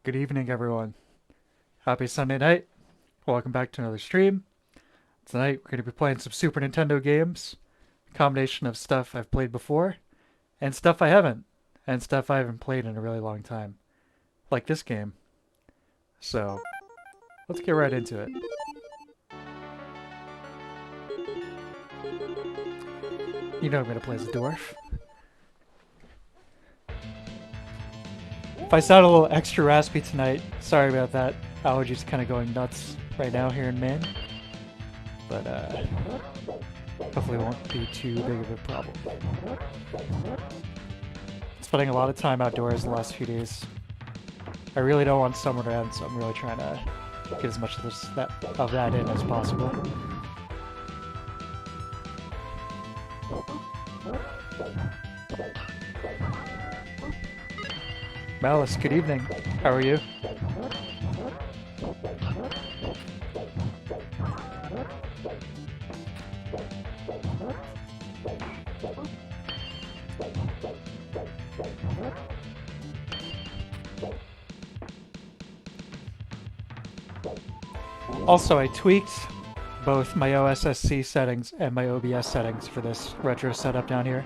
Good evening, everyone. Happy Sunday night. Welcome back to another stream. Tonight, we're going to be playing some Super Nintendo games. A combination of stuff I've played before, and stuff I haven't, and stuff I haven't played in a really long time. Like this game. So, let's get right into it. You know I'm going to play as a dwarf. If I sound a little extra raspy tonight, sorry about that. Allergies kind of going nuts right now here in Maine. But hopefully it won't be too big of a problem. Spending a lot of time outdoors the last few days. I really don't want summer to end, so I'm really trying to get as much of that in as possible. Malice, good evening. How are you? Also, I tweaked both my OSSC settings and my OBS settings for this retro setup down here.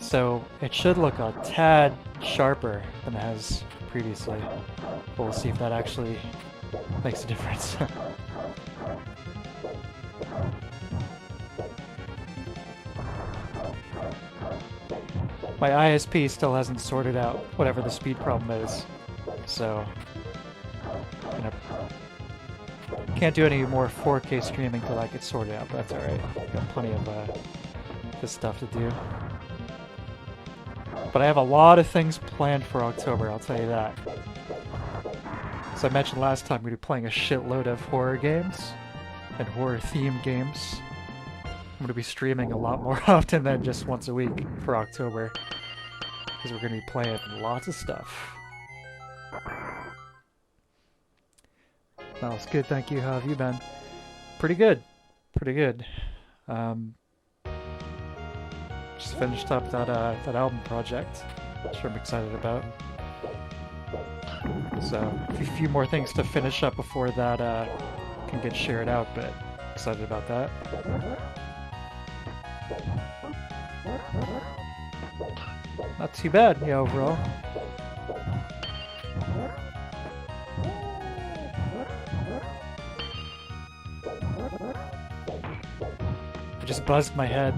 So it should look a tad sharper than it has previously. But we'll see if that actually makes a difference. My ISP still hasn't sorted out whatever the speed problem is, so can't do any more 4K streaming till that gets sorted out, but that's alright. Got plenty of this stuff to do. But I have a lot of things planned for October, I'll tell you that. As I mentioned last time, we'll be playing a shitload of horror games and horror-themed games. I'm going to be streaming a lot more often than just once a week for October, because we're going to be playing lots of stuff. That was good, thank you. How have you been? Pretty good. Pretty good. Just finished up that album project, which I'm excited about. So, a few more things to finish up before that can get shared out, but excited about that. Not too bad, yeah, overall. I just buzzed my head.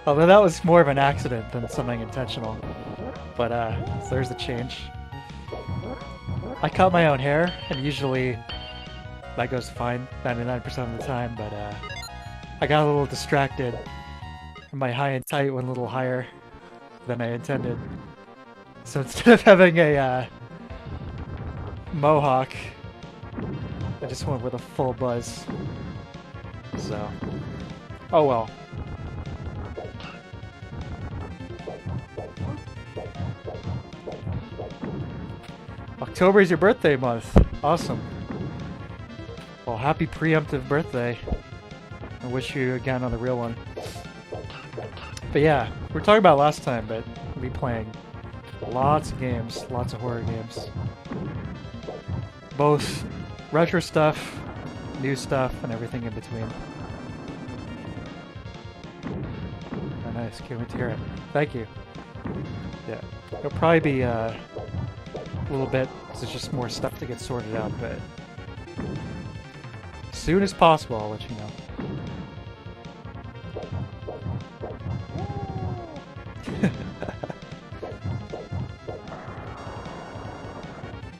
Although that was more of an accident than something intentional. But so there's the change. I cut my own hair, and usually that goes fine 99% of the time, but I got a little distracted. And my high and tight went a little higher than I intended. So instead of having a mohawk, I just went with a full buzz. So, oh well. October is your birthday month. Awesome. Well, happy preemptive birthday. I wish you again on the real one. But yeah, we were talking about last time, but we'll be playing lots of games, lots of horror games. Both retro stuff, new stuff, and everything in between. Oh, nice. Can't wait to hear it. Thank you. Yeah. It'll probably be a little bit, because it's just more stuff to get sorted out, but as soon as possible, I'll let you know.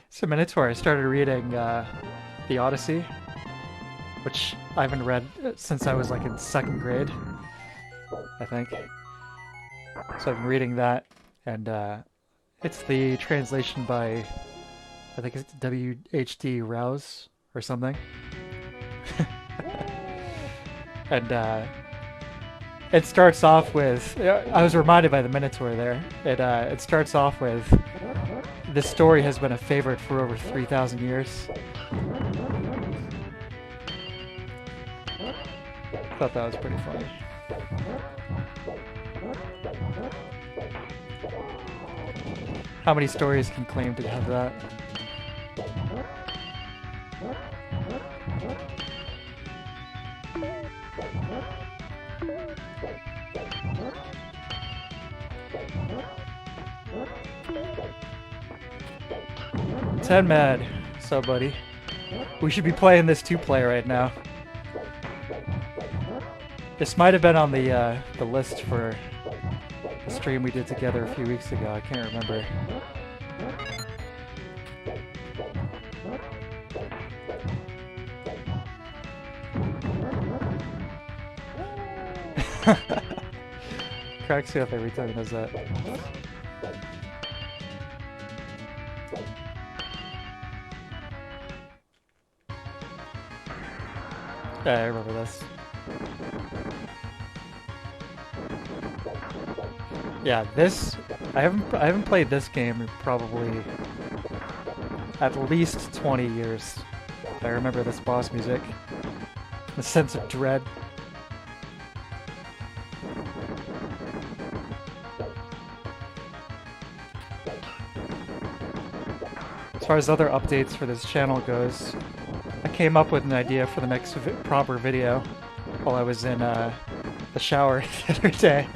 So Minotaur, I started reading The Odyssey, which I haven't read since I was like in second grade, I think. So I've been reading that, and it's the translation by, I think it's W.H.D. Rouse or something. And it starts off with, I was reminded by the Minotaur there, it starts off with, this story has been a favorite for over 3,000 years. Thought that was pretty funny. How many stories can claim to have that? Ten Mad, so buddy. We should be playing this 2-player right now. This might have been on the list for a stream we did together a few weeks ago. I can't remember. Cracks me up every time he does that. Yeah, I remember this. Yeah, this I haven't played this game in probably at least 20 years. I remember this boss music. The sense of dread. As far as other updates for this channel goes, I came up with an idea for the next proper video while I was in the shower the other day.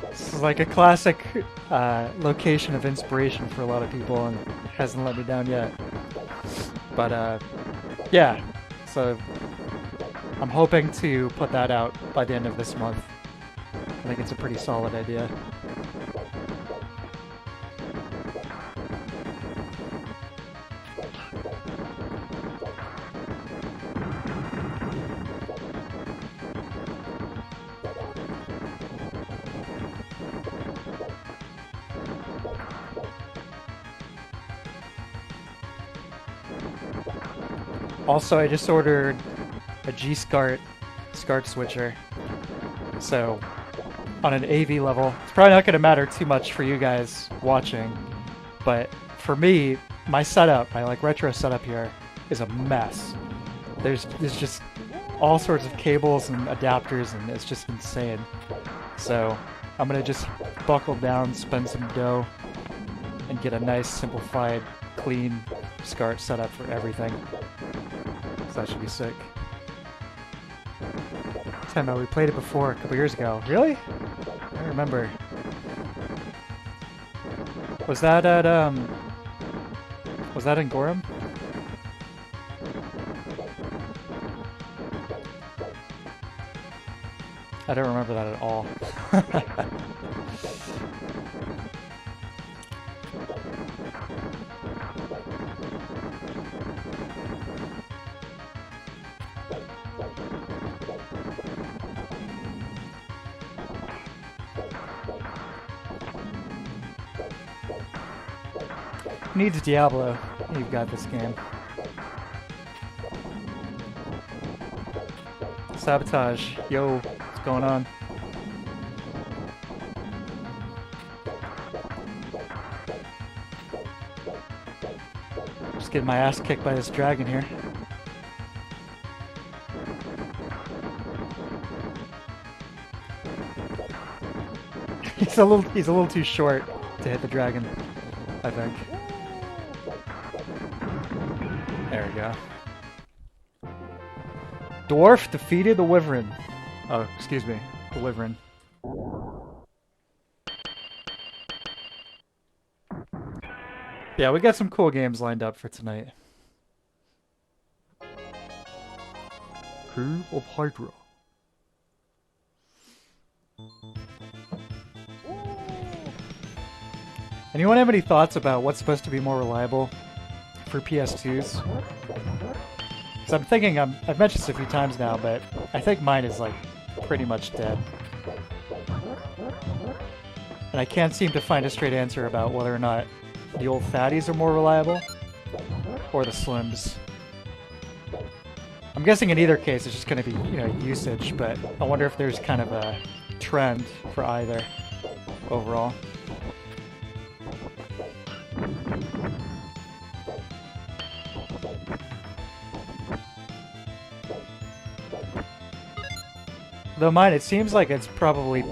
This is like a classic location of inspiration for a lot of people, and it hasn't let me down yet. But yeah, so I'm hoping to put that out by the end of this month. I think it's a pretty solid idea. Also, I just ordered a G-SCART SCART switcher, so on an AV level, it's probably not going to matter too much for you guys watching, but for me, my setup, my like retro setup here, is a mess. There's just all sorts of cables and adapters, and it's just insane. So I'm going to just buckle down, spend some dough, and get a nice, simplified, clean SCART setup for everything. So that should be sick. Temmo, we played it before a couple years ago. Really? I don't remember. Was that at was that in Gorham? I don't remember that at all. Needs Diablo. You've got this game. Sabotage. Yo, what's going on? Just getting my ass kicked by this dragon here. He's a little too short to hit the dragon, I think. There we go. Dwarf defeated the Wyvern. Oh, excuse me. The Wyvern. Yeah, we got some cool games lined up for tonight. Curve of Hydra. Anyone have any thoughts about what's supposed to be more reliable for PS2s? So I'm thinking, I've mentioned this a few times now, but I think mine is like pretty much dead. And I can't seem to find a straight answer about whether or not the old fatties are more reliable or the slims. I'm guessing in either case it's just going to be, you know, usage, but I wonder if there's kind of a trend for either overall. Though mine, it seems like it's probably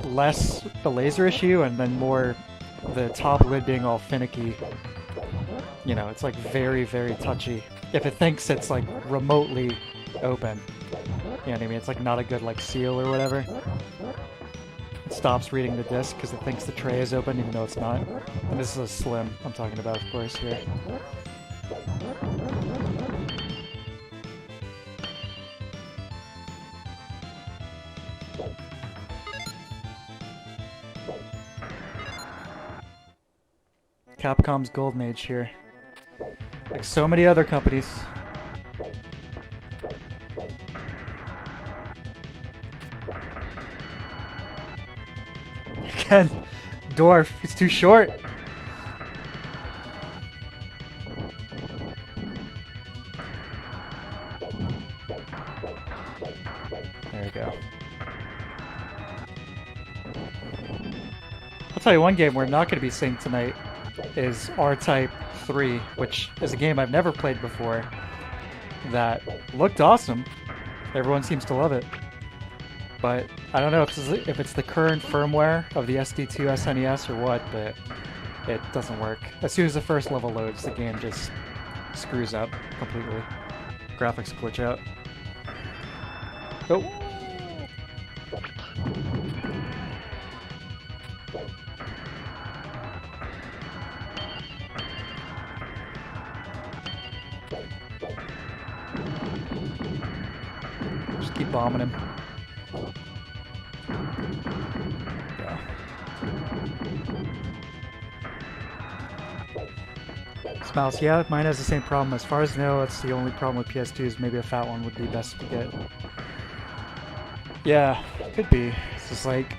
less the laser issue and then more the top lid being all finicky. You know, it's like very, very touchy. If it thinks it's like remotely open, you know what I mean? It's like not a good like seal or whatever. It stops reading the disc because it thinks the tray is open even though it's not. And this is a slim I'm talking about, of course, here. Capcom's golden age here. Like so many other companies. Again, dwarf, it's too short. There we go. I'll tell you one game we're not going to be seeing tonight is R-Type 3, which is a game I've never played before that looked awesome. Everyone seems to love it. But I don't know if it's the current firmware of the SD2 SNES or what, but it doesn't work. As soon as the first level loads, the game just screws up completely. Graphics glitch out. Oh! Just keep bombing him. Yeah. Smiles, yeah, mine has the same problem. As far as I know, that's the only problem with PS2s. Maybe a fat one would be best to get. Yeah, could be. It's just like,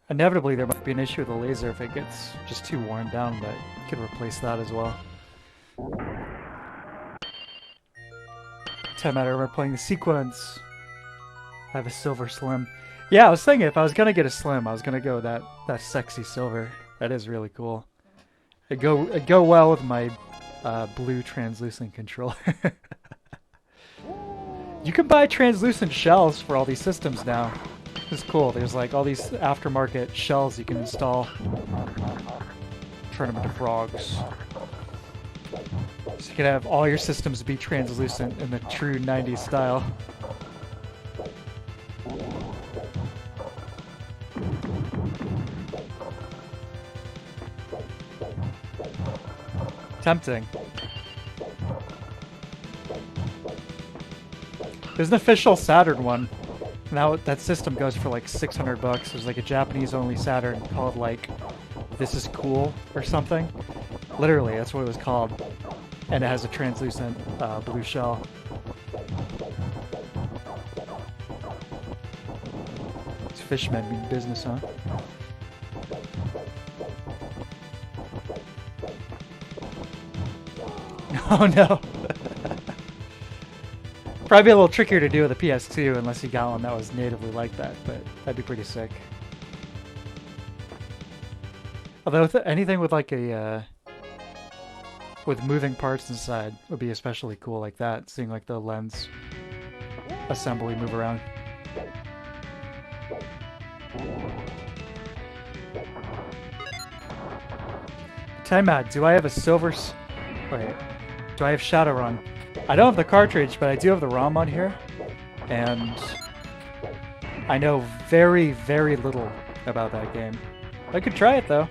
inevitably there might be an issue with the laser if it gets just too worn down, but you could replace that as well. Time out, we're playing the sequence. I have a silver slim. Yeah, I was thinking if I was gonna get a slim, I was gonna go that sexy silver. That is really cool. It'd go well with my blue translucent controller. You can buy translucent shells for all these systems now. It's cool. There's like all these aftermarket shells you can install. Turn them into frogs. So you can have all your systems be translucent in the true 90s style. Tempting. There's an official Saturn one. Now that system goes for like 600 bucks. There's like a Japanese only Saturn called like This Is Cool or something. Literally, that's what it was called. And it has a translucent blue shell. These fishmen mean business, huh? Oh no. Probably a little trickier to do with a PS2 unless you got one that was natively like that, but that'd be pretty sick. Although anything with like a with moving parts inside would be especially cool like that, seeing like the lens assembly move around. Time out, do I have a silver wait, do I have Shadowrun? I don't have the cartridge, but I do have the ROM on here, and I know very, very little about that game. I could try it though.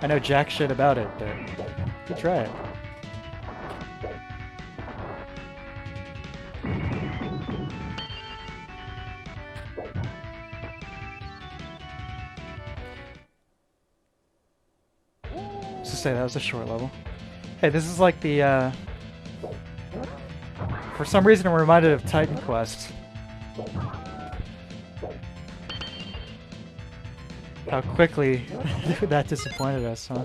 I know jack shit about it, but I could try it. Let's just say that was a short level. Hey, this is like the, for some reason I'm reminded of Titan Quest. How quickly that disappointed us, huh?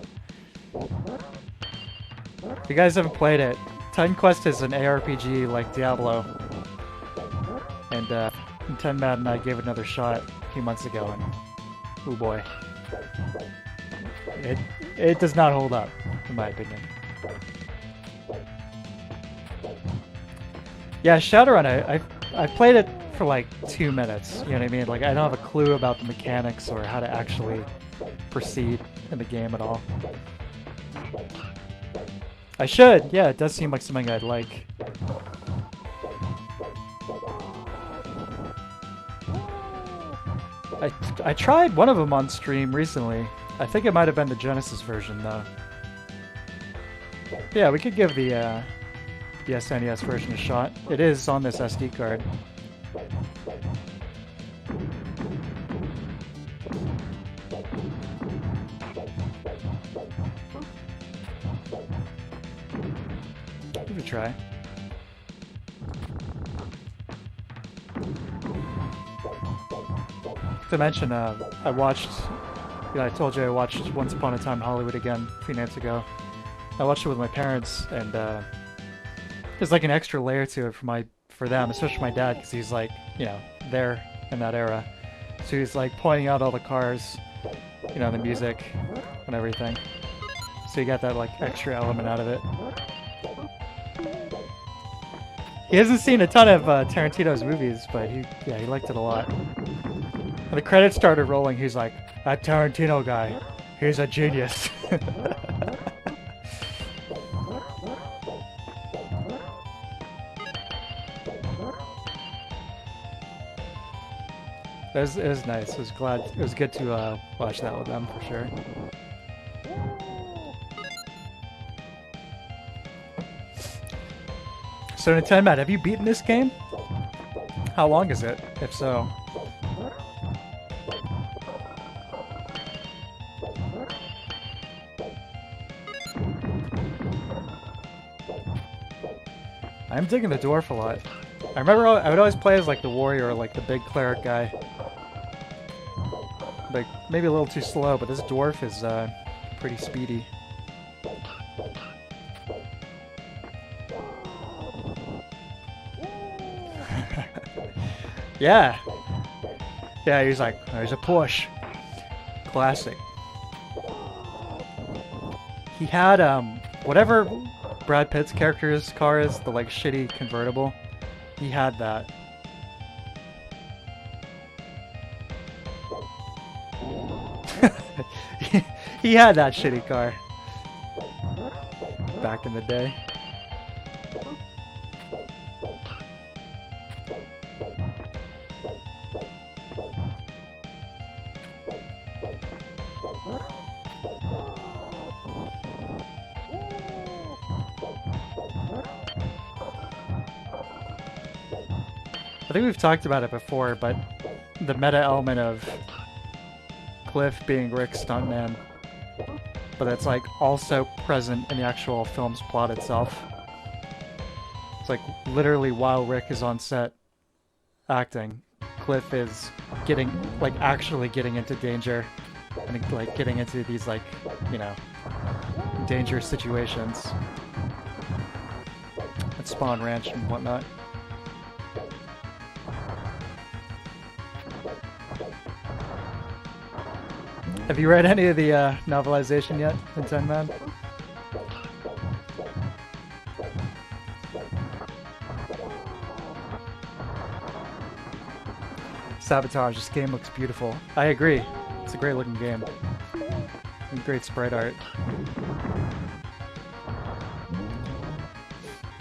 If you guys haven't played it, Titan Quest is an ARPG like Diablo. And Nintendo and I gave it another shot a few months ago, and oh boy. It does not hold up, in my opinion. Yeah, Shadowrun, I played it for like 2 minutes. You know what I mean? Like I don't have a clue about the mechanics or how to actually proceed in the game at all. I should. Yeah, it does seem like something I'd like. I tried one of them on stream recently. I think it might have been the Genesis version though. Yeah, we could give the SNES version a shot. It is on this SD card. Give it a try. To mention, I watched, I told you I watched Once Upon a Time in Hollywood again a few nights ago. I watched it with my parents, and there's like an extra layer to it for them, especially my dad, because he's like, you know, there in that era. So he's like pointing out all the cars, you know, the music and everything. So you got that like extra element out of it. He hasn't seen a ton of Tarantino's movies, but he liked it a lot. When the credits started rolling, he's like, that Tarantino guy, he's a genius. It was nice. It was good to watch that with them for sure. So Nintendo, have you beaten this game? How long is it, if so? I'm digging the dwarf a lot. I remember I would always play as like the warrior or like the big cleric guy. Like maybe a little too slow, but this dwarf is pretty speedy. Yeah. Yeah, he's like, there's a push. Classic. He had whatever Brad Pitt's character's car is, the like shitty convertible. He had that. He had that shitty car back in the day. I think we've talked about it before, but the meta element of Cliff being Rick's stuntman, but it's like also present in the actual film's plot itself. It's like literally while Rick is on set acting, Cliff is actually getting into danger and like getting into these like, you know, dangerous situations at Spawn Ranch and whatnot. Have you read any of the novelization yet, Nintendo Man? Sabotage, this game looks beautiful. I agree. It's a great looking game. And great sprite art.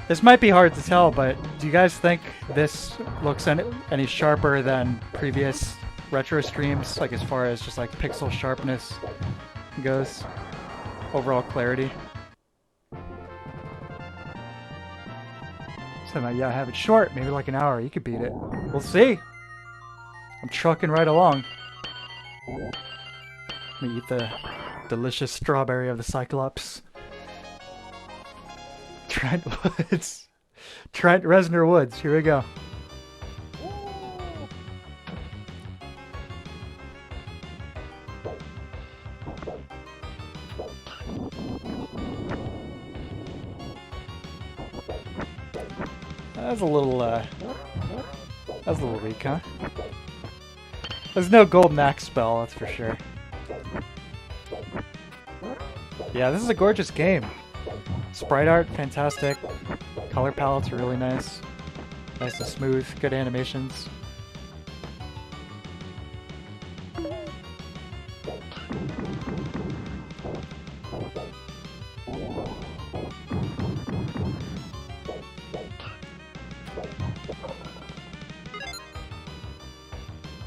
This might be hard to tell, but do you guys think this looks any sharper than previous retro streams, like as far as just like pixel sharpness goes, overall clarity? So yeah, have it short, maybe like an hour. You could beat it. We'll see. I'm trucking right along. Let me eat the delicious strawberry of the Cyclops. Trent Woods. Trent Reznor Woods. Here we go. That's a little weak, huh? There's no golden axe spell, that's for sure. Yeah, this is a gorgeous game. Sprite art, fantastic. Color palettes are really nice. Nice and smooth, good animations.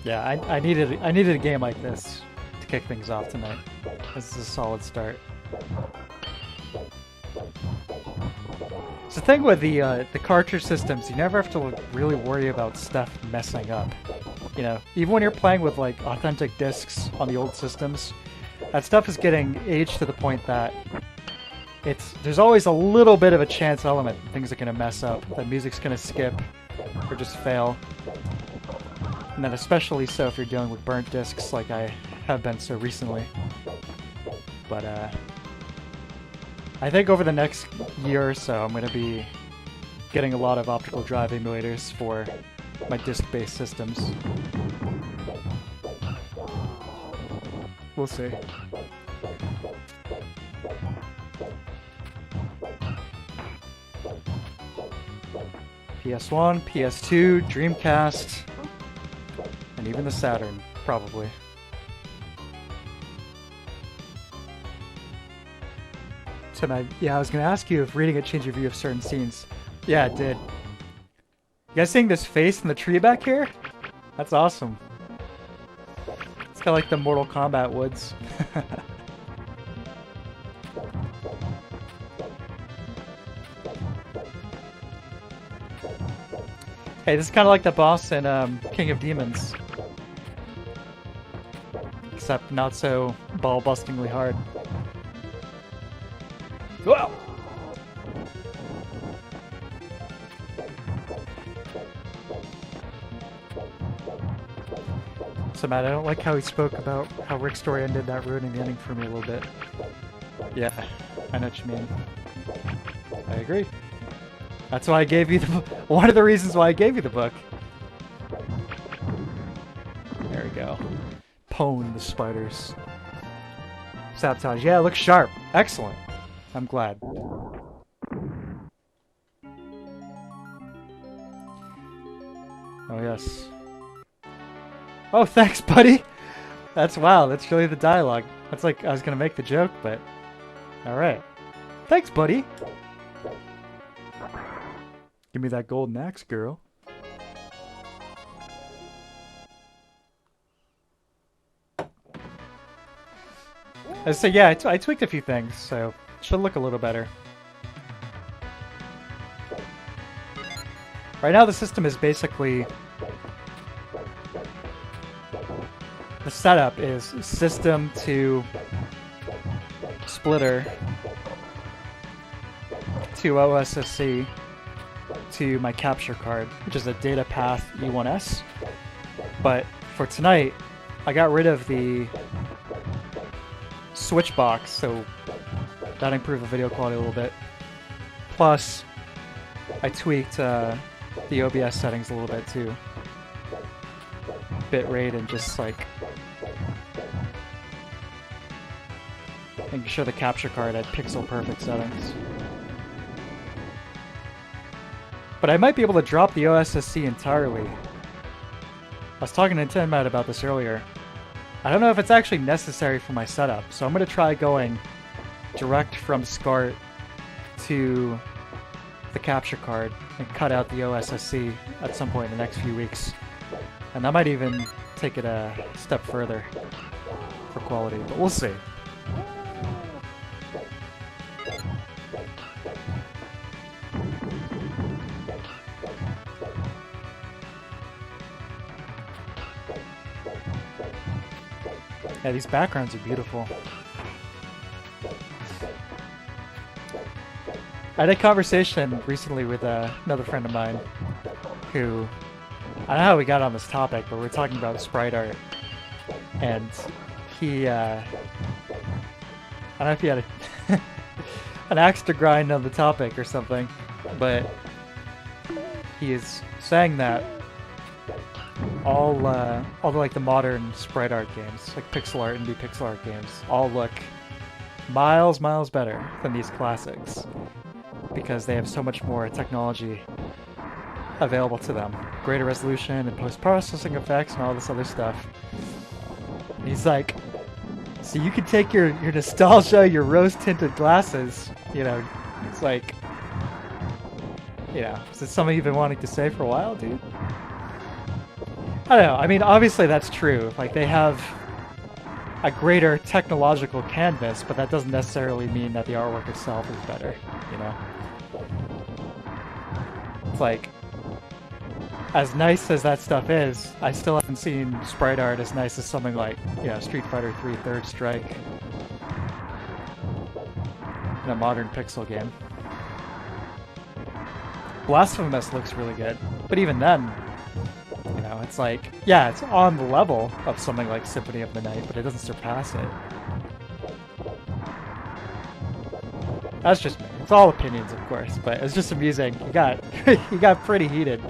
Yeah, I needed a game like this to kick things off tonight. This is a solid start. It's the thing with the cartridge systems, you never have to really worry about stuff messing up. You know, even when you're playing with like authentic discs on the old systems, that stuff is getting aged to the point that there's always a little bit of a chance element. Things are gonna mess up. That music's gonna skip or just fail. And then especially so if you're dealing with burnt discs like I have been so recently. But I think over the next year or so I'm going to be getting a lot of optical drive emulators for my disc-based systems. We'll see. PS1, PS2, Dreamcast, and even the Saturn, probably. Tonight, yeah, I was going to ask you if reading it changed your view of certain scenes. Yeah, it did. You guys seeing this face in the tree back here? That's awesome. It's kind of like the Mortal Kombat woods. Hey, this is kind of like the boss in King of Demons. Except not so ball-bustingly hard. Whoa! So Matt, I don't like how he spoke about how Rick's story ended, that ruining the ending for me a little bit. Yeah, I know what you mean. I agree. That's why I gave you the one of the reasons why I gave you the book. There we go. Pwn the spiders. Sabotage. Yeah, it looks sharp. Excellent. I'm glad. Oh yes. Oh, thanks, buddy. Wow. That's really the dialogue. That's like I was gonna make the joke, but all right. Thanks, buddy. Give me that golden axe, girl. So yeah, I tweaked a few things, so it should look a little better. Right now the system is basically... The setup is system to splitter to OSSC to my capture card, which is a data path E1S. But for tonight, I got rid of the switch box, so that improved the video quality a little bit. Plus, I tweaked the OBS settings a little bit too. Bitrate and just like making sure the capture card had pixel perfect settings. But I might be able to drop the OSSC entirely. I was talking to Nintendo about this earlier. I don't know if it's actually necessary for my setup, so I'm going to try going direct from SCART to the capture card and cut out the OSSC at some point in the next few weeks. And I might even take it a step further for quality, but we'll see. Yeah, these backgrounds are beautiful. I had a conversation recently with another friend of mine who, I don't know how we got on this topic, but we were talking about sprite art. And he, I don't know if he had an axe to grind on the topic or something, but he is saying that all the like the modern sprite art games, like pixel art, indie pixel art games, all look miles better than these classics because they have so much more technology available to them, greater resolution and post-processing effects and all this other stuff. And he's like, so you could take your nostalgia, your rose-tinted glasses, you know, it's like, you know, is this something you've been wanting to say for a while, dude? I don't know. I mean, obviously that's true. Like, they have a greater technological canvas, but that doesn't necessarily mean that the artwork itself is better, you know? It's like, as nice as that stuff is, I still haven't seen sprite art as nice as something like, you know, Street Fighter 3 Third Strike in a modern pixel game. Blasphemous looks really good, but even then, you know, it's like, yeah, it's on the level of something like Symphony of the Night, but it doesn't surpass it. That's just me. It's all opinions, of course, but it's just amusing. You got you got pretty heated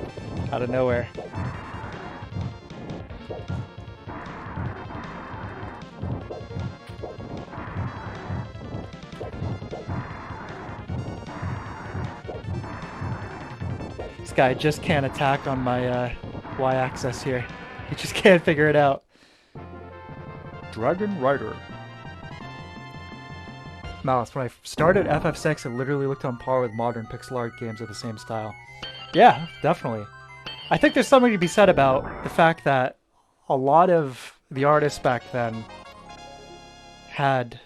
out of nowhere. This guy just can't attack on my y-axis here. He just can't figure it out. Dragon Rider. Malice, when I started FF6, it literally looked on par with modern pixel art games of the same style. Yeah, definitely. I think there's something to be said about the fact that a lot of the artists back then had...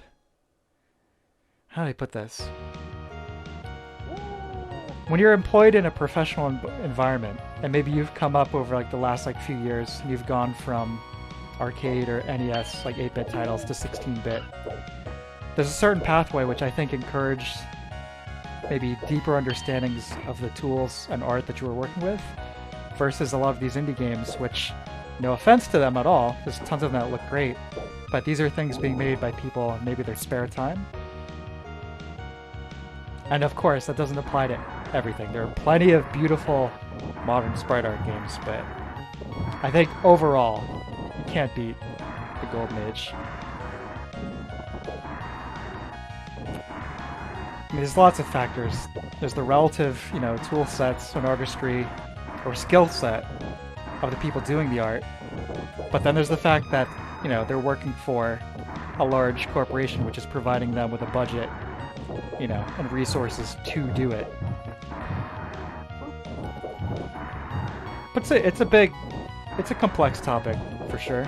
How do I put this? When you're employed in a professional environment, and maybe you've come up over like the last like few years, and you've gone from arcade or NES, like 8-bit titles, to 16-bit, there's a certain pathway which I think encouraged maybe deeper understandings of the tools and art that you were working with, versus a lot of these indie games, which, no offense to them at all, there's tons of them that look great, but these are things being made by people in maybe their spare time. And of course, that doesn't apply to everything. There are plenty of beautiful modern sprite art games, but I think overall, you can't beat the Golden Age. I mean, there's lots of factors. There's the relative, you know, tool sets and artistry or skill set of the people doing the art. But then there's the fact that, you know, they're working for a large corporation which is providing them with a budget, you know, and resources to do it. But it's a complex topic for sure.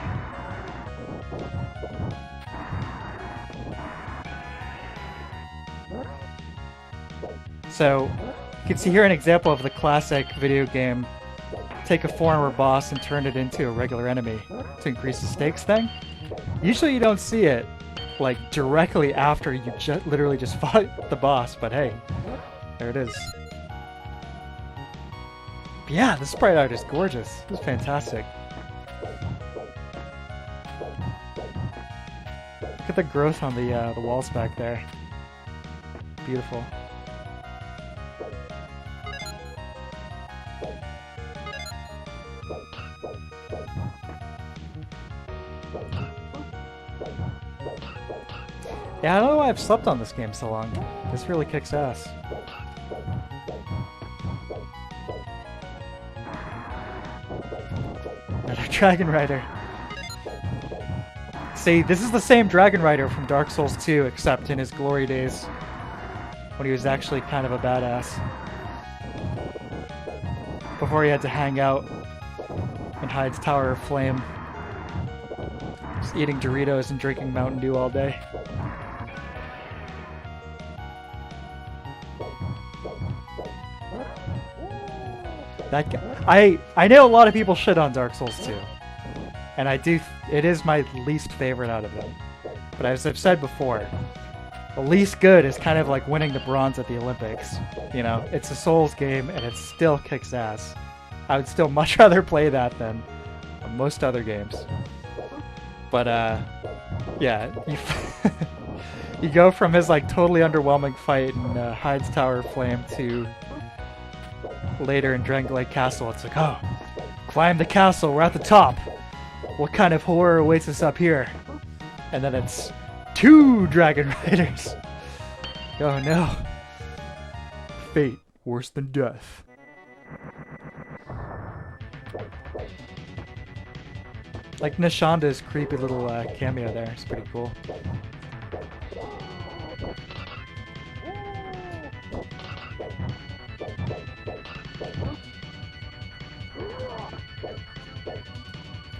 So, you can see here an example of the classic video game, take a former boss and turn it into a regular enemy to increase the stakes thing. Usually you don't see it, like, directly after you literally just fought the boss, but hey, there it is. But yeah, the sprite art is gorgeous. It's fantastic. Look at the growth on the walls back there. Beautiful. Yeah, I don't know why I've slept on this game so long. This really kicks ass. Another Dragon Rider. See, this is the same Dragon Rider from Dark Souls 2, except in his glory days, when he was actually kind of a badass. Before he had to hang out in Hyde's Tower of Flame, just eating Doritos and drinking Mountain Dew all day. That guy, I know a lot of people shit on Dark Souls 2, and it is my least favorite out of them. But as I've said before, the least good is kind of like winning the bronze at the Olympics. You know, it's a Souls game and it still kicks ass. I would still much rather play that than most other games. But yeah, you go from his like totally underwhelming fight in Hyde's Tower of Flame to later in Dranglade Castle. It's like, oh, climb the castle, we're at the top. What kind of horror awaits us up here? And then it's 2 Dragon Riders. Oh no. Fate worse than death. Like Nishanda's creepy little cameo there. It's pretty cool.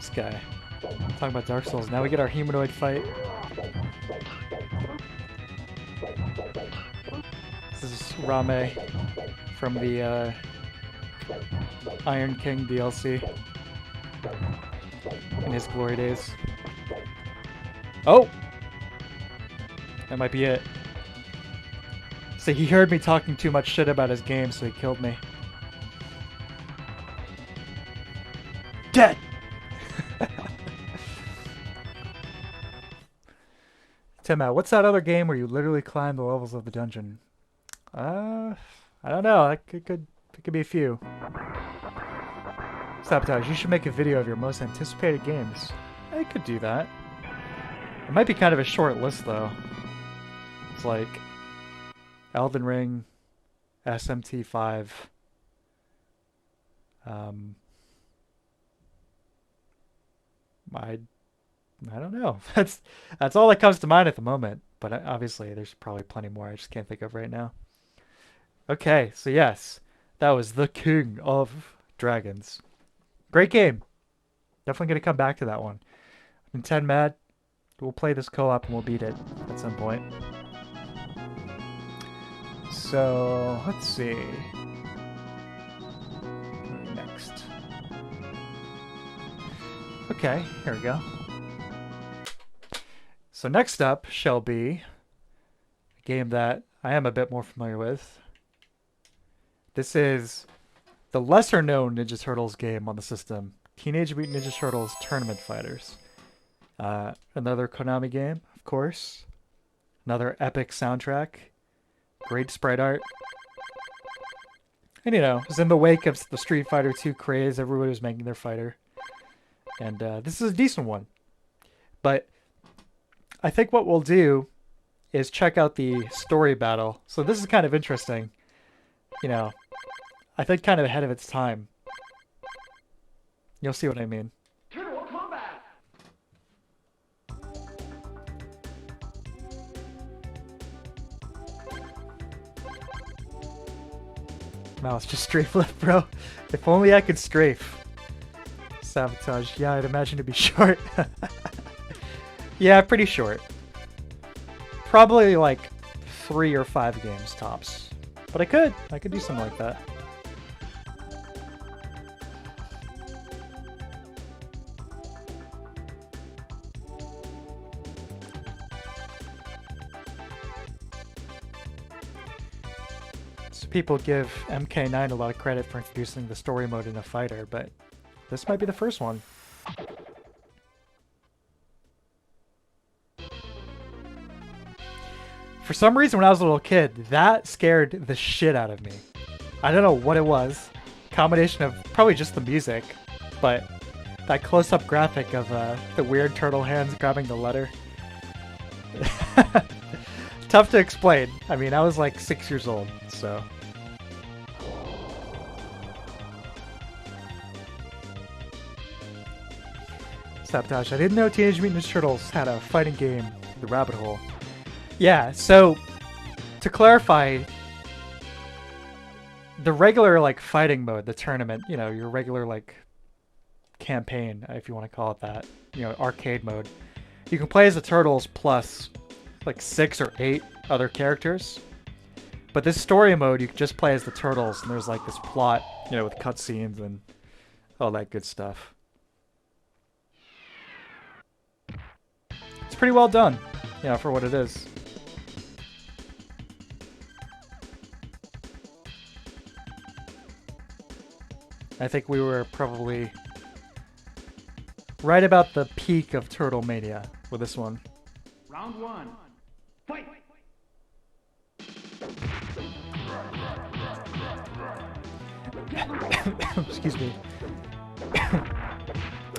This guy. Talking about Dark Souls. Now we get our humanoid fight. This is Rame from the Iron King DLC in his glory days. Oh! That might be it. So he heard me talking too much shit about his game, so he killed me. Dead! Tim, what's that other game where you literally climb the levels of the dungeon? I don't know. It could be a few. Sabotage, you should make a video of your most anticipated games. I could do that. It might be kind of a short list, though. It's like Elden Ring, SMT5, I don't know. That's all that comes to mind at the moment. But obviously, there's probably plenty more I just can't think of right now. Okay, so yes, that was The King of Dragons. Great game. Definitely gonna come back to that one. In 10 Mad, we'll play this co-op and we'll beat it at some point. So let's see. Next. Okay, here we go. So next up shall be a game that I am a bit more familiar with. This is the lesser-known Ninja Turtles game on the system, Teenage Mutant Ninja Turtles Tournament Fighters. Another Konami game, of course. Another epic soundtrack. Great sprite art. And, you know, it was in the wake of the Street Fighter 2 craze. Everybody was making their fighter. And this is a decent one. But I think what we'll do is check out the story battle. So this is kind of interesting. You know, I think kind of ahead of its time. You'll see what I mean. Turtle combat. Mouse, just strafe left, bro. If only I could strafe. Sabotage. Yeah, I'd imagine it'd be short. Yeah, pretty short. Probably like 3 or 5 games tops. But I could do something like that. So people give MK9 a lot of credit for introducing the story mode in a fighter, but this might be the first one. For some reason, when I was a little kid, that scared the shit out of me. I don't know what it was. Combination of probably just the music, but that close-up graphic of the weird turtle hands grabbing the letter. Tough to explain. I mean, I was like 6 years old, so... Sabotage. I didn't know Teenage Mutant Ninja Turtles had a fighting game, The Rabbit Hole. Yeah, so to clarify, the regular like fighting mode, the tournament, you know, your regular like campaign, if you want to call it that, you know, arcade mode, you can play as the Turtles plus like 6 or 8 other characters. But this story mode, you can just play as the Turtles, and there's like this plot, you know, with cutscenes and all that good stuff. It's pretty well done, you know, for what it is. I think we were probably right about the peak of Turtle Mania with this one. Round 1. Fight. Excuse me.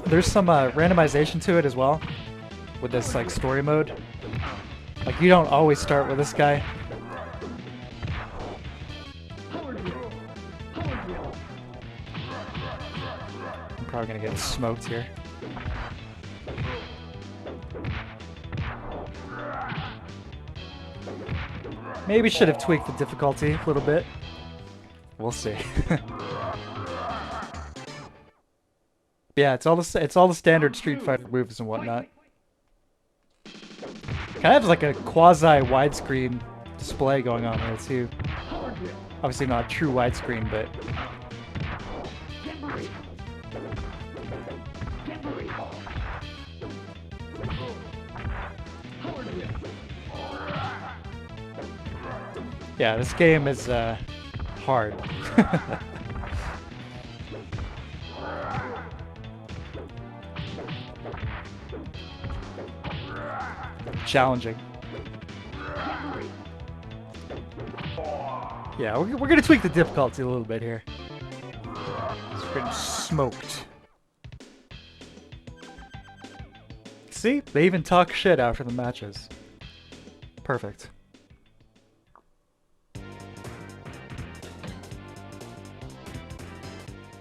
There's some randomization to it as well with this like story mode. Like you don't always start with this guy. I'm probably gonna get smoked here. Maybe should have tweaked the difficulty a little bit. We'll see. Yeah, it's all the standard Street Fighter moves and whatnot. Kind of like a quasi widescreen display going on here too. Obviously not true widescreen, but yeah, this game is hard. Challenging. Yeah, we're gonna tweak the difficulty a little bit here. It's getting smoked. See? They even talk shit after the matches. Perfect.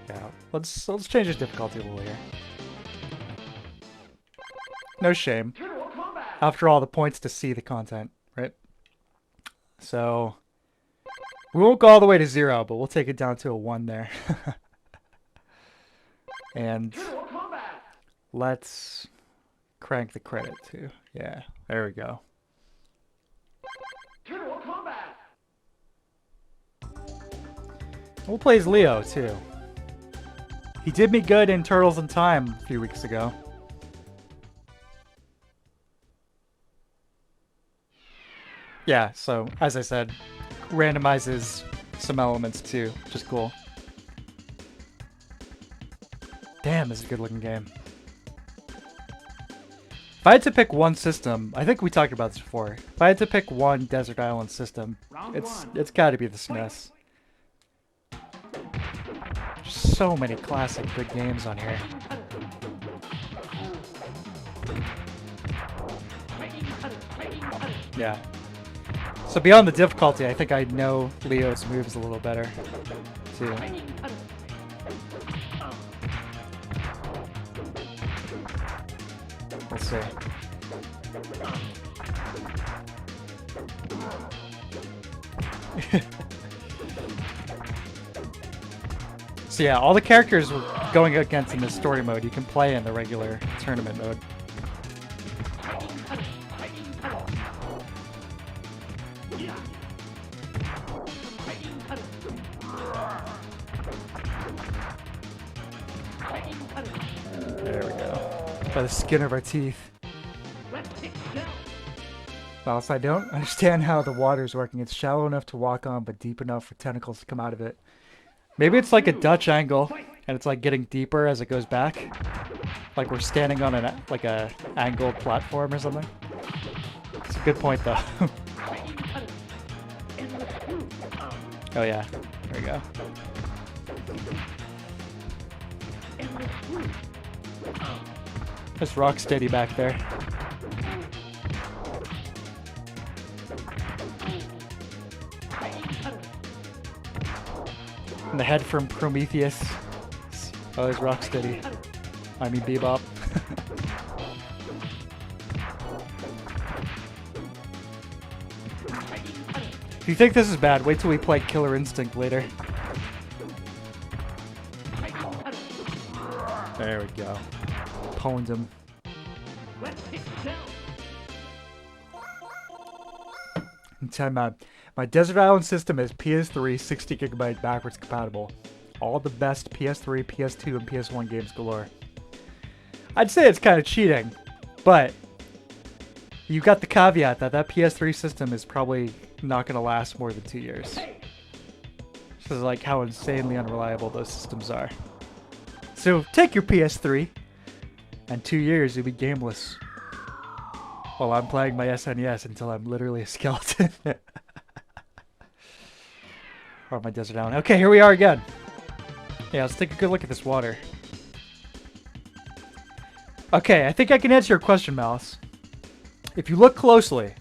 Yeah, let's change the difficulty a little here. No shame. After all, the point's to see the content, right? So we won't go all the way to 0, but we'll take it down to a 1 there. And let's crank the credit too. Yeah, there we go. We'll play as Leo too. He did me good in Turtles in Time a few weeks ago. Yeah, so as I said, randomizes some elements too, which is cool. Damn, this is a good looking game. If I had to pick one system, I think we talked about this before. If I had to pick one Desert Island system, it's got to be the SNES. So many classic good games on here. Yeah. So beyond the difficulty, I think I know Leo's moves a little better, too. We'll see. So yeah, all the characters we're going against in this story mode, you can play in the regular tournament mode. There we go. By the skin of our teeth. Whilst I don't understand how the water's working, it's shallow enough to walk on, but deep enough for tentacles to come out of it. Maybe it's like a Dutch angle, and it's like getting deeper as it goes back. Like we're standing on an like a angled platform or something. It's a good point though. Oh yeah, there we go. There's Rocksteady back there. And the head from Prometheus. Oh, there's Rocksteady. I mean Bebop. If you think this is bad, wait till we play Killer Instinct later. There we go. Pwned him. Time out. My Desert Island system is PS3 60GB backwards compatible. All the best PS3, PS2, and PS1 games galore. I'd say it's kind of cheating, but you got the caveat that that PS3 system is probably not going to last more than 2 years. This is like how insanely unreliable those systems are. So take your PS3, and 2 years you'll be gameless. While I'm playing my SNES until I'm literally a skeleton. Or my Desert Island. Okay, here we are again. Yeah, let's take a good look at this water. Okay, I think I can answer your question, Mouse. If you look closely,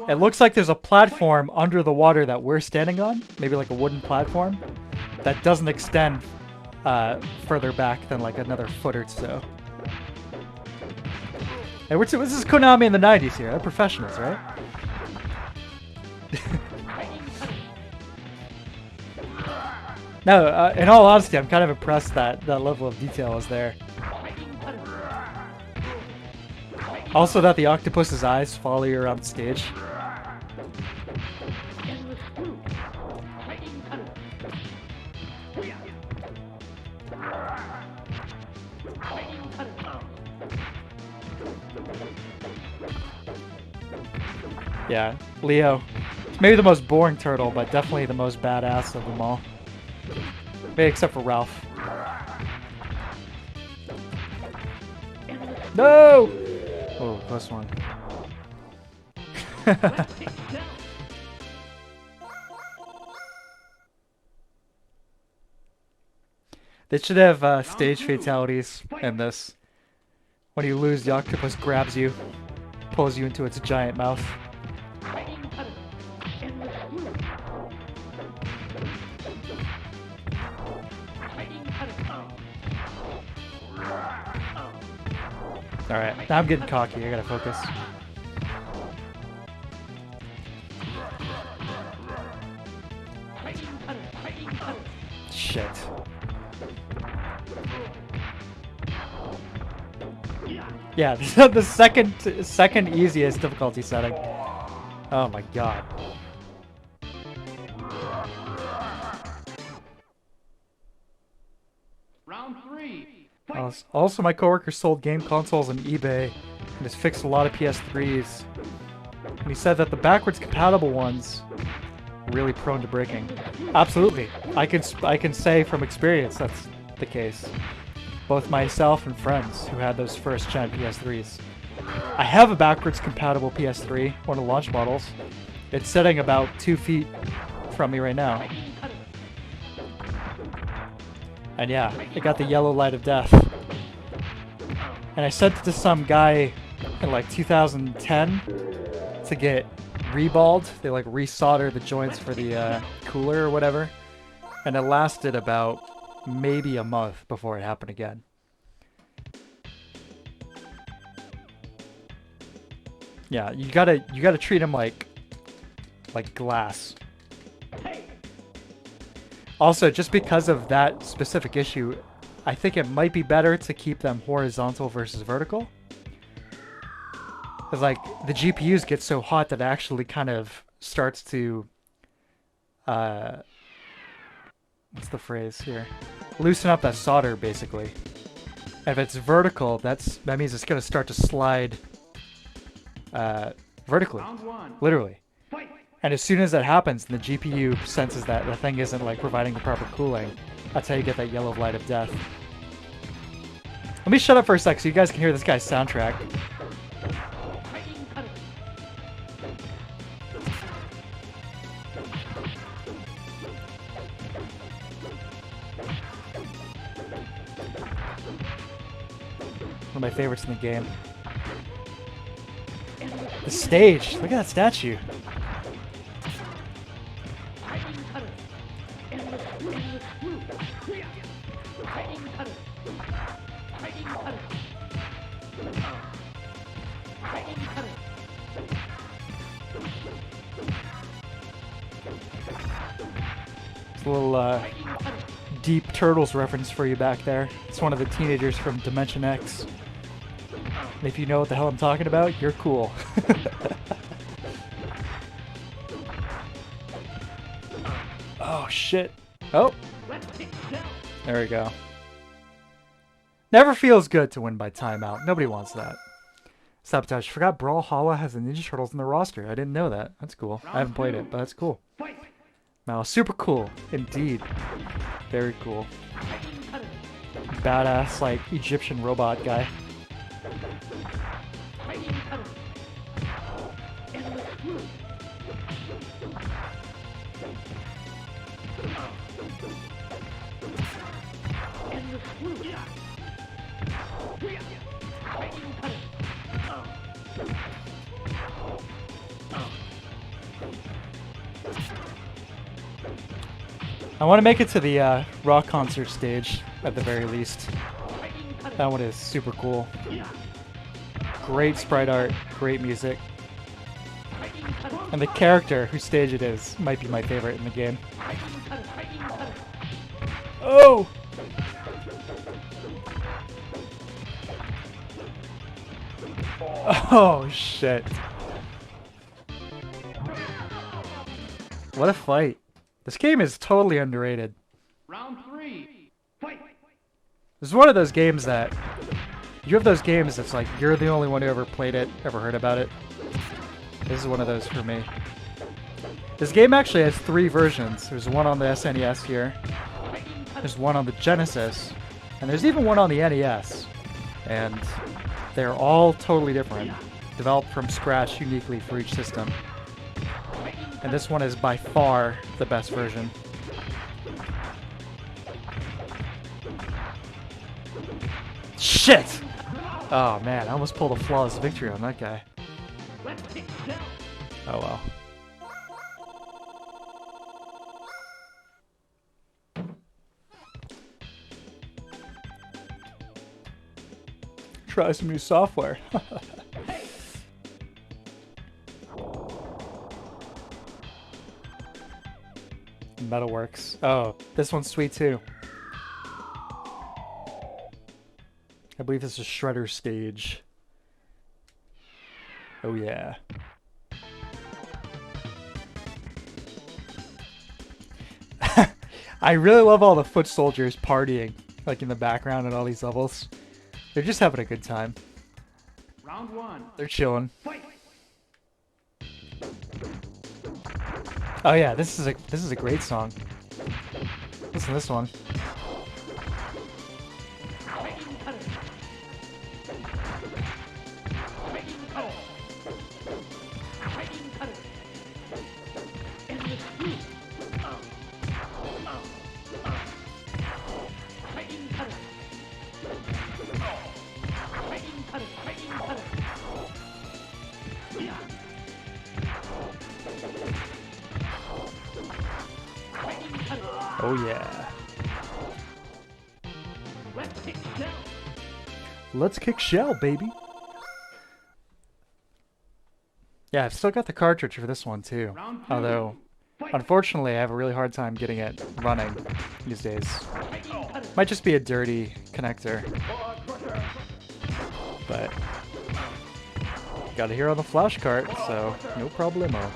it looks like there's a platform under the water that we're standing on. Maybe like a wooden platform. That doesn't extend further back than like another foot or so. Hey, this is Konami in the 90s here. They're professionals, right? No, in all honesty, I'm kind of impressed that that level of detail is there. Also that the octopus's eyes follow you around the stage. Yeah, Leo. Maybe the most boring turtle, but definitely the most badass of them all. Maybe except for Ralph. No! Oh, close one. They should have stage fatalities in this. When you lose, the octopus grabs you, pulls you into its giant mouth. Alright, now I'm getting cocky, I gotta focus. Shit. Yeah, the second easiest difficulty setting. Oh my god. Round 3. Also, my coworker sold game consoles on eBay and has fixed a lot of PS3s. And he said that the backwards compatible ones are really prone to breaking. Absolutely, I can say from experience that's the case. Both myself and friends who had those first gen PS3s. I have a backwards compatible PS3, one of the launch models. It's sitting about 2 feet from me right now. And yeah, it got the yellow light of death. And I sent it to some guy in like 2010 to get reballed. They like resolder the joints for the cooler or whatever. And it lasted about maybe a month before it happened again. Yeah, you gotta treat them like glass. Also, just because of that specific issue, I think it might be better to keep them horizontal versus vertical. Because like the GPUs get so hot that it actually kind of starts to what's the phrase here? Loosen up that solder, basically. And if it's vertical, that means it's going to start to slide vertically, literally. And as soon as that happens, the GPU senses that the thing isn't like providing the proper cooling. That's how you get that yellow light of death. Let me shut up for a sec so you guys can hear this guy's soundtrack. One of my favorites in the game. The stage! Look at that statue! It's a little deep Turtles reference for you back there. It's one of the teenagers from Dimension X. And if you know what the hell I'm talking about, you're cool. Oh shit. Oh. There we go. Never feels good to win by timeout. Nobody wants that. Sabotage. Forgot Brawlhalla has the Ninja Turtles in the roster. I didn't know that. That's cool. I haven't played it, but that's cool. Wow, super cool. Indeed. Very cool. Badass, like, Egyptian robot guy. I want to make it to the rock concert stage, at the very least. That one is super cool. Great sprite art, great music. And the character whose stage it is might be my favorite in the game. Oh! Oh, shit. What a fight. This game is totally underrated. Round 3. Fight! This is one of those games that... You have those games that's like, you're the only one who ever played it, ever heard about it. This is one of those for me. This game actually has 3 versions. There's one on the SNES here. There's one on the Genesis. And there's even one on the NES. And they're all totally different. Developed from scratch uniquely for each system. And this one is by far the best version. Shit! Oh man, I almost pulled a flawless victory on that guy. Oh well. Try some new software. Metalworks. Oh, this one's sweet too. I believe this is Shredder stage. Oh yeah. I really love all the foot soldiers partying, like in the background at all these levels. They're just having a good time. Round 1. They're chilling. Fight! Oh yeah, this is a great song. Listen to this one. Oh yeah. Let's kick shell, baby. Yeah, I've still got the cartridge for this one too. Although, unfortunately, I have a really hard time getting it running these days. Might just be a dirty connector. But got it here on the flash cart, so no problemo.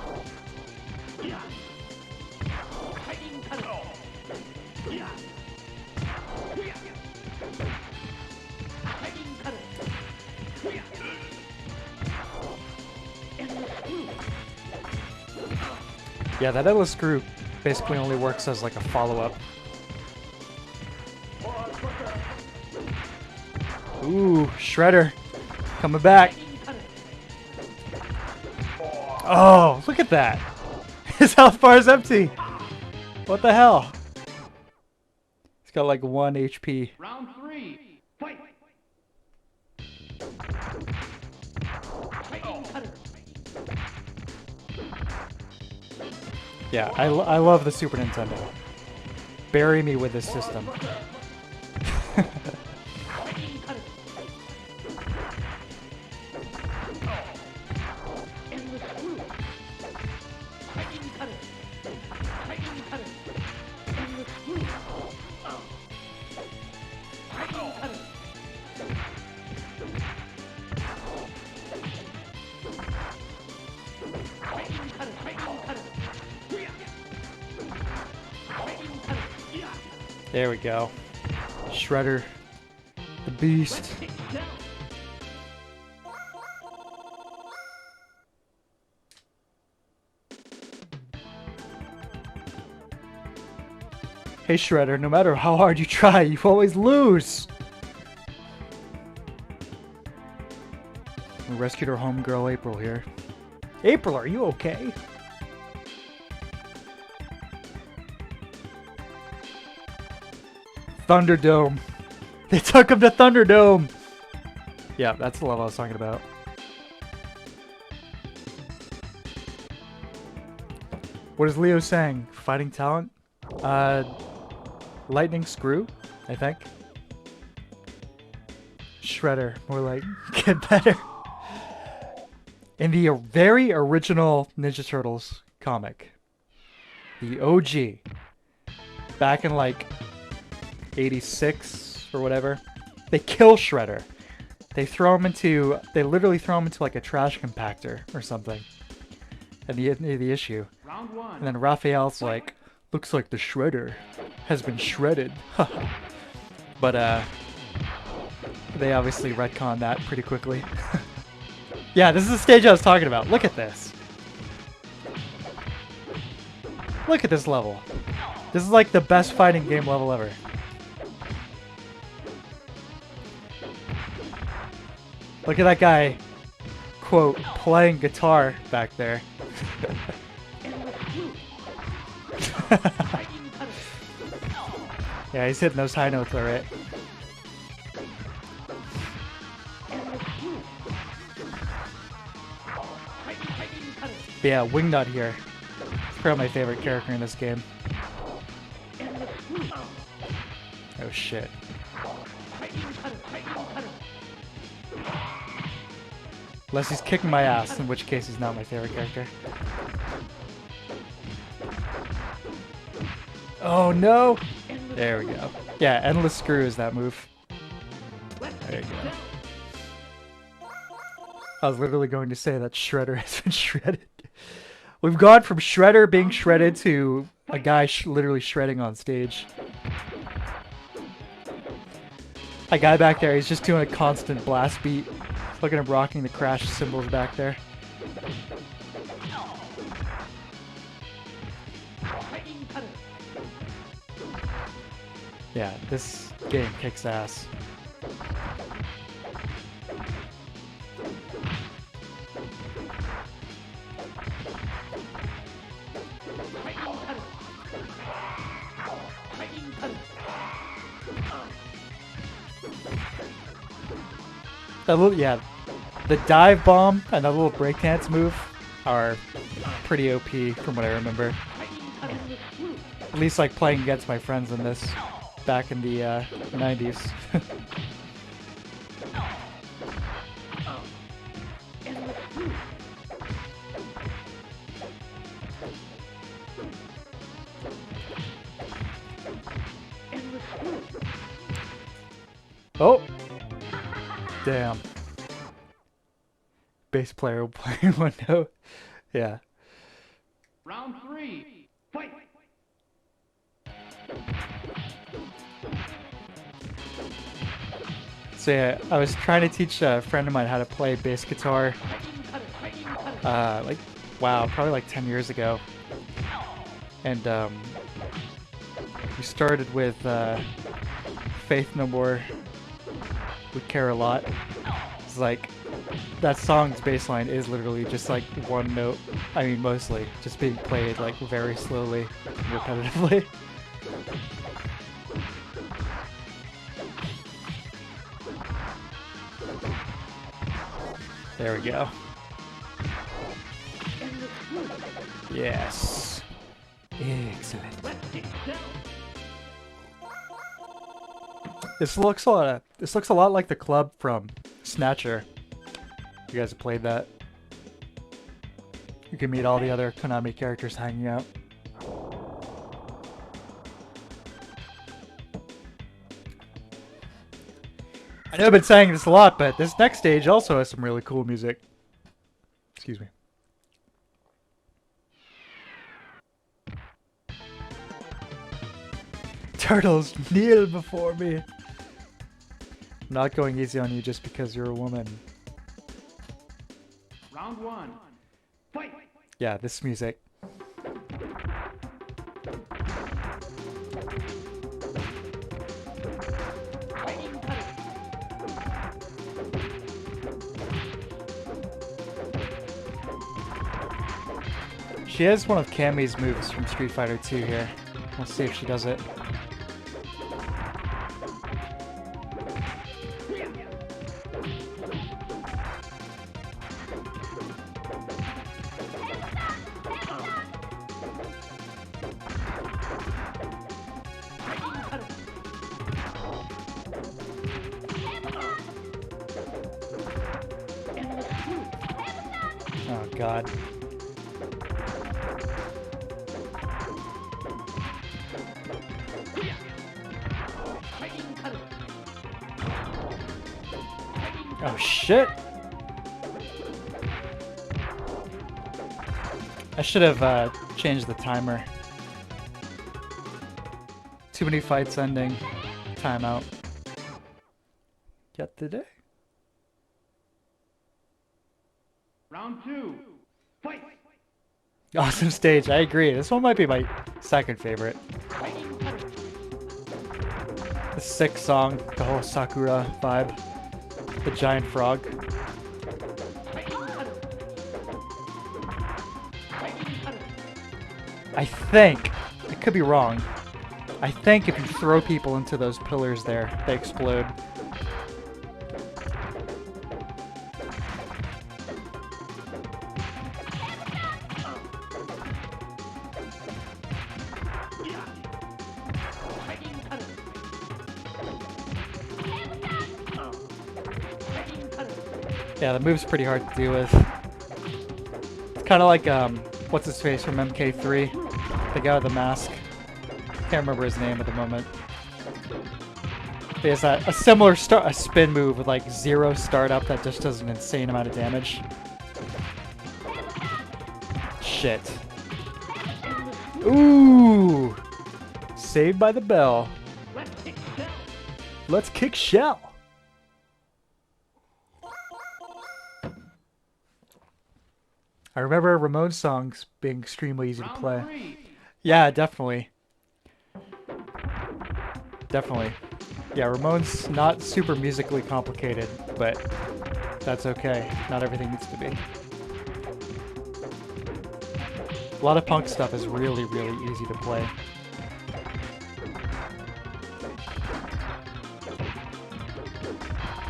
Yeah, that endless screw basically only works as like a follow-up. Ooh, Shredder coming back. Oh, look at that. His health bar is empty. What the hell? He's got like 1 HP. Round 3. Fight! Yeah, I love the Super Nintendo. Bury me with this system. There we go. Shredder, the beast. Hey Shredder, no matter how hard you try, you always lose! We rescued our homegirl April here. April, are you okay? Thunderdome. They took him to Thunderdome! Yeah, that's the level I was talking about. What is Leo saying? Fighting talent? Lightning Screw, I think. Shredder, more like, get better. In the very original Ninja Turtles comic, the OG, back in like 86 or whatever. They kill Shredder. They literally throw him into like a trash compactor or something. And the issue. Round one. And then Raphael's like, looks like the Shredder has been shredded. But they obviously retcon that pretty quickly. Yeah, this is the stage I was talking about. Look at this. Look at this level. This is like the best fighting game level ever. Look at that guy, quote, playing guitar back there. Yeah, he's hitting those high notes alright. But yeah, Wingnut here. He's probably my favorite character in this game. Oh shit. Unless he's kicking my ass, in which case he's not my favorite character. Oh no! There we go. Yeah, Endless Screw is that move. There you go. I was literally going to say that Shredder has been shredded. We've gone from Shredder being shredded to a guy literally shredding on stage. That guy back there, he's just doing a constant blast beat. Look at him rocking the crash cymbals back there. Yeah, this game kicks ass. Yeah, the dive bomb and that little breakdance move are pretty OP from what I remember. At least like playing against my friends in this back in the 90s. Oh! Damn. Bass player playing one note. Yeah. Round three. Fight. So yeah, I was trying to teach a friend of mine how to play bass guitar. Probably like 10 years ago. And we started with Faith No More, We Care a Lot. It's like that song's bass line is literally just like one note. I mean, mostly just being played like very slowly, repetitively. There we go. Yes. Excellent. This looks a lot like the club from Snatcher. You guys have played that. You can meet all the other Konami characters hanging out. I know I've been saying this a lot, but this next stage also has some really cool music. Excuse me. Turtles, kneel before me. I'm not going easy on you just because you're a woman. Round one. Fight. Yeah, this music. She has one of Cammy's moves from Street Fighter 2 here. Let's see if she does it. Oh god. Oh shit! I should have changed the timer. Too many fights ending. Timeout. Yet today. Round 2. Fight! Awesome stage. I agree. This one might be my second favorite. The sick song, the whole Sakura vibe, the giant frog. I think, I could be wrong, I think if you throw people into those pillars there, they explode. Yeah, the move's pretty hard to deal with. It's kind of like, what's his face from MK3? The guy with the mask. Can't remember his name at the moment. He has a similar a spin move with like 0 startup that just does an insane amount of damage. Shit. Ooh! Saved by the bell. Let's kick shell. I remember Ramones songs being extremely easy to play. Round 3. Yeah, definitely. Definitely. Yeah, Ramones, not super musically complicated, but that's okay. Not everything needs to be. A lot of punk stuff is really, really easy to play.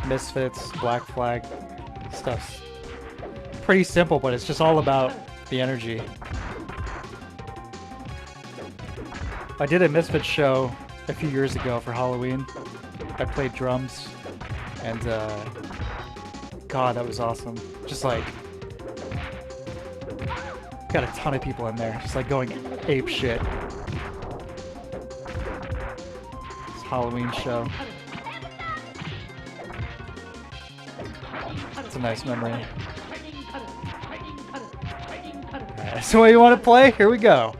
Misfits, Black Flag, stuff's pretty simple, but it's just all about the energy. I did a Misfits show a few years ago for Halloween. I played drums, and God, that was awesome. Just like, got a ton of people in there, just like going ape shit. It's a Halloween show. It's a nice memory. Alright, so what you want to play? Here we go.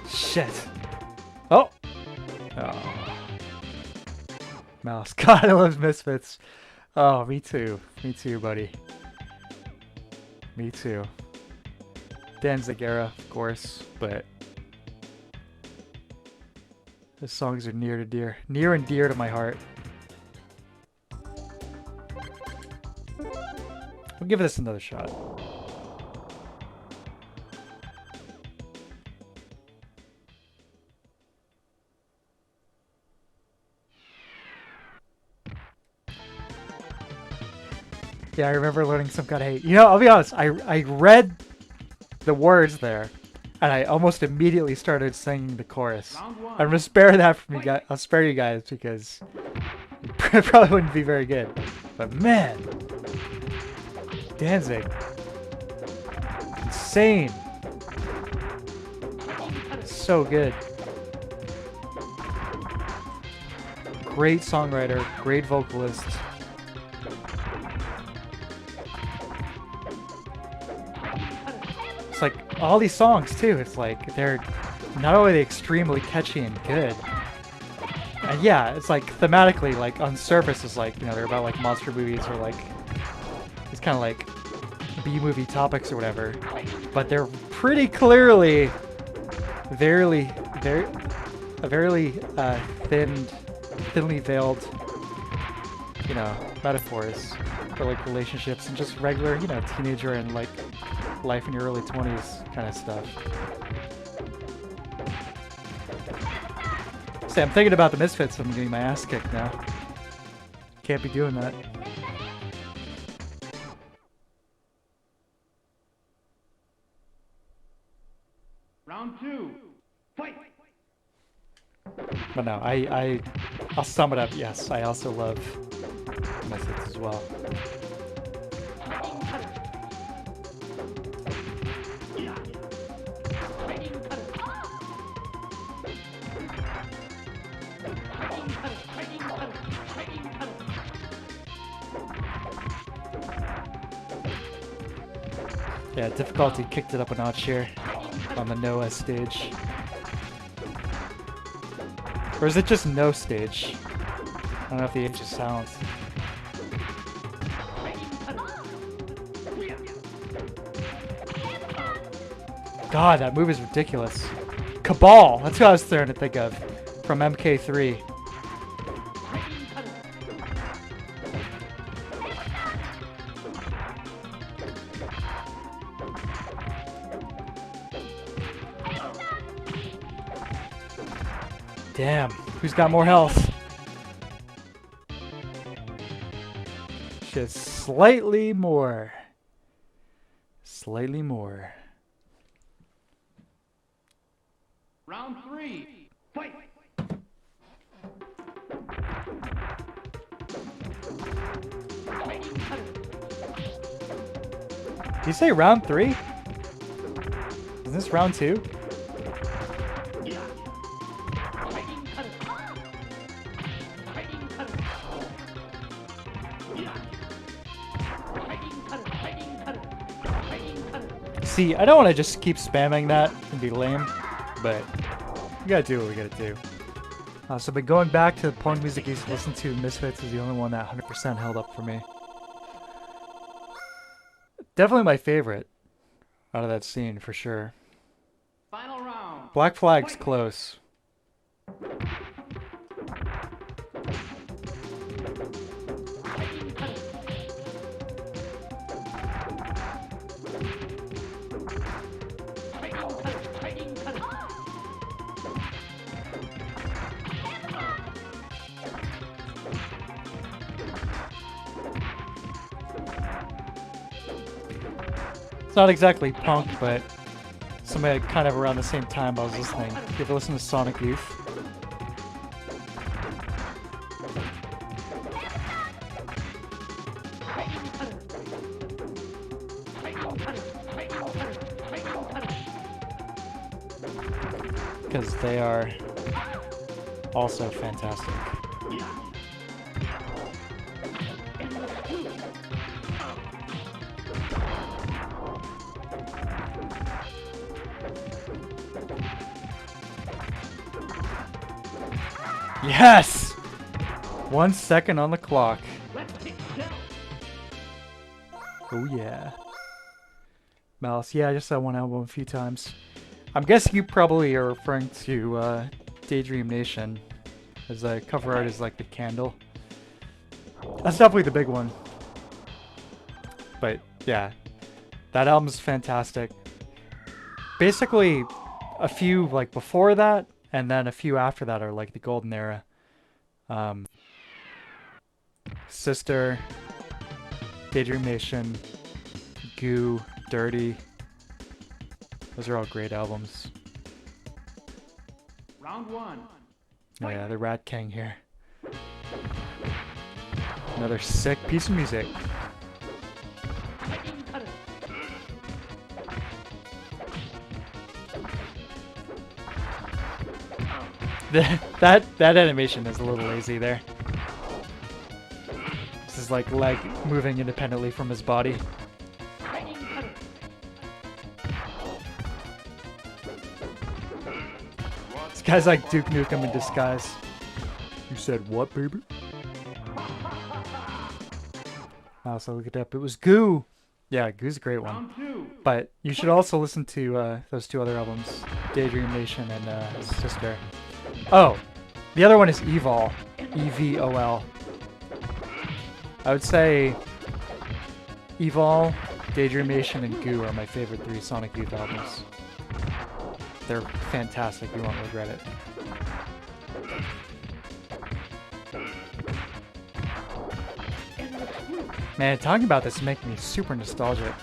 Shit. Oh! Oh. Mouse. God, I love Misfits. Oh, me too. Me too, buddy. Me too. Danzig era, of course, but the songs are near and dear to my heart. We'll give this another shot. Yeah, I remember learning some kind of hate. You know, I'll be honest, I read the words there, and I almost immediately started singing the chorus. Round 1. I'm gonna spare that from you guys. I'll spare you guys because it probably wouldn't be very good. But man, Danzig, insane, so good. Great songwriter, great vocalist. It's like all these songs too. It's like they're not only extremely catchy and good. And yeah, it's like thematically, like on surface, is like, you know, they're about like monster movies or like it's kind of like B-movie topics or whatever. But they're pretty clearly, very thinly veiled, you know, metaphors for like relationships and just regular, you know, teenager and like life in your early 20s kind of stuff. Say, I'm thinking about the Misfits. I'm getting my ass kicked now. Can't be doing that. Round 2. Fight! But no, I'll sum it up. Yes, I also love Misfits as well. Yeah, difficulty kicked it up a notch here on the no stage. Or is it just no stage? I don't know if the H is silent. God, that move is ridiculous. Cabal! That's what I was starting to think of. From MK3. Damn, who's got more health? Just slightly more. Slightly more. Round 3. Fight. Did you say round 3? Is this round 2? See, I don't want to just keep spamming that and be lame, but we gotta do what we gotta do. So, but going back to the punk music I used to listen to, Misfits is the only one that 100% held up for me. Definitely my favorite out of that scene, for sure. Final round. Black Flag's close. It's not exactly punk, but somebody kind of around the same time I was listening. You ever listen to Sonic Youth? Because they are also fantastic. Yes! 1 second on the clock. Oh yeah. Malice, yeah, I just saw one album a few times. I'm guessing you probably are referring to Daydream Nation, as the cover art is like the candle. That's definitely the big one. But yeah, that album's fantastic. Basically, a few like before that, and then a few after that are like the golden era. Sister, Daydream Nation, Goo, Dirty. Those are all great albums. Round 1. Oh yeah, the Rat King here. Another sick piece of music. That animation is a little lazy there. This is like leg moving independently from his body. This guy's like Duke Nukem in disguise. You said what, baby? Oh, so look it up. It was Goo. Yeah, Goo's a great one. Round 2. But you should also listen to those two other albums, Daydream Nation and Sister. Oh, the other one is Evol. E-V-O-L. I would say Evol, Daydream Nation, and Goo are my favorite 3 Sonic Youth albums. They're fantastic. You won't regret it. Man, talking about this is making me super nostalgic.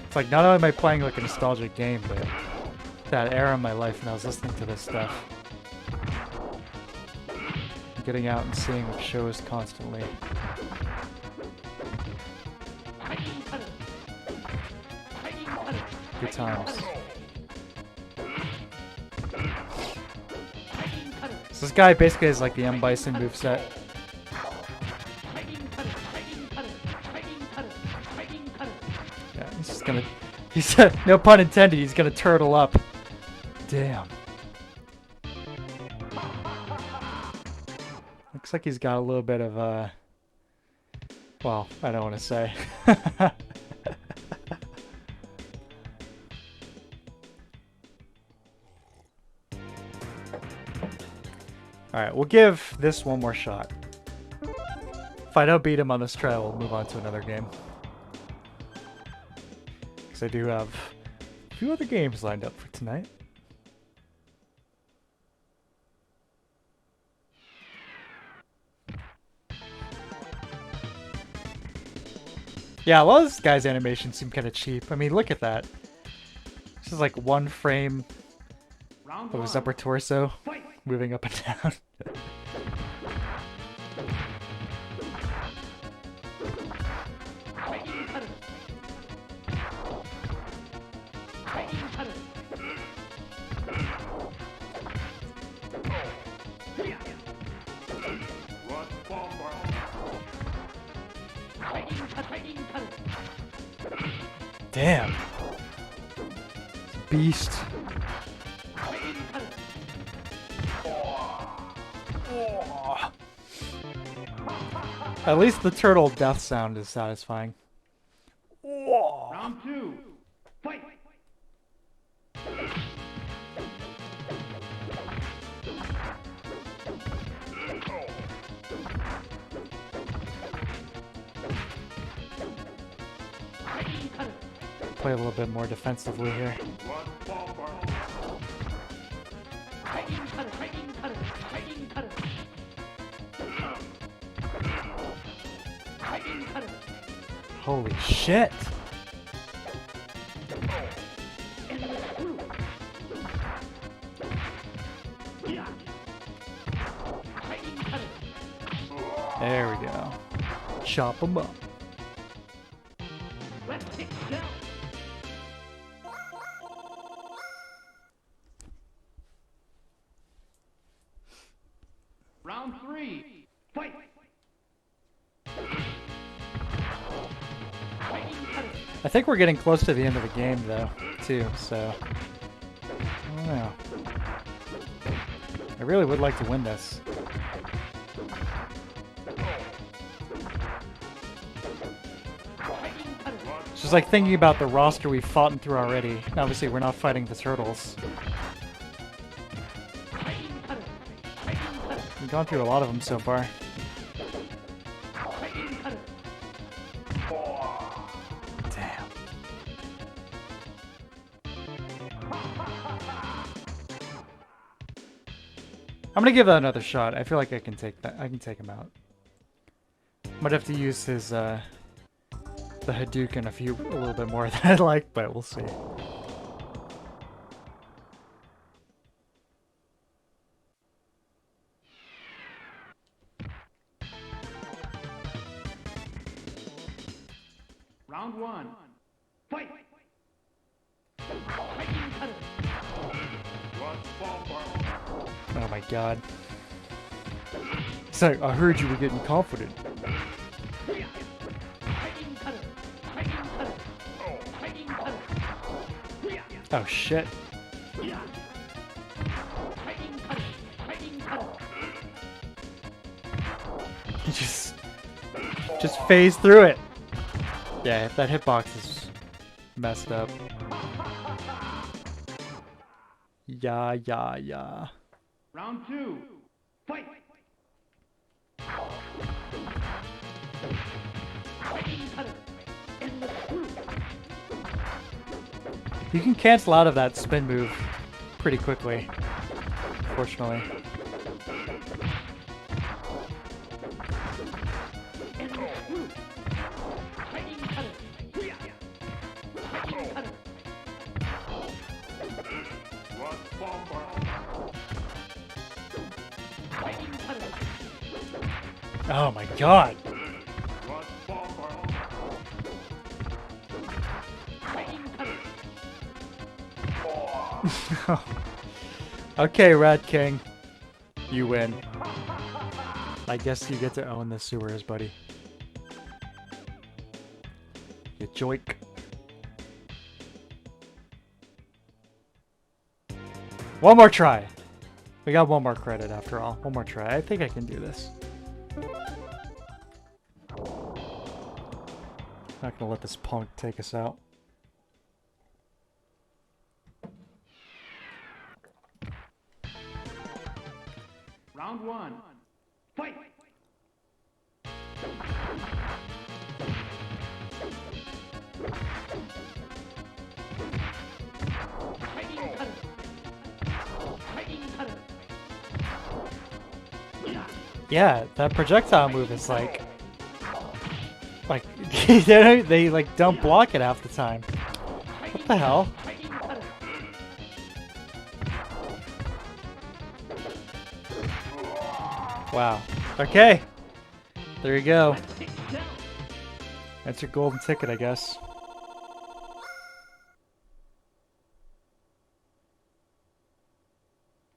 It's like not only am I playing like a nostalgic game, but that era of my life when I was listening to this stuff. Getting out and seeing shows constantly. Good times. So this guy basically is like the M. Bison moveset. He's just gonna... He's no pun intended, he's gonna turtle up. Damn. Looks like he's got a little bit of, well, I don't want to say. Alright, we'll give this one more shot. If I don't beat him on this try, we'll move on to another game. Because I do have a few other games lined up for tonight. Yeah, a lot of this guy's animations seem kind of cheap. I mean, look at that. This is like one frame of his upper torso moving up and down. Damn. Beast. At least the turtle death sound is satisfying. Round 2. Fight. Play a little bit more defensively here. Holy shit! There we go. Chop them up. Round 3. Fight. I think we're getting close to the end of the game, though, too, so... I don't know. I really would like to win this. It's just like thinking about the roster we've fought through already. Obviously, we're not fighting the turtles. We've gone through a lot of them so far. Damn. I'm gonna give that another shot. I feel like I can take that. I can take him out. Might have to use his the Hadouken a little bit more than I'd like, but we'll see. Round 1. Fight. Oh my god. So I heard you were getting confident. Oh shit. He just phased through it. Yeah, that hitbox is messed up. Yeah. Round 2. Fight. You can cancel out of that spin move pretty quickly, fortunately. Oh my god! Okay, Rat King. You win. I guess you get to own the sewers, buddy. You joik. One more try. We got one more credit after all. One more try. I think I can do this. Not gonna let this punk take us out. Round 1. Fight! Yeah, that projectile move is like they like don't block it half the time. What the hell? Wow. Okay. There you go. That's your golden ticket, I guess.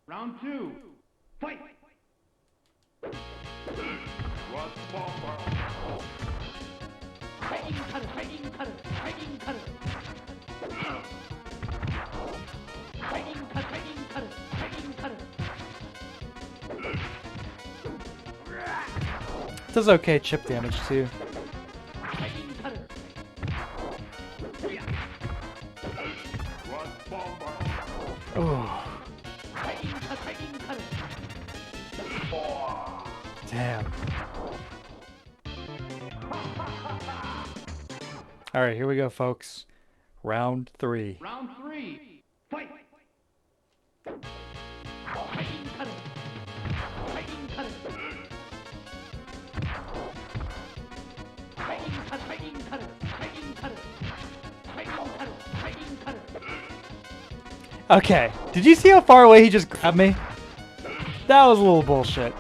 Round 2. Fight! Does okay chip damage too. Oh. Damn. All right, here we go, folks. Round 3. Round 3. Fight! Okay, did you see how far away he just grabbed me? That was a little bullshit.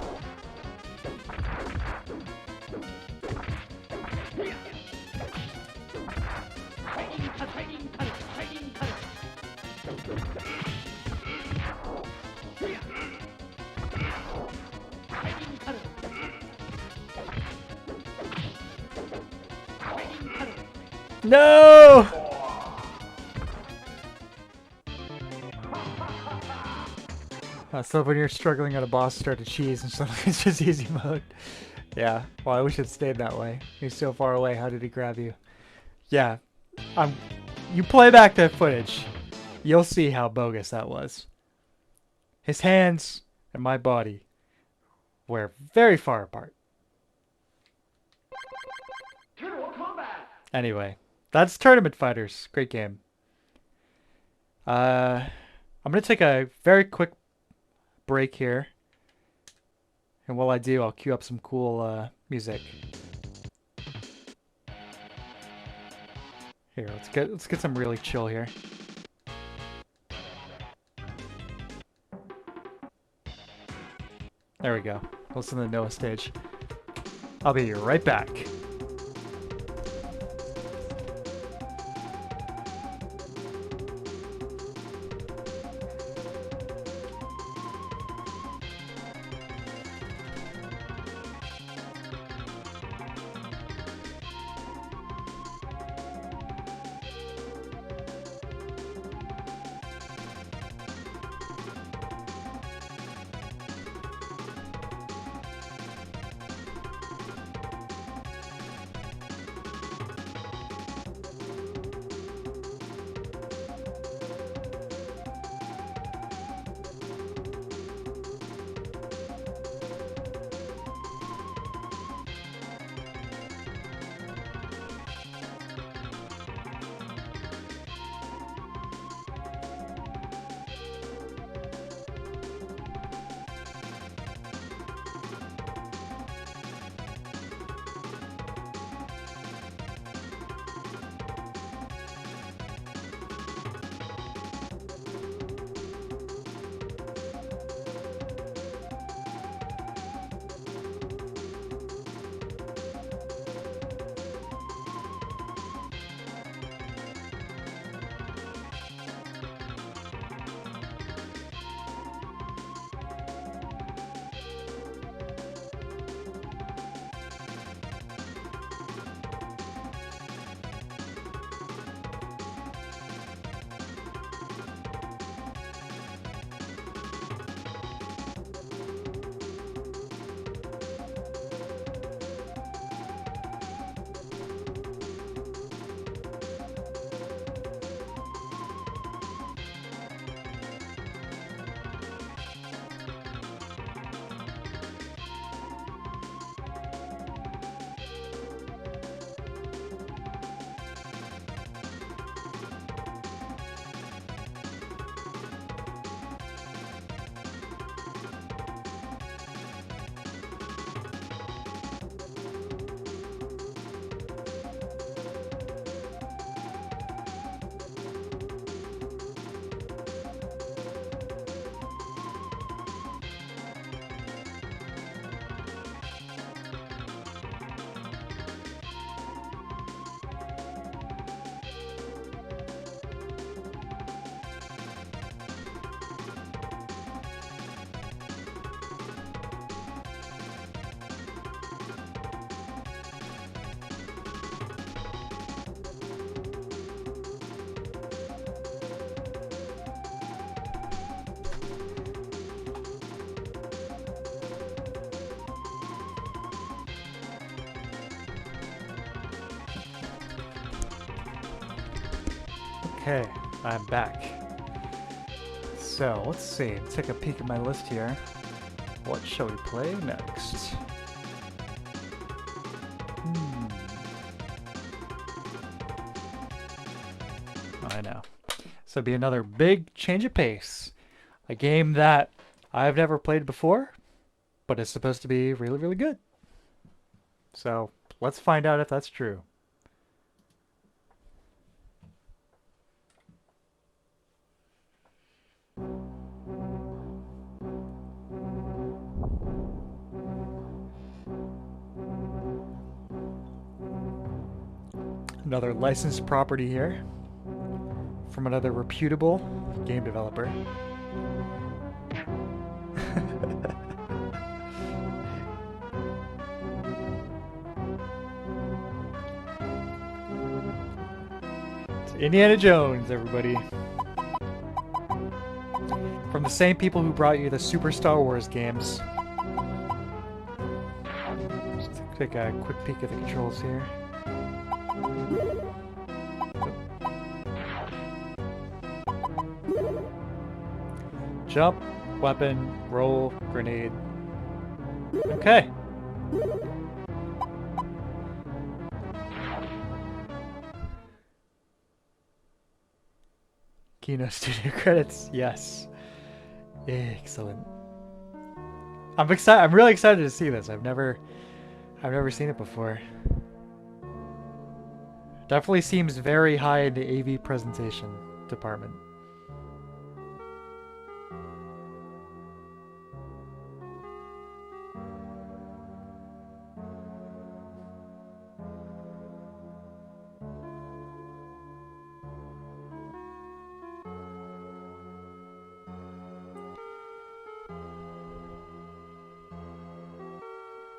No! So when you're struggling at a boss, start to cheese and stuff. It's just easy mode. Yeah. Well, I wish it stayed that way. He's so far away. How did he grab you? Yeah. You play back that footage. You'll see how bogus that was. His hands and my body were very far apart. Turtle combat! Anyway, that's Tournament Fighters. Great game. I'm going to take a very quick break here. And while I do, I'll cue up some cool music. Here, let's get some really chill here. There we go. Listen to the Noah stage. I'll be right back. Okay, I'm back. So, let's see. Take a peek at my list here. What shall we play next? I know. So it'll be another big change of pace. A game that I've never played before, but it's supposed to be really, really good. So let's find out if that's true. Another licensed property here from another reputable game developer. It's Indiana Jones, everybody. From the same people who brought you the Super Star Wars games. Just take a quick peek at the controls here. Jump, weapon, roll, grenade. Okay. Kino Studio credits, yes. Excellent. I'm excited. I'm really excited to see this. I've never seen it before. Definitely seems very high in the AV presentation department.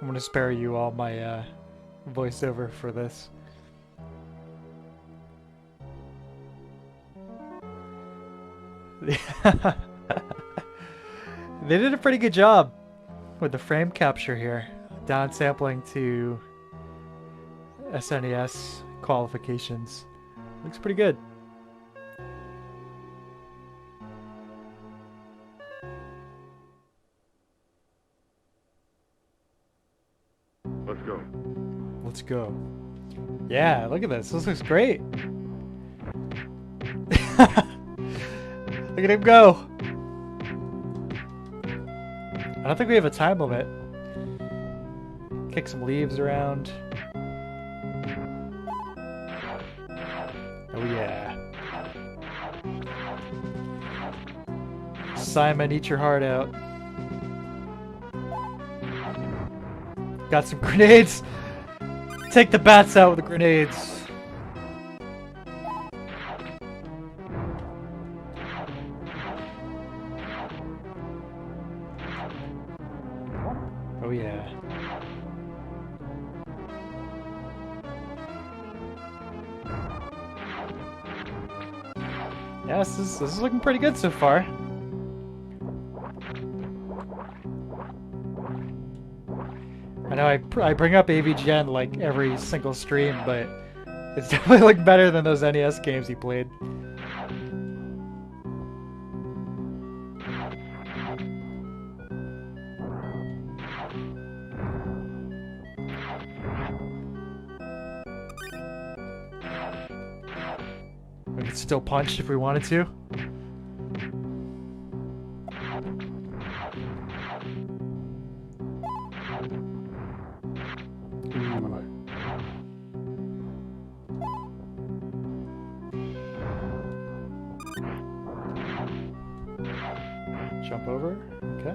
I'm gonna spare you all my voiceover for this. They did a pretty good job with the frame capture here. Downsampling to SNES qualifications. Looks pretty good. Let's go. Let's go. Yeah, look at this. This looks great. Look at him go. I don't think we have a time limit. Kick some leaves around. Oh yeah. Simon, eat your heart out. Got some grenades. Take the bats out with the grenades. Oh yeah. Yeah, this is looking pretty good so far. I know I bring up AVGN like every single stream, but it's definitely looking better than those NES games he played. We could still punch if we wanted to. Jump over, okay.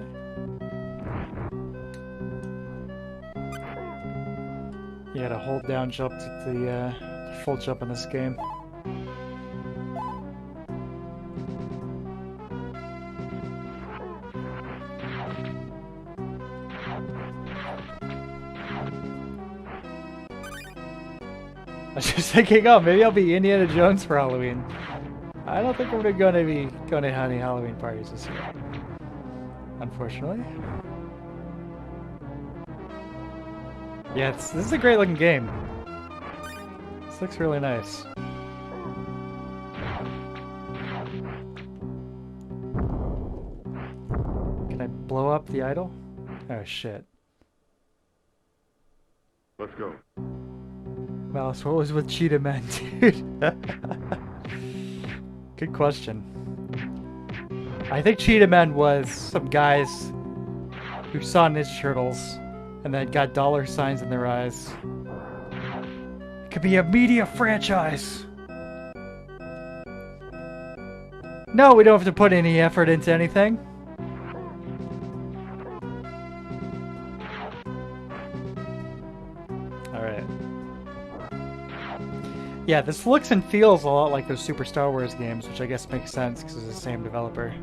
You gotta hold down jump to the full jump in this game. I was just thinking, oh, maybe I'll be Indiana Jones for Halloween. I don't think I'm going to be going to any Halloween parties this year, unfortunately. Yeah, this is a great looking game. This looks really nice. up the idol? Oh shit. Let's go. Well, so what was with Cheetah Men, dude? Good question. I think Cheetah Men was some guys who saw Ninja Turtles and then got dollar signs in their eyes. It could be a media franchise. No, we don't have to put any effort into anything. Alright. Yeah, this looks and feels a lot like those Super Star Wars games, which I guess makes sense because it's the same developer.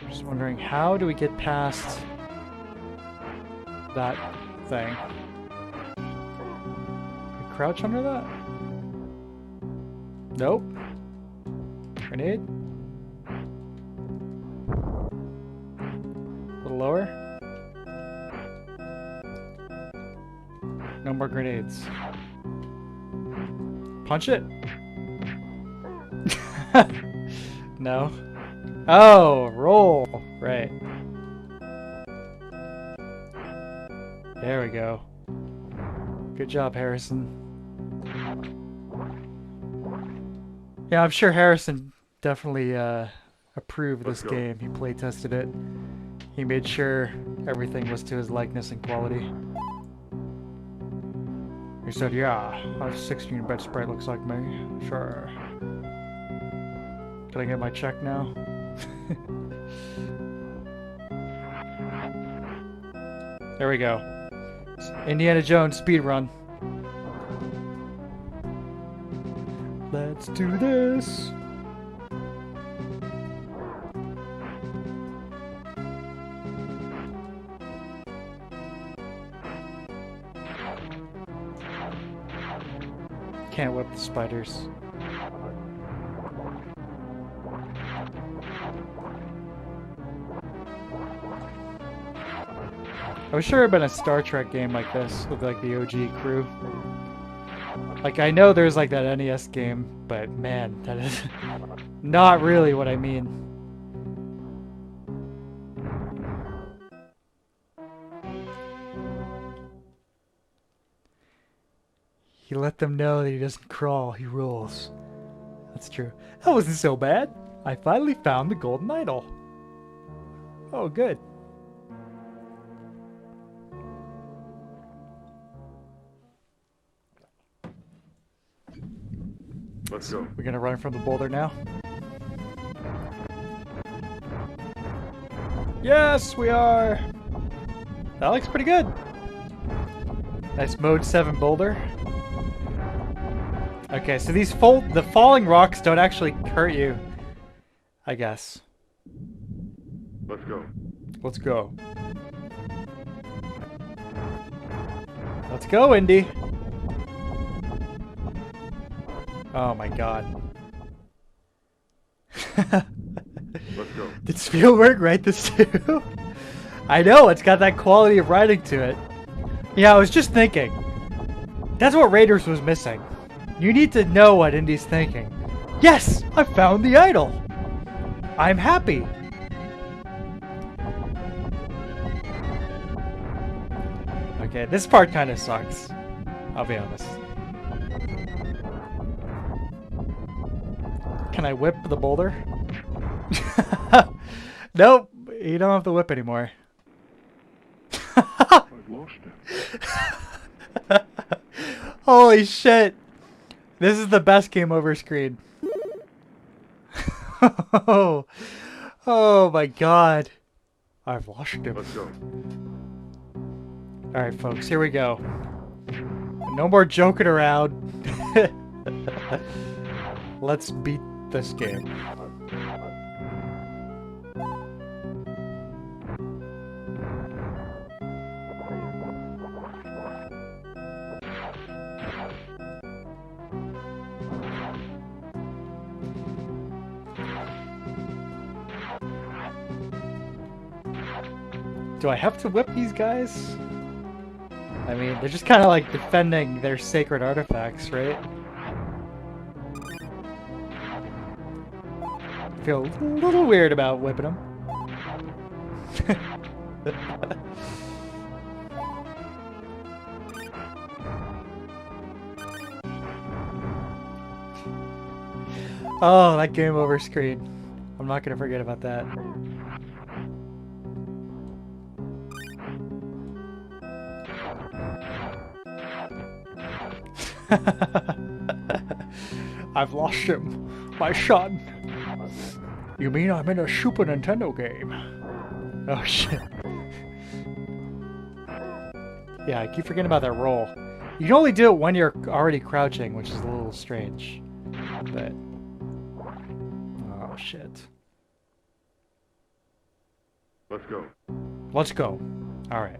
Just wondering, how do we get past that thing? We crouch under that? Nope. Grenade? A little lower? No more grenades. Punch it? No. Oh, roll. Right. There we go. Good job, Harrison. Yeah, I'm sure Harrison definitely approved this game. He play tested it. He made sure everything was to his likeness and quality. He said, yeah, a 16-bit sprite looks like me. Sure. Can I get my check now? There we go. Indiana Jones speedrun. Let's do this. Can't whip the spiders. I was sure it'd been a Star Trek game like this with like the OG crew. Like I know there's like that NES game, but man, that is not really what I mean. He let them know that he doesn't crawl, he rolls. That's true. That wasn't so bad. I finally found the golden idol. Oh, good. Let's go. We're gonna run from the boulder now. Yes, we are. That looks pretty good. Nice mode 7 boulder. Okay, so these the falling rocks don't actually hurt you, I guess. Let's go. Let's go. Let's go, Indy. Oh my god. Let's go. Did Spielberg write this too? I know, it's got that quality of writing to it. Yeah, I was just thinking. That's what Raiders was missing. You need to know what Indy's thinking. Yes! I found the idol! I'm happy! Okay, this part kind of sucks. I'll be honest. Can I whip the boulder? Nope, you don't have to whip anymore. I've lost it. Holy shit! This is the best game over screen. Oh my god. I've lost him. Let's go. Alright folks, here we go. No more joking around. Let's beat this game. Do I have to whip these guys? I mean, they're just kind of like defending their sacred artifacts, right? feel a little weird about whipping him. Oh, that game over screen. I'm not gonna forget about that. I've lost him. My son. You mean I'm in a Super Nintendo game? Oh shit. Yeah, I keep forgetting about that roll. You can only do it when you're already crouching, which is a little strange. But... oh shit. Let's go. Let's go. Alright.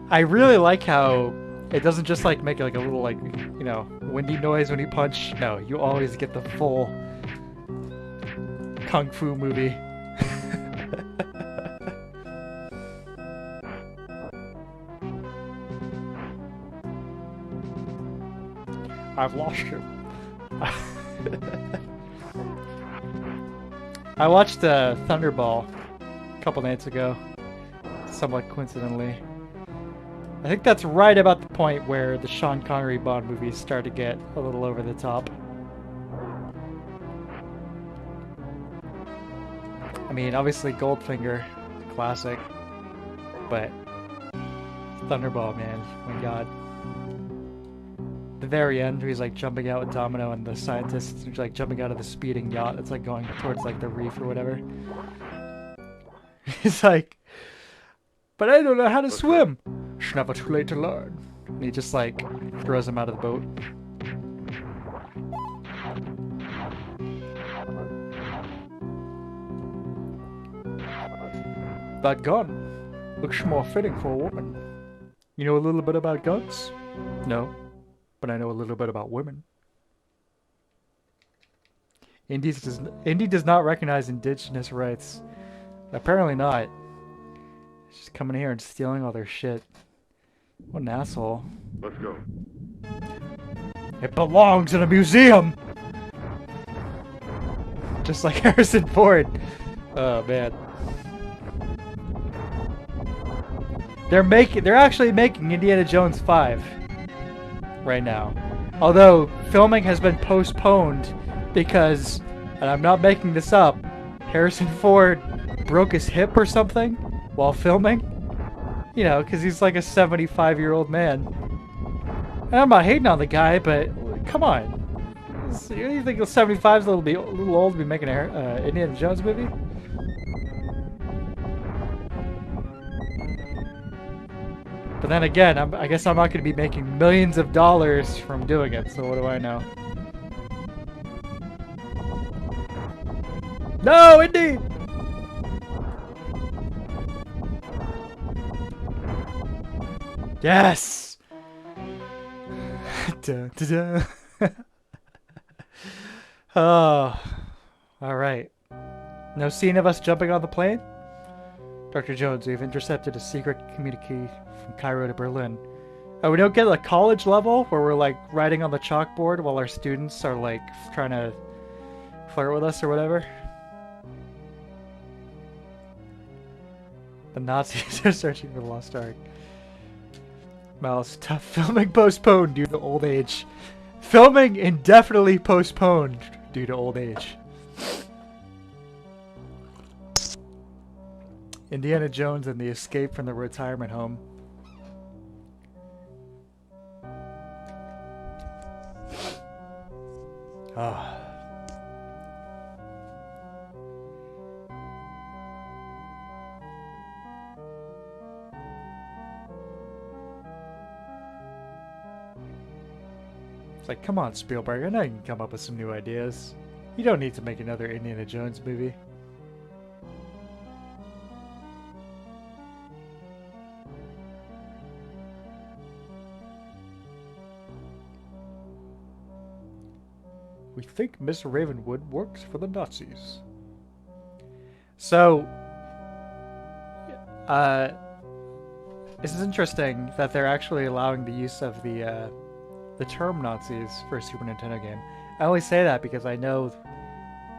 I really like how it doesn't just like make like a little like, you know, windy noise when you punch. No, you always get the full kung fu movie. I've lost him. I watched Thunderball a couple nights ago, somewhat coincidentally. I think that's right about the point where the Sean Connery Bond movies start to get a little over the top. I mean, obviously Goldfinger, classic, but Thunderball, man, my god. The very end, where he's like jumping out with Domino and the scientists are like jumping out of the speeding yacht that's like going towards like the reef or whatever. He's like, but I don't know how to swim. It's never too late to learn. And he just like throws him out of the boat. That gun looks more fitting for a woman. You know a little bit about guns? No, but I know a little bit about women. Indy does not recognize indigenous rights. Apparently not. He's just coming here and stealing all their shit. What an asshole. Let's go. It belongs in a museum! Just like Harrison Ford. Oh man. They're actually making Indiana Jones 5 right now. Although filming has been postponed because, and I'm not making this up, Harrison Ford broke his hip or something while filming. You know, because he's like a 75-year-old man. And I'm not hating on the guy, but come on. You think 75 is a little old to be making an Indiana Jones movie? But then again, I guess I'm not going to be making millions of dollars from doing it, so what do I know? No, Indy! Yes! Dun, dun, dun. Oh, alright. No scene of us jumping on the plane? Dr. Jones, we've intercepted a secret communique from Cairo to Berlin. Oh, we don't get a college level where we're like writing on the chalkboard while our students are like trying to flirt with us or whatever? The Nazis are searching for the lost ark. Mouse, tough filming postponed due to old age. Filming indefinitely postponed due to old age. Indiana Jones and the escape from the retirement home. Ah. It's like, come on, Spielberg, I know you can come up with some new ideas. You don't need to make another Indiana Jones movie. We think Miss Ravenwood works for the Nazis. So, this is interesting that they're actually allowing the use of the the term Nazis for a Super Nintendo game. I only say that because I know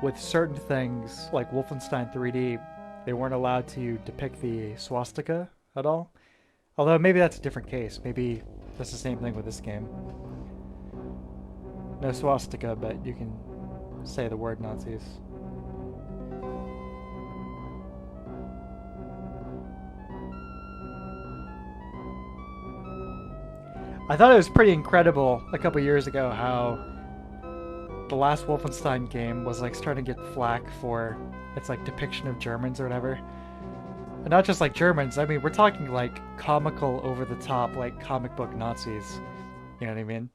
with certain things like Wolfenstein 3D, they weren't allowed to depict the swastika at all. Although maybe that's a different case. Maybe that's the same thing with this game. No swastika, but you can say the word Nazis. I thought it was pretty incredible a couple years ago how the last Wolfenstein game was like starting to get flack for its like depiction of Germans or whatever. And not just like Germans, I mean we're talking like comical over the top like comic book Nazis. You know what I mean?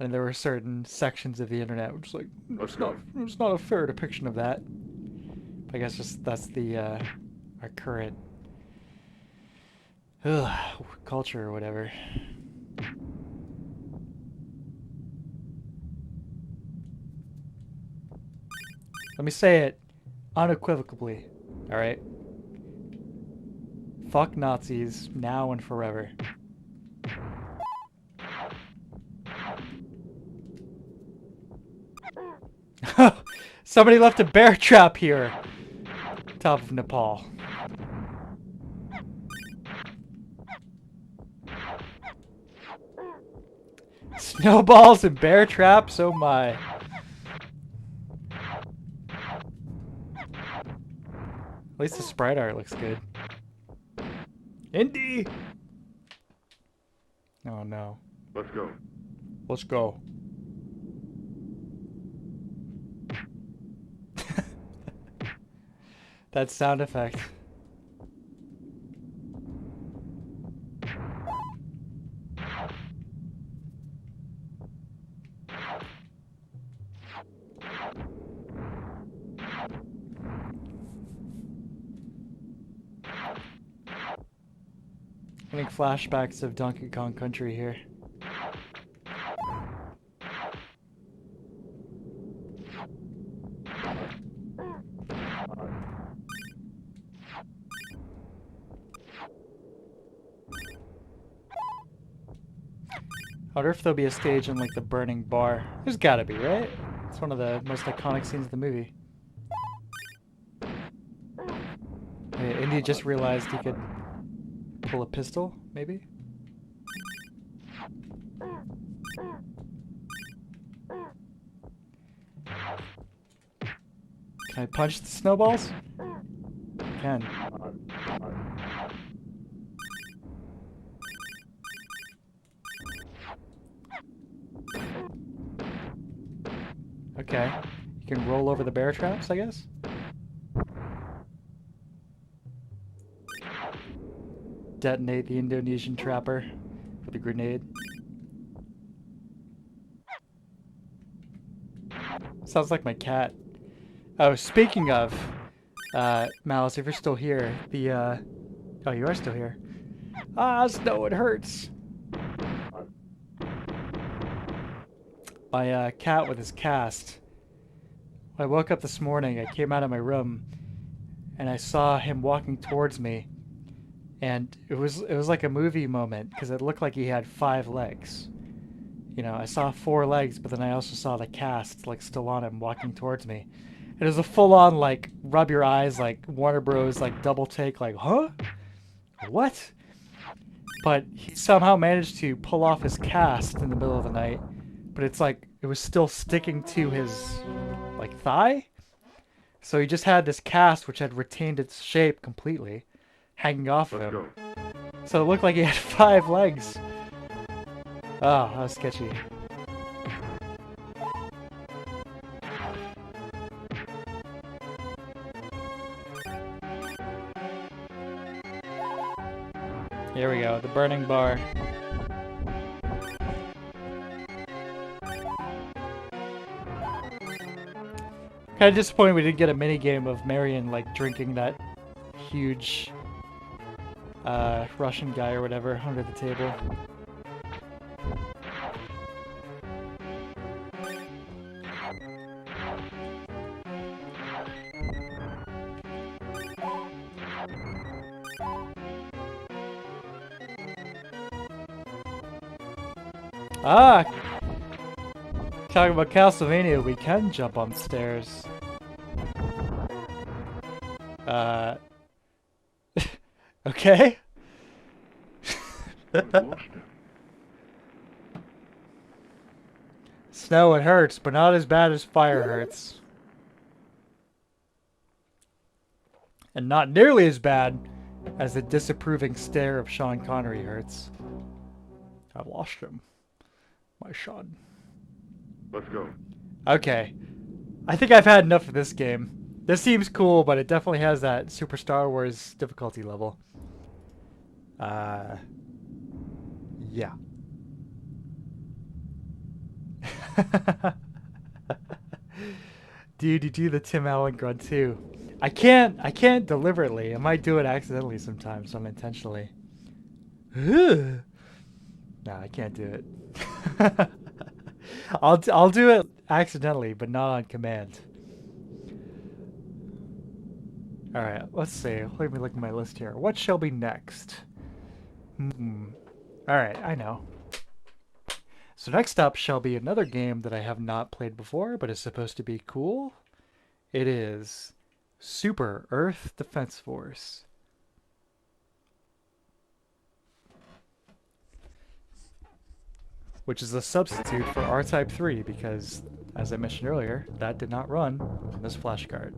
And there were certain sections of the internet which like it's not a fair depiction of that. I guess just that's the our current culture or whatever. Let me say it unequivocally, alright? Fuck Nazis, now and forever. Somebody left a bear trap here! Top of Nepal. Snowballs and bear traps, oh my. At least the sprite art looks good. Indy! Oh no. Let's go. Let's go. That sound effect. I think flashbacks of Donkey Kong Country here. I wonder if there'll be a stage in like the burning bar. There's gotta be, right? It's one of the most iconic scenes of the movie. Wait, Indy just realized he could pull a pistol, maybe? Can I punch the snowballs? I can. Okay. You can roll over the bear traps, I guess? Detonate the Indonesian trapper with a grenade. Sounds like my cat. Oh, speaking of, Malice, if you're still here, the, oh, you are still here. Ah, snow, it hurts. My, cat with his cast. When I woke up this morning, I came out of my room, and I saw him walking towards me. And it was like a movie moment, because it looked like he had 5 legs. You know, I saw 4 legs, but then I also saw the cast, like, still on him, walking towards me. It was a full-on, like, rub your eyes, like, Warner Bros., like, double take, like, huh? What? But he somehow managed to pull off his cast in the middle of the night, but it's like, it was still sticking to his, like, thigh? So he just had this cast, which had retained its shape completely, hanging off of him. So it looked like he had 5 legs. Oh, that was sketchy. Here we go, the burning bar. Kind of disappointed we didn't get a mini game of Marion like drinking that huge Russian guy or whatever under the table. Ah! Talking about Castlevania, we can jump on stairs. Okay. I've lost him. Snow, it hurts, but not as bad as fire hurts. And not nearly as bad as the disapproving stare of Sean Connery hurts. I've lost him. My Sean. Let's go. Okay. I think I've had enough of this game. This seems cool, but it definitely has that Super Star Wars difficulty level. Yeah. Dude, you do the Tim Allen grunt too. I can't deliberately. I might do it accidentally sometimes, unintentionally. No, I can't do it. I'll do it accidentally, but not on command. All right, let's see. Let me look at my list here. What shall be next? All right, I know. So next up shall be another game that I have not played before, but is supposed to be cool. It is Super Earth Defense Force. Which is a substitute for R-Type 3 because, as I mentioned earlier, that did not run on this flashcard.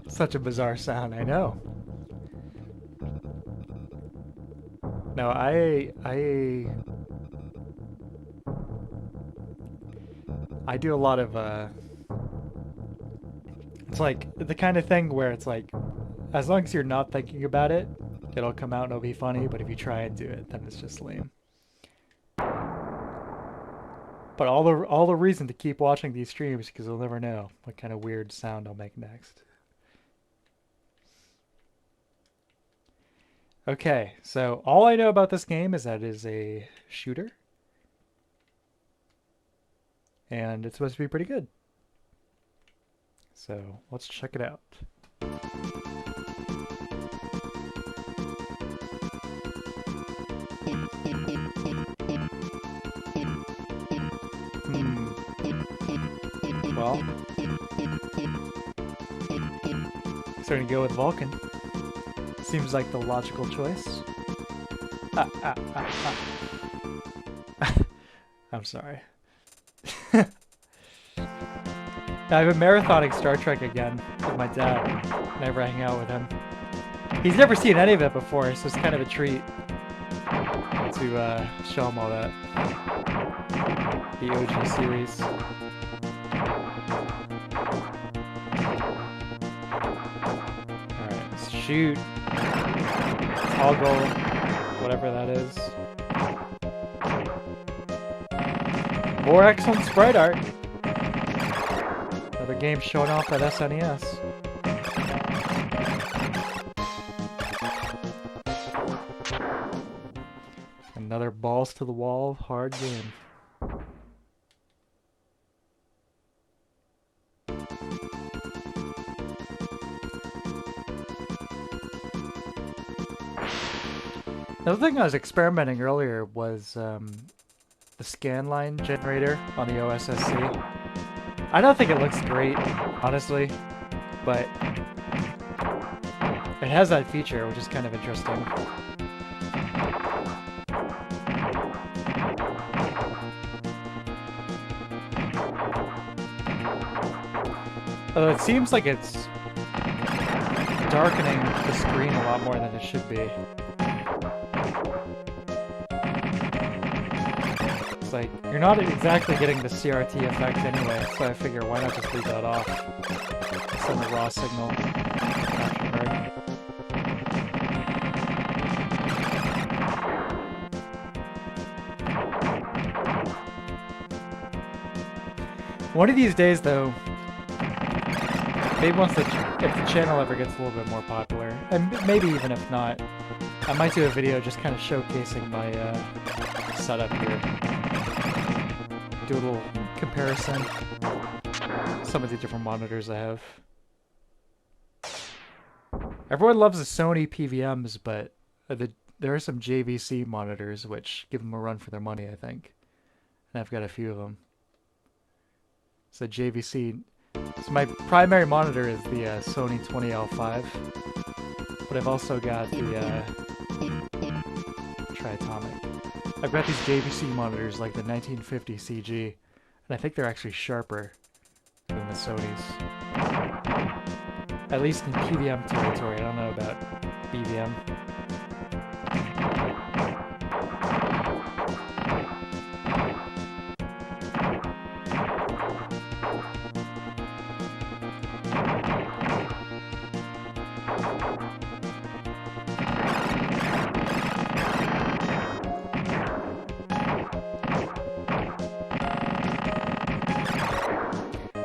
Such a bizarre sound, I know. No, I do a lot of it's like the kind of thing where it's like as long as you're not thinking about it, it'll come out and it'll be funny, but if you try and do it, then it's just lame. But all the reason to keep watching these streams because you'll never know what kind of weird sound I'll make next. Okay, so all I know about this game is that it is a shooter. And it's supposed to be pretty good. So let's check it out. Well, starting to go with Vulcan. Seems like the logical choice. I'm sorry. I've been marathoning Star Trek again with my dad whenever I hang out with him. He's never seen any of it before, so it's kind of a treat to show him all that. The OG series. Alright, let's shoot. Toggle, whatever that is. More excellent sprite art. Another game showing off at SNES. Another balls to the wall hard game. The thing I was experimenting earlier was the scanline generator on the OSSC. I don't think it looks great, honestly, but it has that feature, which is kind of interesting. Although it seems like it's darkening the screen a lot more than it should be. Like, you're not exactly getting the CRT effect anyway, so I figure why not just leave that off. Send the raw signal afterward. One of these days, though, maybe if the channel ever gets a little bit more popular, and maybe even if not, I might do a video just kind of showcasing my setup here. Do a little comparison. Some of the different monitors I have. Everyone loves the Sony PVMs, but there are some JVC monitors which give them a run for their money, I think. And I've got a few of them. So JVC. So my primary monitor is the Sony 20L5, but I've also got the Triatomic. I've got these JVC monitors like the 1950 CG, and I think they're actually sharper than the Sonys. At least in PVM territory. I don't know about BVM.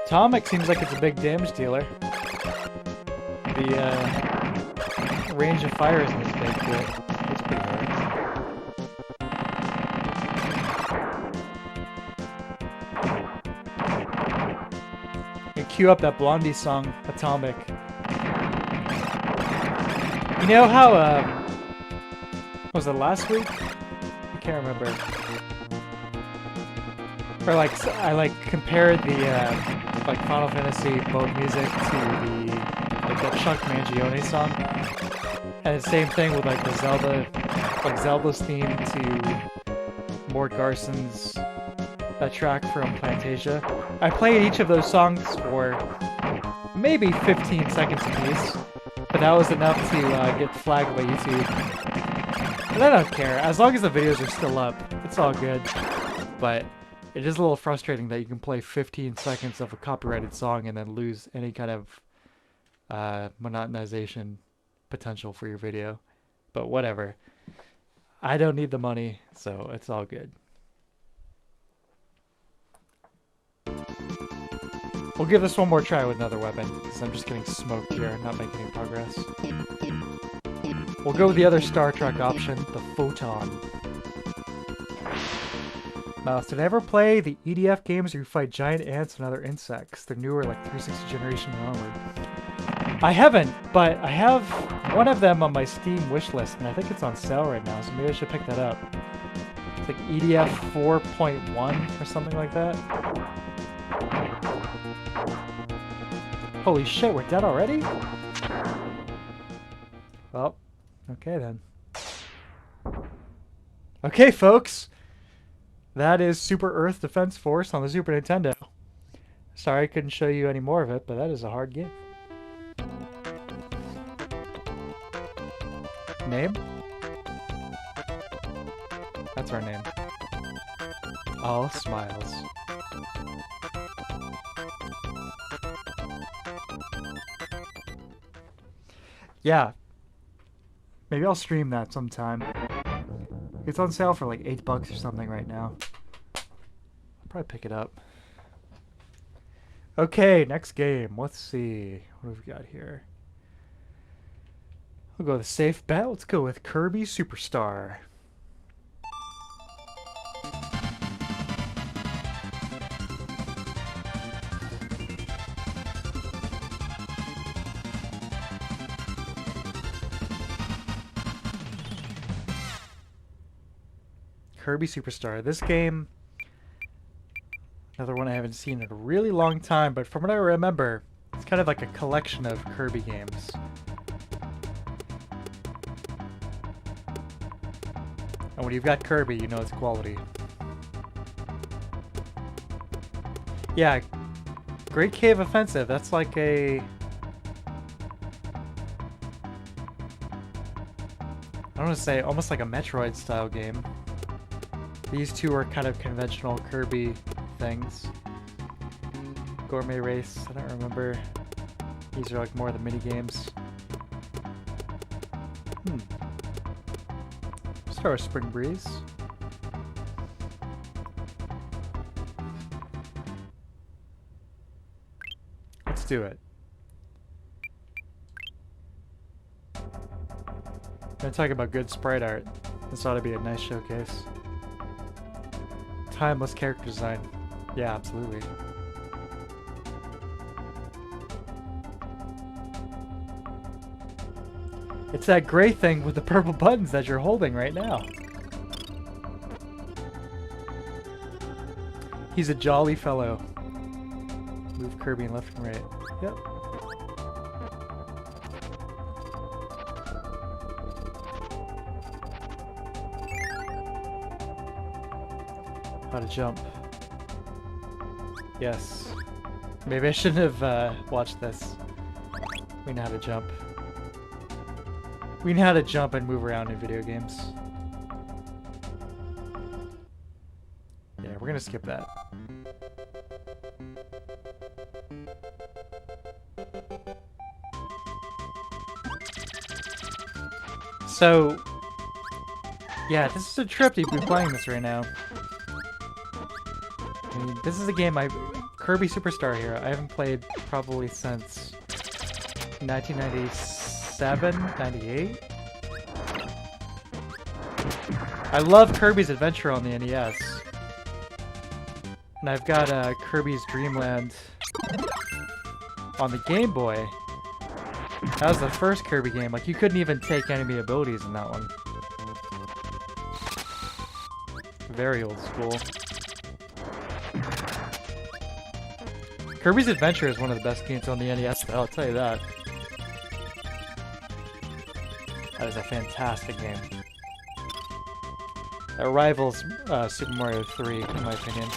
Atomic seems like it's a big damage dealer. The range of fire isn't as big to it. It's pretty hard. You cue up that Blondie song, Atomic. You know how, was it last week? I can't remember. Or like, I like compared the, like Final Fantasy boat music to the like that Chuck Mangione song, and the same thing with like the Zelda, like Zelda's theme to Mort Garson's that track from Plantasia. I played each of those songs for maybe 15 seconds apiece, but that was enough to get flagged by YouTube. And I don't care as long as the videos are still up. It's all good, but. It is a little frustrating that you can play 15 seconds of a copyrighted song and then lose any kind of monotonization potential for your video. But whatever. I don't need the money, so it's all good. We'll give this one more try with another weapon, because I'm just getting smoked here and not making any progress. We'll go with the other Star Trek option, the Photon. Mouse, did I ever play the EDF games where you fight giant ants and other insects? They're newer, like 360 generation and onward. I haven't, but I have one of them on my Steam wishlist, and I think it's on sale right now, so maybe I should pick that up. It's like EDF 4.1 or something like that. Holy shit, we're dead already? Well, okay then. Okay, folks. That is Super Earth Defense Force on the Super Nintendo. Sorry I couldn't show you any more of it, but that is a hard game. Name? That's our name. All smiles. Yeah. Maybe I'll stream that sometime. It's on sale for like $8 or something right now. I'll probably pick it up. Okay, next game. Let's see. What have we got here? We'll go with a safe bet. Let's go with Kirby Superstar. Kirby Superstar. This game, another one I haven't seen in a really long time, but from what I remember, it's kind of like a collection of Kirby games. And when you've got Kirby, you know it's quality. Yeah, Great Cave Offensive, that's like a... I want to say almost like a Metroid style game. These two are kind of conventional Kirby things. Gourmet Race, I don't remember. These are like more of the mini games. Start with Spring Breeze. Let's do it. I'm talking about good sprite art. This ought to be a nice showcase. Timeless character design. Yeah, absolutely. It's that gray thing with the purple buttons that you're holding right now. He's a jolly fellow. Move Kirby and left and right. Yep. How to jump. Yes. Maybe I shouldn't have watched this. We know how to jump. We know how to jump and move around in video games. Yeah, we're gonna skip that. So, yeah, this is a trip to be playing this right now. I mean, this is a game Kirby Superstar Hero, I haven't played probably since 1997, 98? I love Kirby's Adventure on the NES. And I've got Kirby's Dream Land on the Game Boy. That was the first Kirby game. Like, you couldn't even take enemy abilities in that one. Very old school. Kirby's Adventure is one of the best games on the NES, though, I'll tell you that. That is a fantastic game. It rivals Super Mario 3, in my opinion.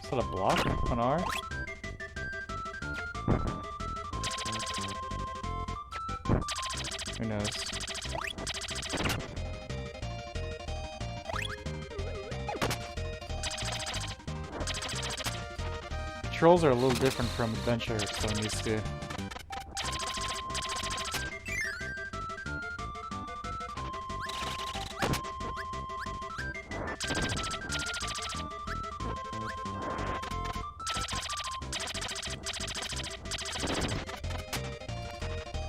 Is that a block on R? Who knows? Controls are a little different from Adventure, so I'm used to.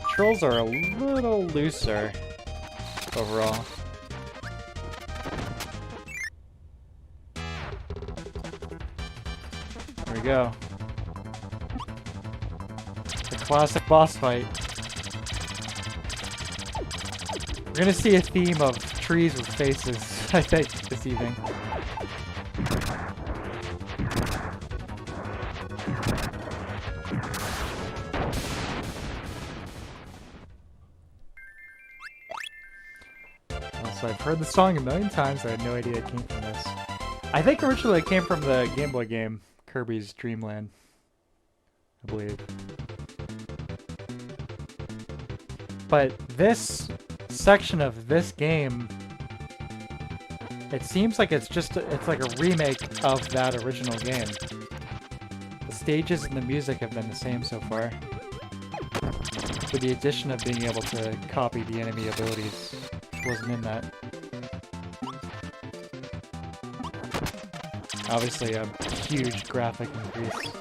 Controls are a little looser overall. There we go. The classic boss fight. We're gonna see a theme of trees with faces, I think, this evening. So I've heard the song a million times, I had no idea it came from this. I think originally it came from the Game Boy game, Kirby's Dream Land, I believe. But this section of this game, it seems like it's like a remake of that original game. The stages and the music have been the same so far, with the addition of being able to copy the enemy abilities. Wasn't in that. Obviously a huge graphic increase.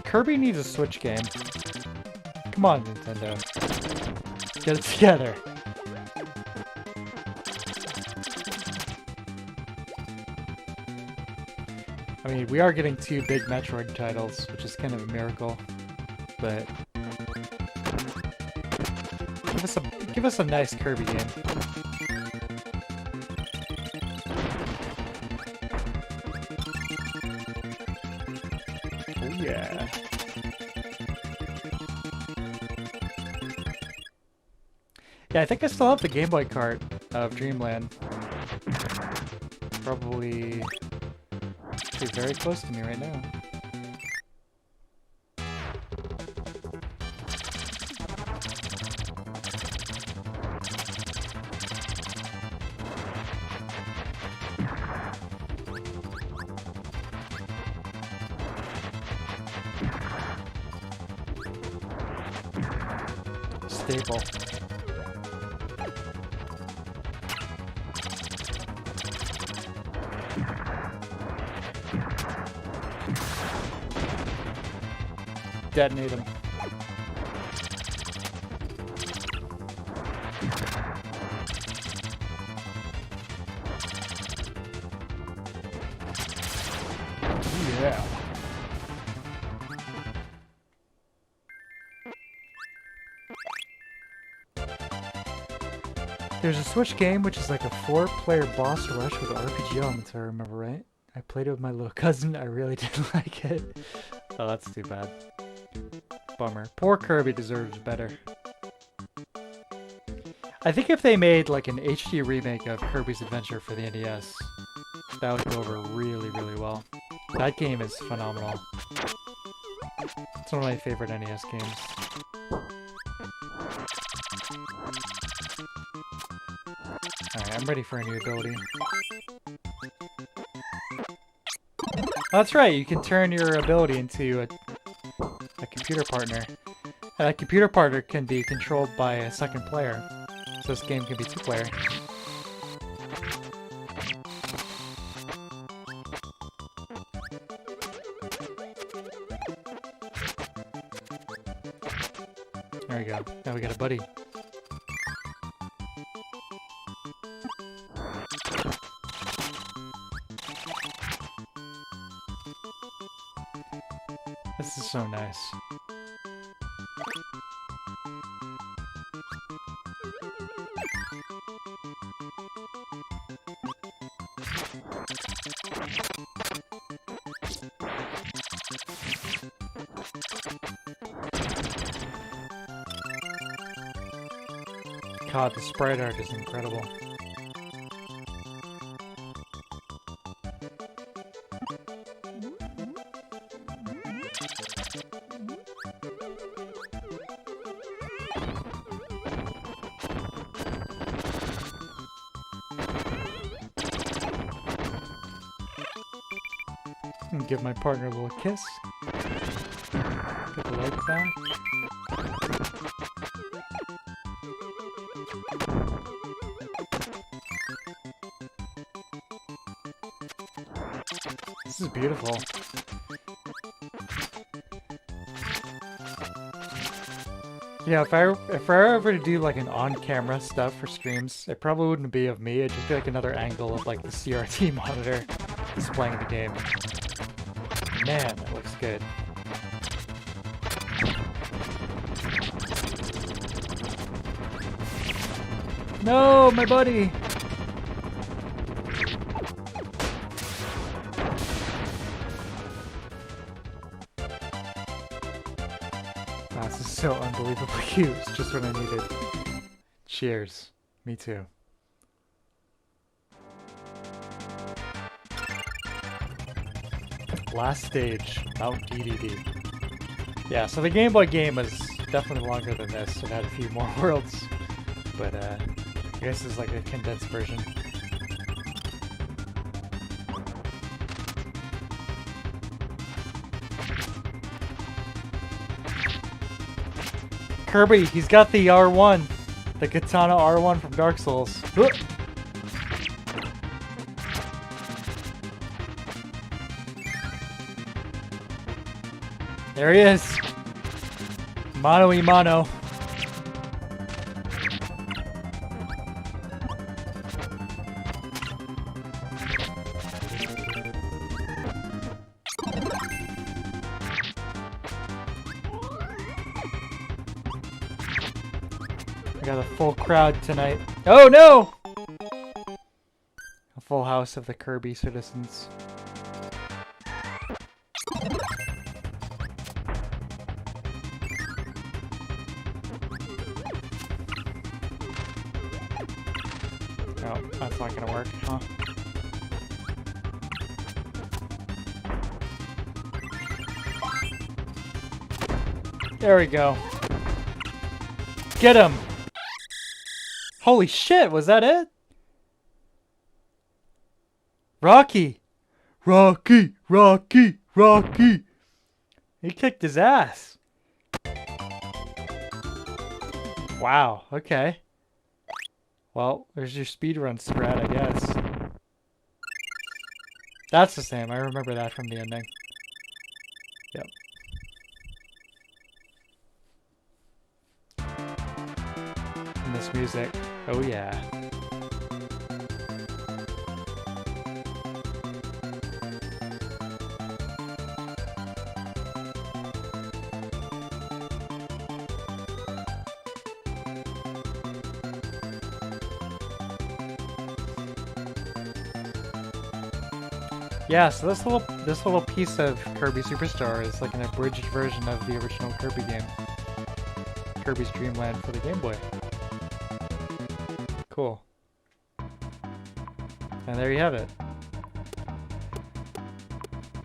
Kirby needs a Switch game. Come on, Nintendo. Get it together. I mean, we are getting 2 big Metroid titles, which is kind of a miracle, but give us a nice Kirby game. Oh yeah. Yeah, I think I still have the Game Boy cart of Dreamland. Probably actually very close to me right now. staple. Detonate him. Yeah. There's a Switch game which is like a 4-player boss rush with RPG elements, if I remember right. I played it with my little cousin. I really didn't like it. Oh, that's too bad. Bummer. Poor Kirby deserves better. I think if they made like an HD remake of Kirby's Adventure for the NES, that would go over really, really well. That game is phenomenal. It's one of my favorite NES games. Alright, I'm ready for a new ability. That's right, you can turn your ability into a computer partner. And that computer partner can be controlled by a second player. So this game can be 2-player. There we go. Now we got a buddy. This is so nice. God, the sprite art is incredible. And give my partner a little kiss. Get the light back. This is beautiful. Yeah, if I were ever to do like an on-camera stuff for streams, it probably wouldn't be of me. It'd just be like another angle of like the CRT monitor displaying the game. Man, that looks good. No, my buddy! Wow, this is so unbelievably cute. It's just what I needed. Cheers. Me too. Last stage, Mount DDD. Yeah, so the Game Boy game was definitely longer than this. It had a few more worlds, but I guess it's like a condensed version. Kirby, he's got the R1, the Katana R1 from Dark Souls. There he is. Mano y mano. We got a full crowd tonight. Oh no! A full house of the Kirby citizens. Oh, that's not gonna work, huh? There we go. Get him! Holy shit, was that it? Rocky! Rocky! Rocky! Rocky! He kicked his ass. Wow, okay. Well, there's your speedrun strat, I guess. That's the same. I remember that from the ending. Yep. And this music. Oh yeah. Yeah, so this little piece of Kirby Superstar is like an abridged version of the original Kirby game. Kirby's Dream Land for the Game Boy. Cool. And there you have it.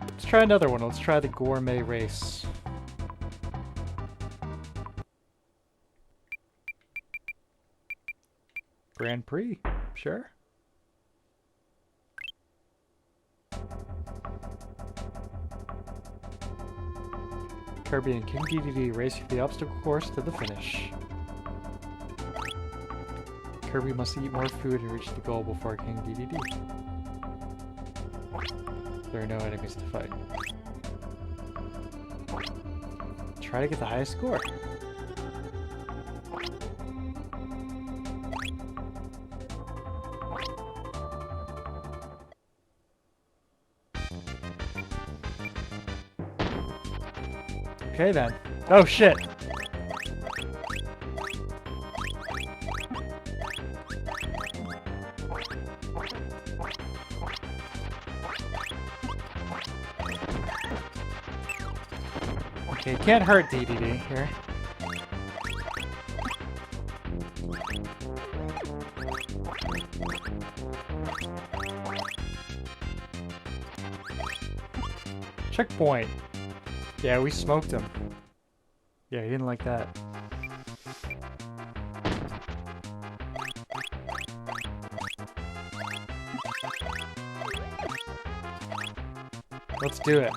Let's try another one. Let's try the Gourmet Race. Grand Prix, sure. Kirby and King DDD race through the obstacle course to the finish. Kirby must eat more food and reach the goal before King DDD. There are no enemies to fight. Try to get the highest score. Okay then. Oh shit! Okay, can't hurt DDD here. Checkpoint. Yeah, we smoked him. Yeah, he didn't like that. Let's do it.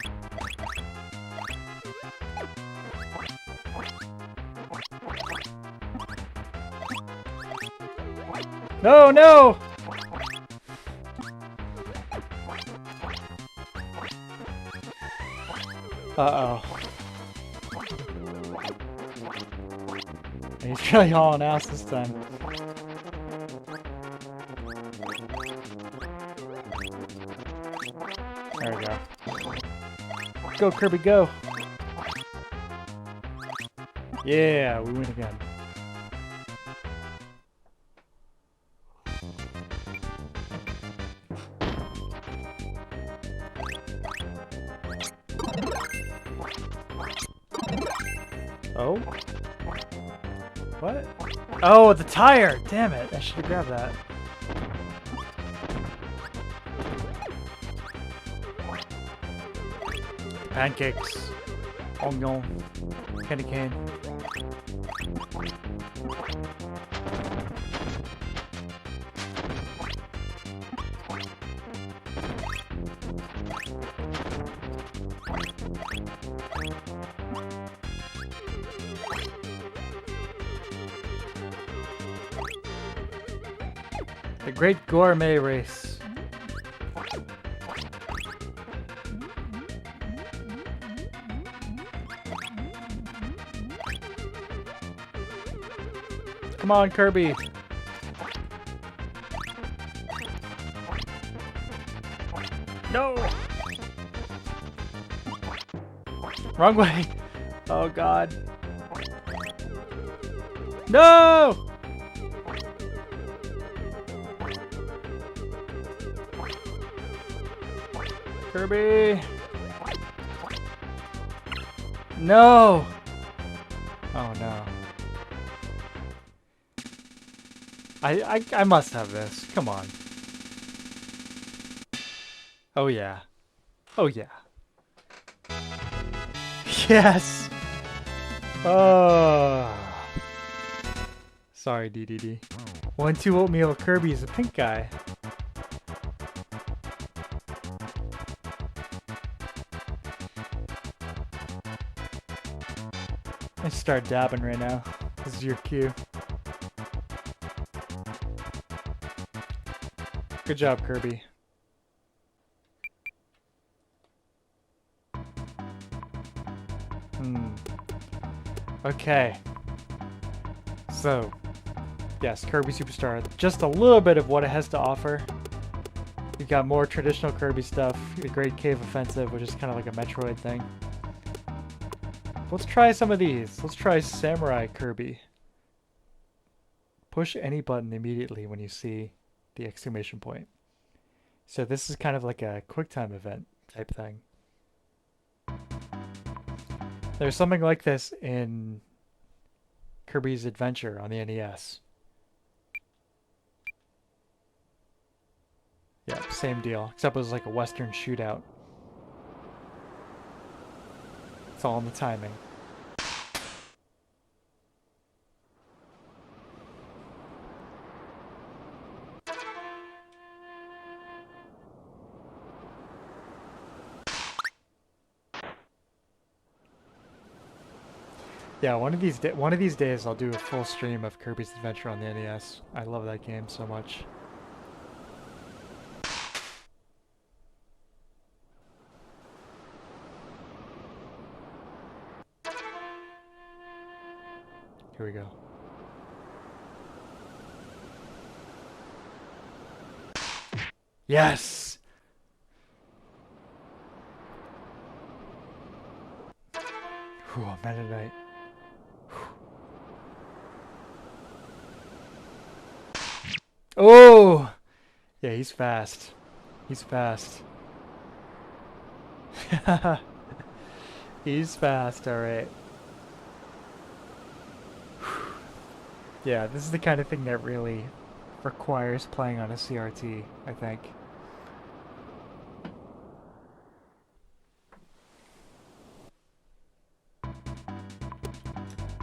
No, no! Uh-oh. He's really hauling ass this time. There we go. Go, Kirby, go! Yeah, we win again. Oh? What? Oh, the tire! Damn it, I should have grabbed that. Pancakes. Onion. Candy cane. The Great Gourmet Race. Come on, Kirby. No! Wrong way. Oh, God. No! Kirby! No! Oh no. I must have this. Come on. Oh yeah. Oh yeah. Yes! Oh. Sorry, DDD. 1-2 oatmeal Kirby is a pink guy. I start dabbing right now. This is your cue. Good job, Kirby. Okay. So, yes, Kirby Superstar. Just a little bit of what it has to offer. You've got more traditional Kirby stuff. The Great Cave Offensive, which is kind of like a Metroid thing. Let's try some of these. Let's try Samurai Kirby. Push any button immediately when you see the exclamation point. So this is kind of like a QuickTime event type thing. There's something like this in Kirby's Adventure on the NES. Yeah, same deal, except it was like a Western shootout. It's all in the timing. Yeah, one of these days I'll do a full stream of Kirby's Adventure on the NES. I love that game so much. Here we go. Yes! Whew, Meta Knight. Oh! Yeah, he's fast. He's fast. He's fast, alright. Yeah, this is the kind of thing that really requires playing on a CRT, I think.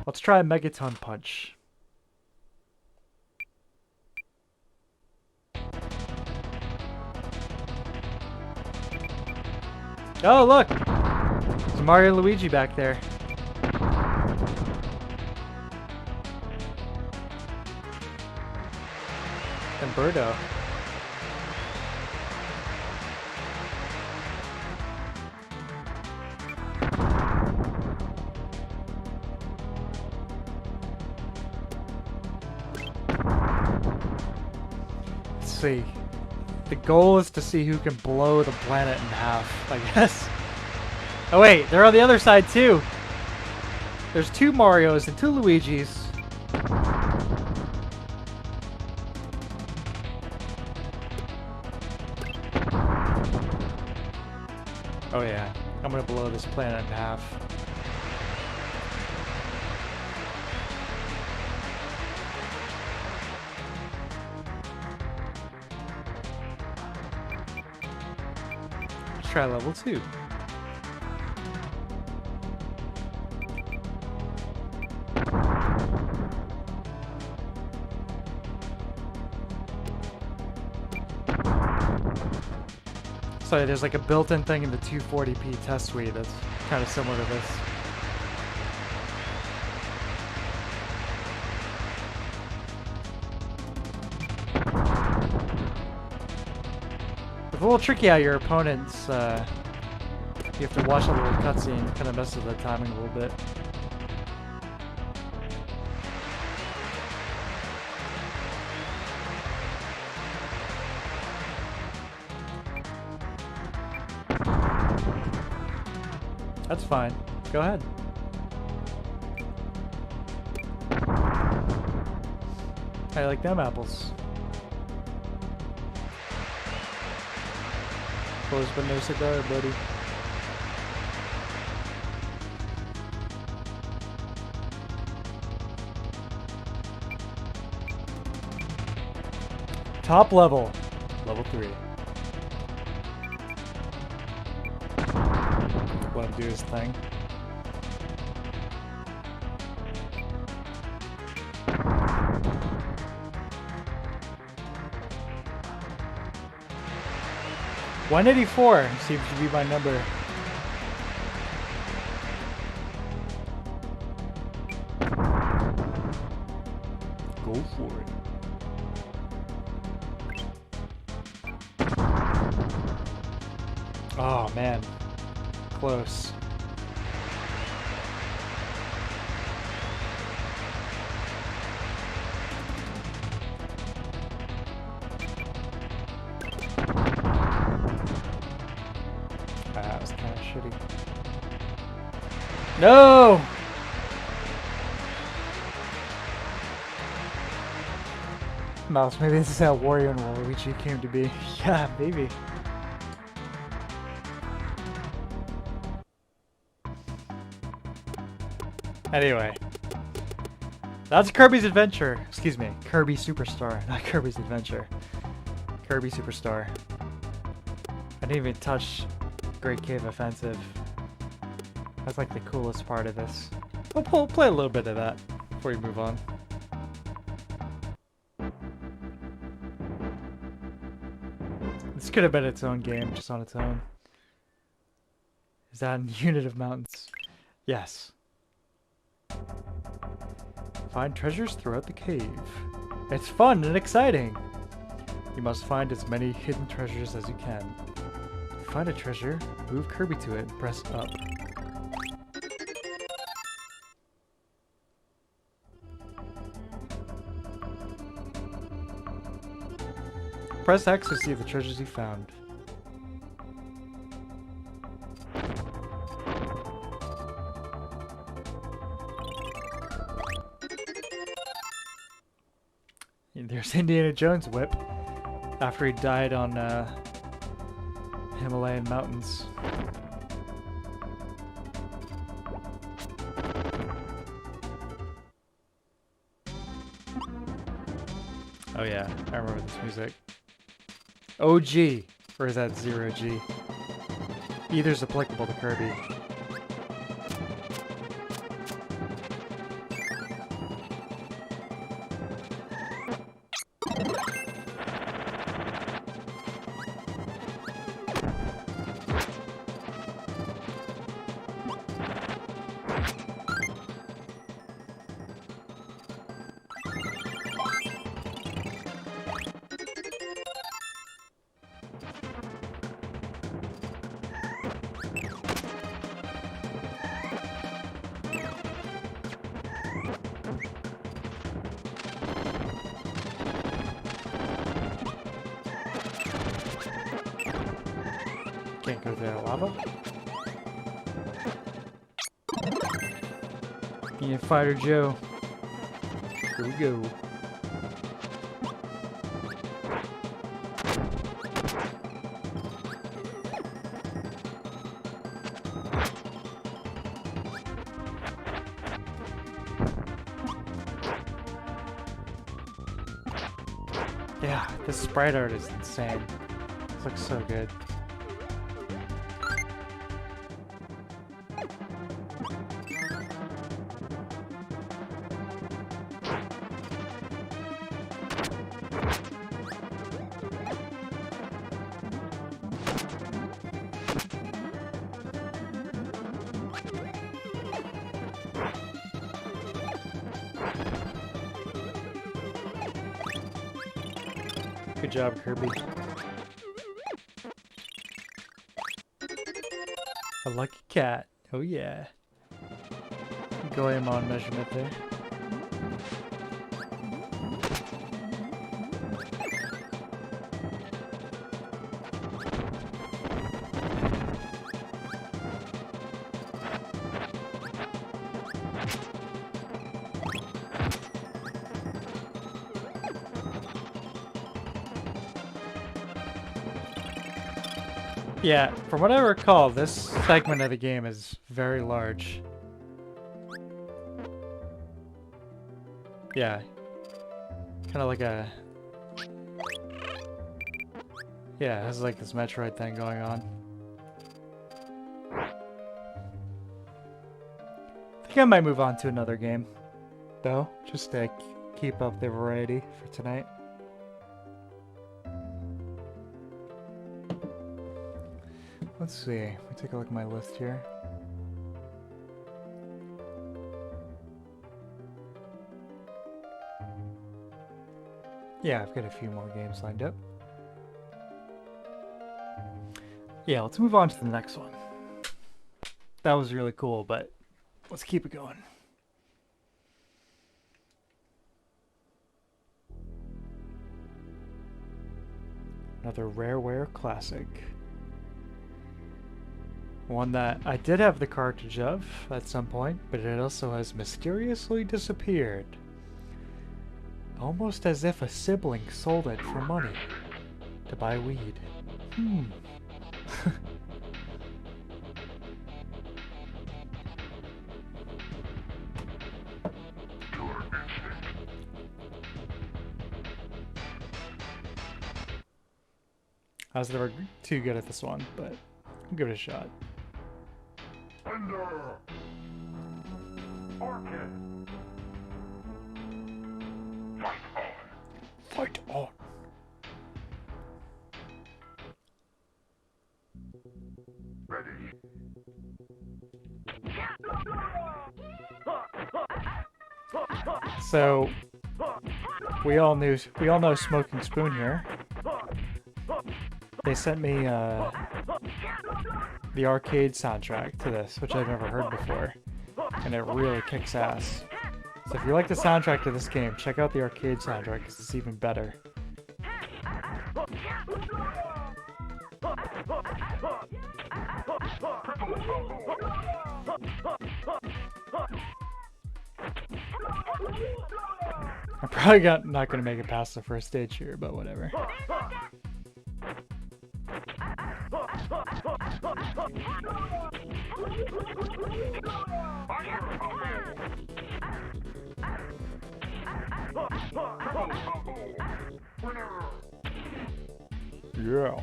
Let's try a Megaton Punch. Oh, look! There's Mario and Luigi back there. And Birdo. Let's see. The goal is to see who can blow the planet in half, I guess. Oh wait, they're on the other side too. There's 2 Marios and 2 Luigis. Oh yeah, I'm gonna blow this planet in half. Let's try level 2. So there's like a built-in thing in the 240p test suite that's kind of similar to this. It's a little tricky how your opponents, you have to watch a little cutscene, kind of messes with the timing a little bit. That's fine. Go ahead. I like them apples. Close but no cigar, buddy. Top level. Level 3. Let him do his thing. $184 seems to be my number. Go for it. Oh man, close. That was kind of shitty. No! Mouse, maybe this is how Wario and Waluigi came to be. Yeah, maybe. Anyway. That's Kirby's Adventure. Excuse me, Kirby Superstar, not Kirby's Adventure. Kirby Superstar. I didn't even touch Great Cave Offensive. That's like the coolest part of this. We'll play a little bit of that before we move on. This could have been its own game, just on its own. Is that a unit of mountains? Yes. Find treasures throughout the cave. It's fun and exciting. You must find as many hidden treasures as you can. Find a treasure, move Kirby to it, and press up. Press X to see the treasures you found. And there's Indiana Jones' whip after he died on Himalayan mountains. Oh yeah, I remember this music. OG, or is that 0G? Either's applicable to Kirby. Can't go through that lava. Yeah, Fighter Joe. Here we go. Yeah, this sprite art is insane. This looks so good. Good job, Kirby. A lucky cat. Oh yeah. Goemon measurement there. Yeah, from what I recall, this segment of the game is very large. Yeah. Kind of like a... Yeah, it has like this Metroid thing going on. I think I might move on to another game, though, just to keep up the variety for tonight. Let's see. Let me take a look at my list here. Yeah, I've got a few more games lined up. Yeah, let's move on to the next one. That was really cool, but let's keep it going. Another Rareware classic. One that I did have the cartridge of at some point, but it also has mysteriously disappeared. Almost as if a sibling sold it for money to buy weed. I was never too good at this one, but I'll give it a shot. Thunder! Orchid! Fight on! Ready. So we all know Smoking Spoon here. They sent me the arcade soundtrack to this, which I've never heard before, and it really kicks ass. So if you like the soundtrack to this game, check out the arcade soundtrack because it's even better. I'm probably not going to make it past the first stage here, but whatever. Yeah.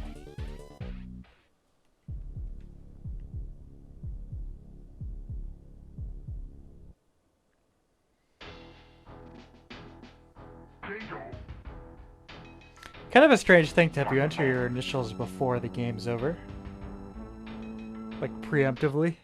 Kind of a strange thing to have you enter your initials before the game's over. Like preemptively.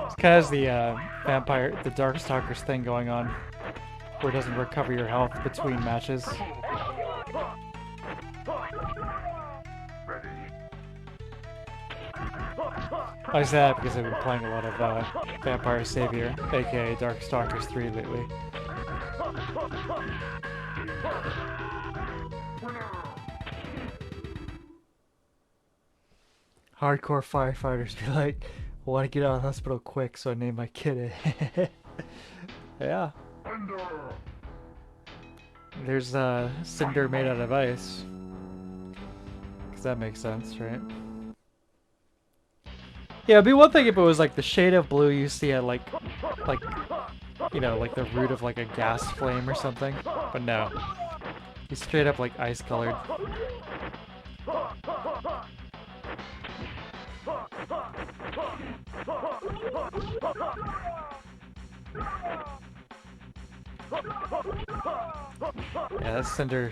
It's kind of the the Darkstalkers thing going on, where it doesn't recover your health between matches. I say that because I've been playing a lot of Vampire Savior, aka Darkstalkers 3 lately. Hardcore firefighters be like, I want to get out of the hospital quick, so I named my kid it. Yeah. There's cinder made out of ice. Because that makes sense, right? Yeah, it'd be one thing if it was like the shade of blue you see at like, you know, like the root of like a gas flame or something. But no. He's straight up like ice colored. Yeah, that Cinder,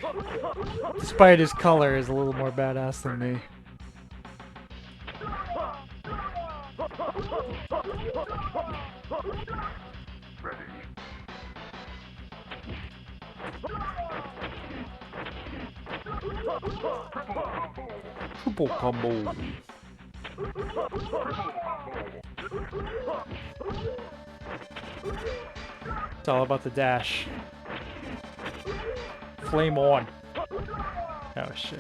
despite his color, is a little more badass than me. Triple combo. It's all about the dash. Flame on. Oh shit.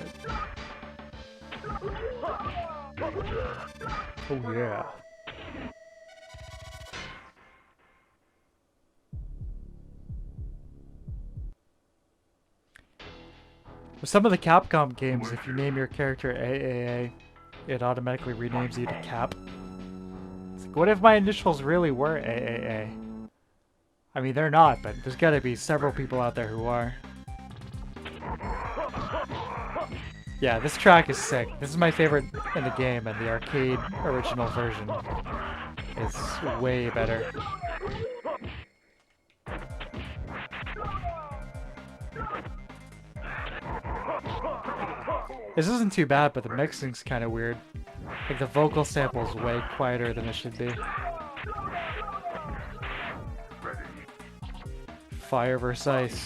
Oh yeah. With some of the Capcom games, if you name your character AAA, it automatically renames you to Cap. It's like, what if my initials really were AAA? I mean, they're not, but there's gotta be several people out there who are. Yeah, this track is sick. This is my favorite in the game, and the arcade original version is way better. This isn't too bad, but the mixing's kind of weird. Like the vocal sample's way quieter than it should be. Fire versus ice.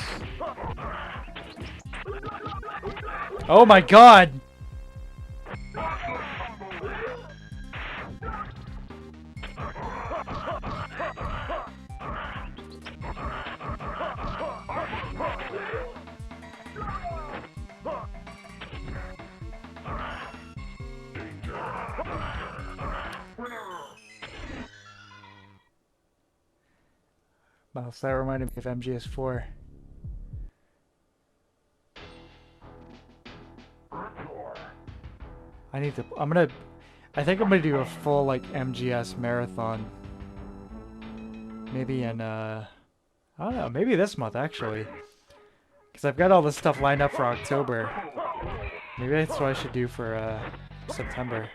Oh my god! Wow, so that reminded me of MGS4. I think I'm gonna do a full, like, MGS marathon. Maybe in, I don't know, maybe this month, actually. Because I've got all this stuff lined up for October. Maybe that's what I should do for, September.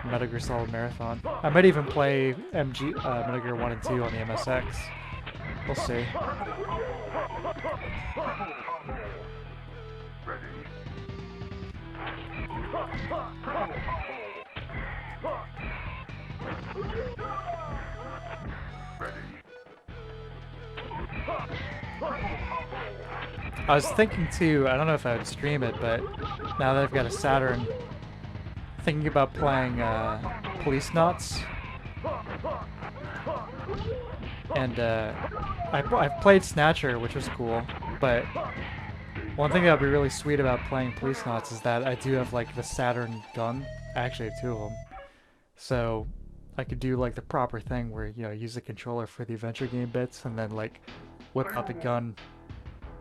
Metal Gear Solid Marathon. I might even play Metal Gear 1 and 2 on the MSX. We'll see. I was thinking too, I don't know if I would stream it, but now that I've got a Saturn, thinking about playing Police Knots. And I've played Snatcher, which was cool, but one thing that would be really sweet about playing Police Knots is that I do have like the Saturn gun. I actually have two of them. So I could do like the proper thing where, you know, use the controller for the adventure game bits and then like whip out the gun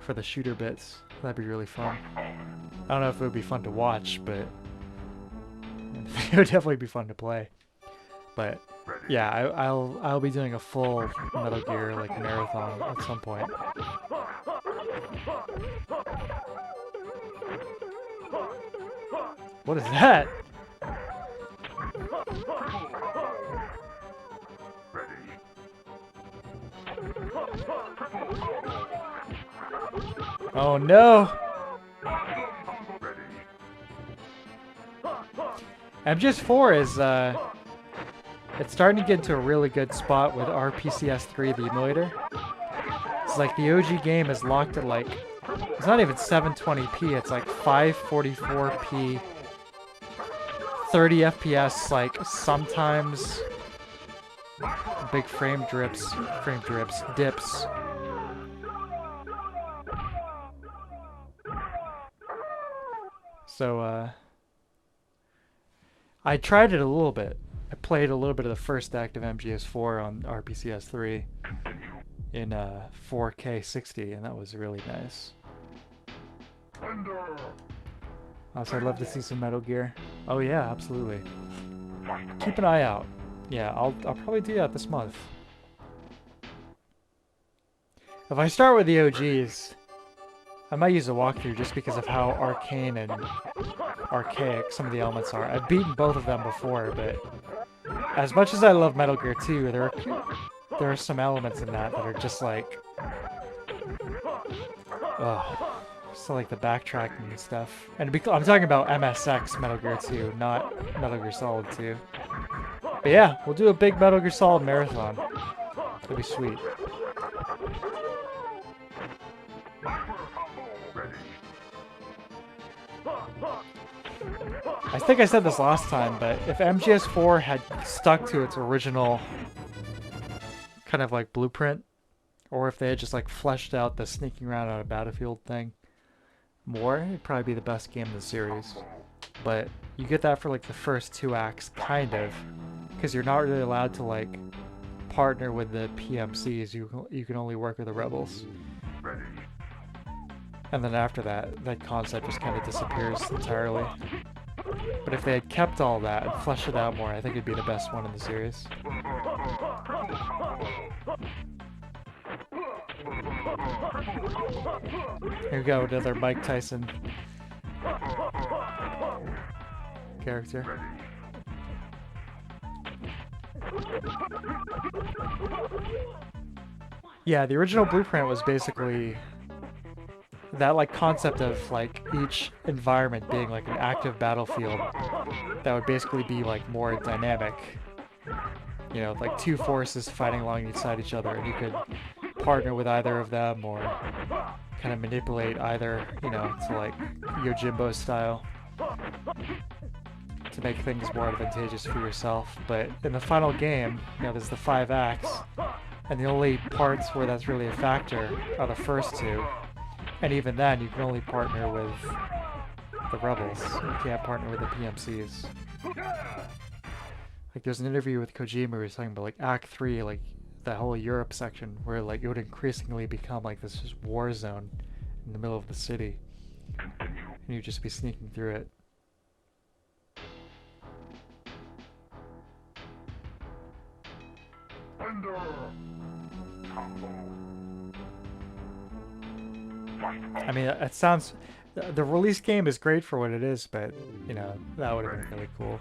for the shooter bits. That'd be really fun. I don't know if it would be fun to watch, but it would definitely be fun to play. But yeah, I'll be doing a full Metal Gear like marathon at some point. What is that? Oh no! MGS4 is it's starting to get into a really good spot with RPCS3, the emulator. It's like the OG game is locked at like, it's not even 720p, it's like 544p, 30 FPS, like sometimes big dips. So, I tried it a little bit. I played a little bit of the first act of MGS4 on RPCS3 in 4K 60, and that was really nice. Also, I'd love to see some Metal Gear. Oh yeah, absolutely. Keep an eye out. Yeah, I'll probably do that this month. If I start with the OGs, I might use a walkthrough just because of how arcane and archaic some of the elements are. I've beaten both of them before, but as much as I love Metal Gear 2, there are some elements in that are just like, ugh. So like the backtracking and stuff. And I'm talking about MSX Metal Gear 2, not Metal Gear Solid 2. But yeah, we'll do a big Metal Gear Solid marathon. That'd be sweet. I think I said this last time, but if MGS4 had stuck to its original kind of like blueprint, or if they had just like fleshed out the sneaking around on a battlefield thing more, it'd probably be the best game in the series. But you get that for like the first two acts, kind of, because you're not really allowed to like partner with the PMCs. You can only work with the rebels. And then after that, that concept just kind of disappears entirely. But if they had kept all that and fleshed it out more, I think it'd be the best one in the series. Here we go, another Mike Tyson character. Yeah, the original blueprint was basically that like concept of like each environment being like an active battlefield that would basically be like more dynamic. You know, like two forces fighting alongside each other, and you could partner with either of them or kind of manipulate either, you know, to like Yojimbo style to make things more advantageous for yourself. But in the final game, you know, there's the 5 acts, and the only parts where that's really a factor are the first two. And even then, you can only partner with the rebels. You can't partner with the PMCs. Like, there's an interview with Kojima where he's talking about, like, Act 3, like, that whole Europe section, where, like, it would increasingly become, like, this just war zone in the middle of the city. And you'd just be sneaking through it. Thunder. Combo. I mean, it sounds... The release game is great for what it is, but, you know, that would have been really cool.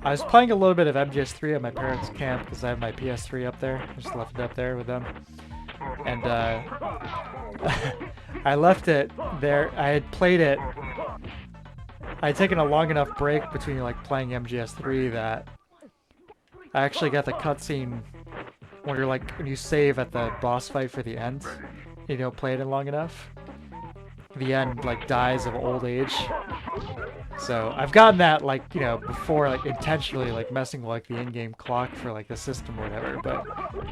I was playing a little bit of MGS3 at my parents' camp because I have my PS3 up there. I just left it up there with them. And I left it there. I had played it. I had taken a long enough break between like playing MGS3 that I actually got the cutscene when you're like when you save at the boss fight for the end. You don't play it in long enough. The end like dies of old age. So I've gotten that like, you know, before, like intentionally like messing with like the in-game clock for like the system or whatever, but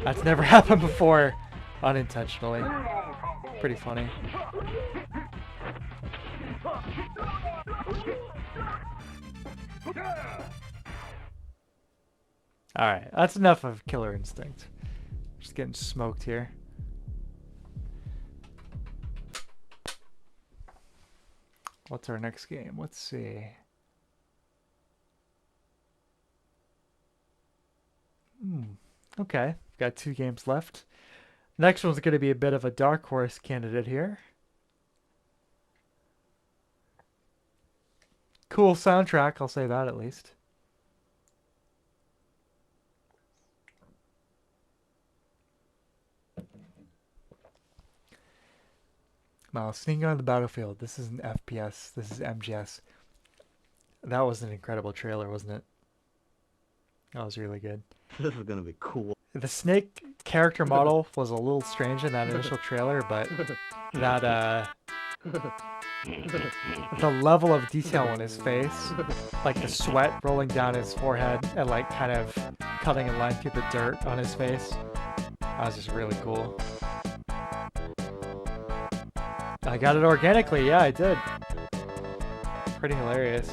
that's never happened before unintentionally. Pretty funny. Alright, that's enough of Killer Instinct. Just getting smoked here. What's our next game? Let's see. Okay, got 2 games left. Next one's going to be a bit of a dark horse candidate here. Cool soundtrack, I'll say that at least. Well, Sneaking on the Battlefield. This is an FPS. This is MGS. That was an incredible trailer, wasn't it? That was really good. This is gonna be cool. The Snake character model was a little strange in that initial trailer, but that the level of detail on his face, like the sweat rolling down his forehead and like kind of cutting a line through the dirt on his face, that was just really cool. I got it organically, yeah, I did. Pretty hilarious.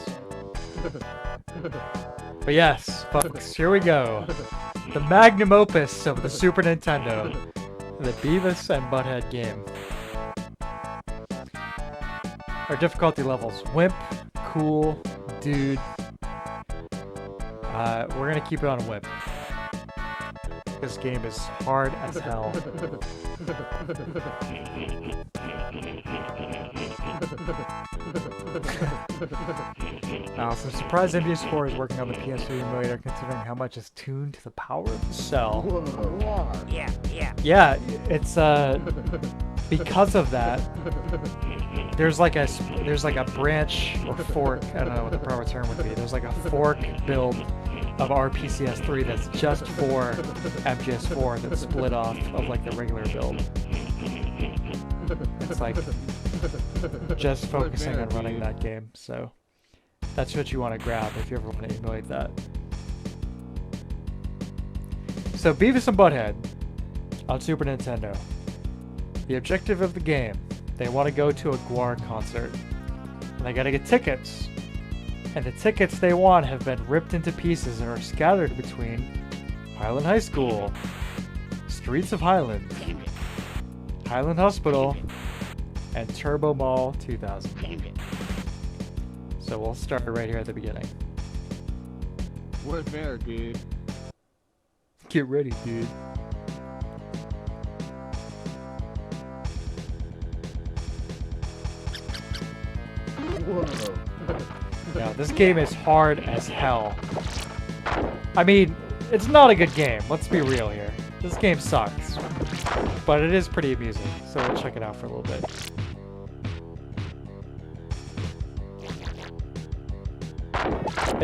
But yes, folks, here we go. The magnum opus of the Super Nintendo. The Beavis and Butthead game. Our difficulty levels: Wimp, Cool, Dude. We're gonna keep it on Wimp. This game is hard as hell. Now, so I'm surprised MGS4 is working on the PS3 emulator considering how much is tuned to the power of the cell. Yeah, it's because of that. There's like a branch or fork, I don't know what the proper term would be. There's like a fork build of RPCS3 that's just for MGS4 that's split off of like the regular build. It's like just focusing on running that game, so that's what you want to grab if you ever want to emulate that. So Beavis and Butthead on Super Nintendo. The objective of the game, they want to go to a Guar concert, and they gotta get tickets. And the tickets they want have been ripped into pieces and are scattered between Highland High School, Streets of Highland, Highland Hospital, and Turbo Mall 2000. So we'll start right here at the beginning. We're there, dude. Get ready, dude. Whoa. Yeah, this game is hard as hell. I mean, it's not a good game. Let's be real here. This game sucks. But it is pretty amusing, so we'll check it out for a little bit.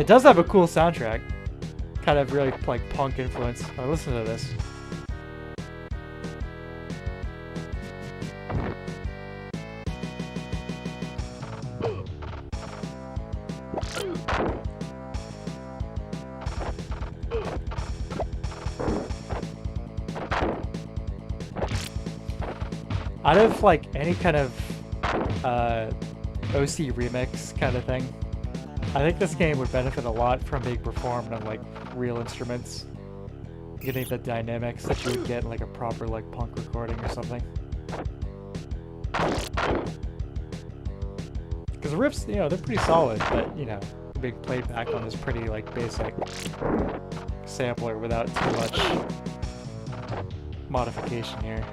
It does have a cool soundtrack. Kind of really like punk influence. Oh, listen to this. Out of like any kind of OC remix kind of thing, I think this game would benefit a lot from being performed on like real instruments, getting the dynamics that you would get in like a proper like punk recording or something. Because the riffs, you know, they're pretty solid, but you know, being played back on this pretty like basic sampler without too much modification here.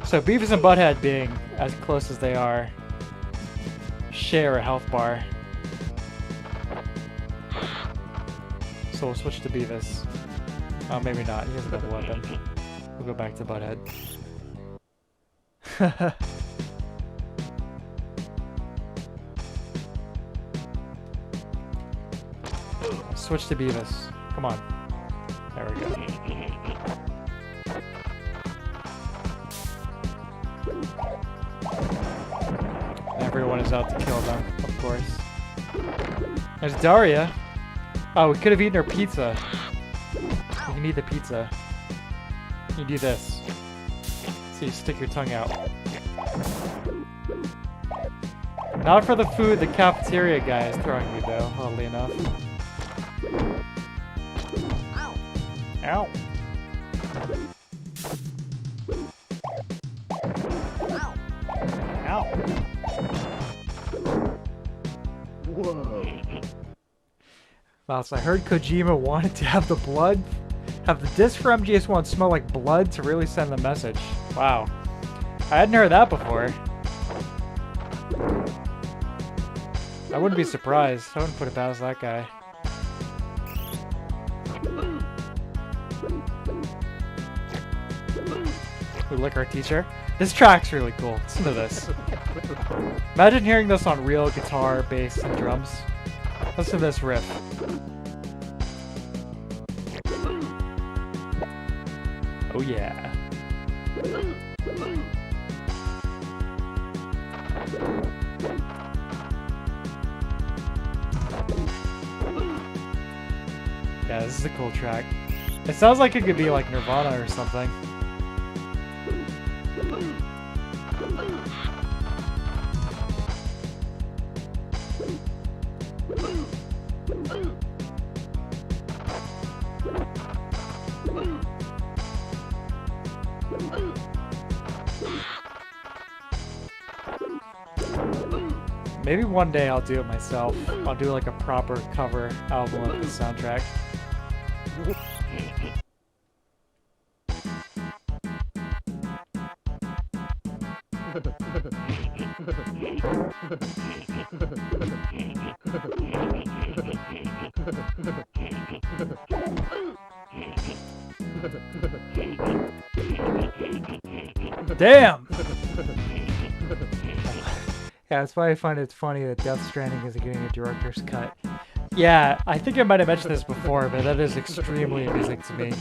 So Beavis and Butthead being as close as they are, share a health bar. So we'll switch to Beavis. Oh, maybe not. He has a double weapon. We'll go back to Butthead. Switch to Beavis. Come on. There we go. Everyone is out to kill them, of course. There's Daria. Oh, we could have eaten her pizza. You can eat the pizza. You do this. So you stick your tongue out. Not for the food the cafeteria guy is throwing me, though, oddly enough. Ow. Ow. Whoa. Wow, so I heard Kojima wanted to have the disc for MGS1 smell like blood to really send the message. Wow. I hadn't heard that before. I wouldn't be surprised. I wouldn't put it past that guy. We lick our teacher. This track's really cool. Listen to this. Imagine hearing this on real guitar, bass, and drums. Listen to this riff. Oh yeah. Yeah, this is a cool track. It sounds like it could be like Nirvana or something. Maybe one day I'll do it myself. I'll do like a proper cover album of the soundtrack. Damn! Yeah, that's why I find it funny that Death Stranding is getting a director's cut. Yeah, I think I might have mentioned this before, but that is extremely amusing to me.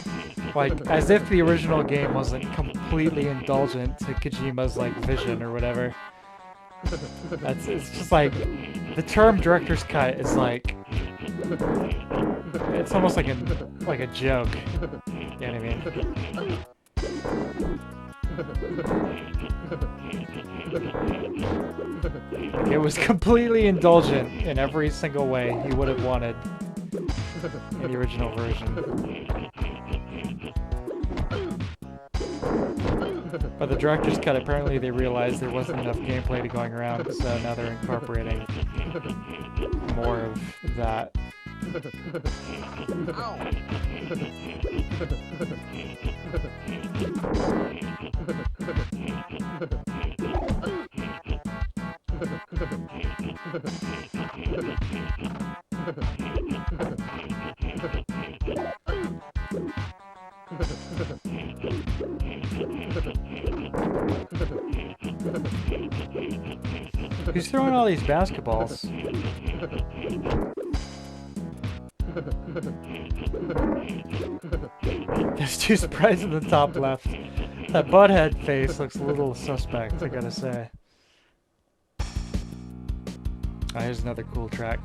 Like, as if the original game wasn't completely indulgent to Kojima's, like, vision or whatever. It's just like, the term director's cut is like, it's almost like a joke. You know what I mean? It was completely indulgent in every single way he would have wanted in the original version. But the director's cut, apparently they realized there wasn't enough gameplay to going around, so now they're incorporating more of that. Who's throwing all these basketballs? There's two sprites in the top left. That butthead face looks a little suspect, I gotta say. Oh, here's another cool track.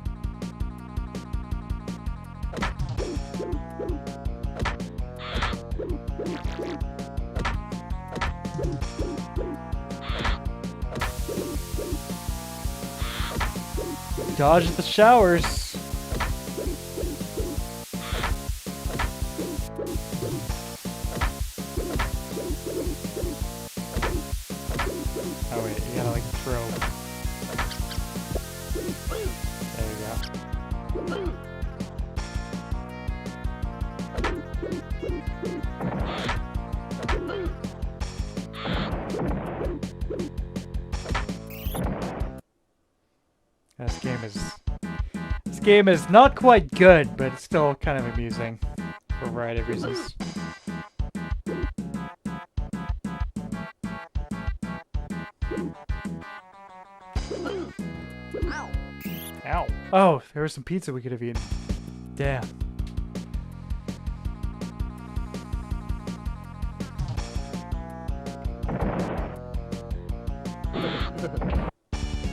Dodge the showers. Oh wait, you gotta like throw. There you go. This game is not quite good, but it's still kind of amusing for a variety of reasons. Ow. Oh, there was some pizza we could have eaten. Damn.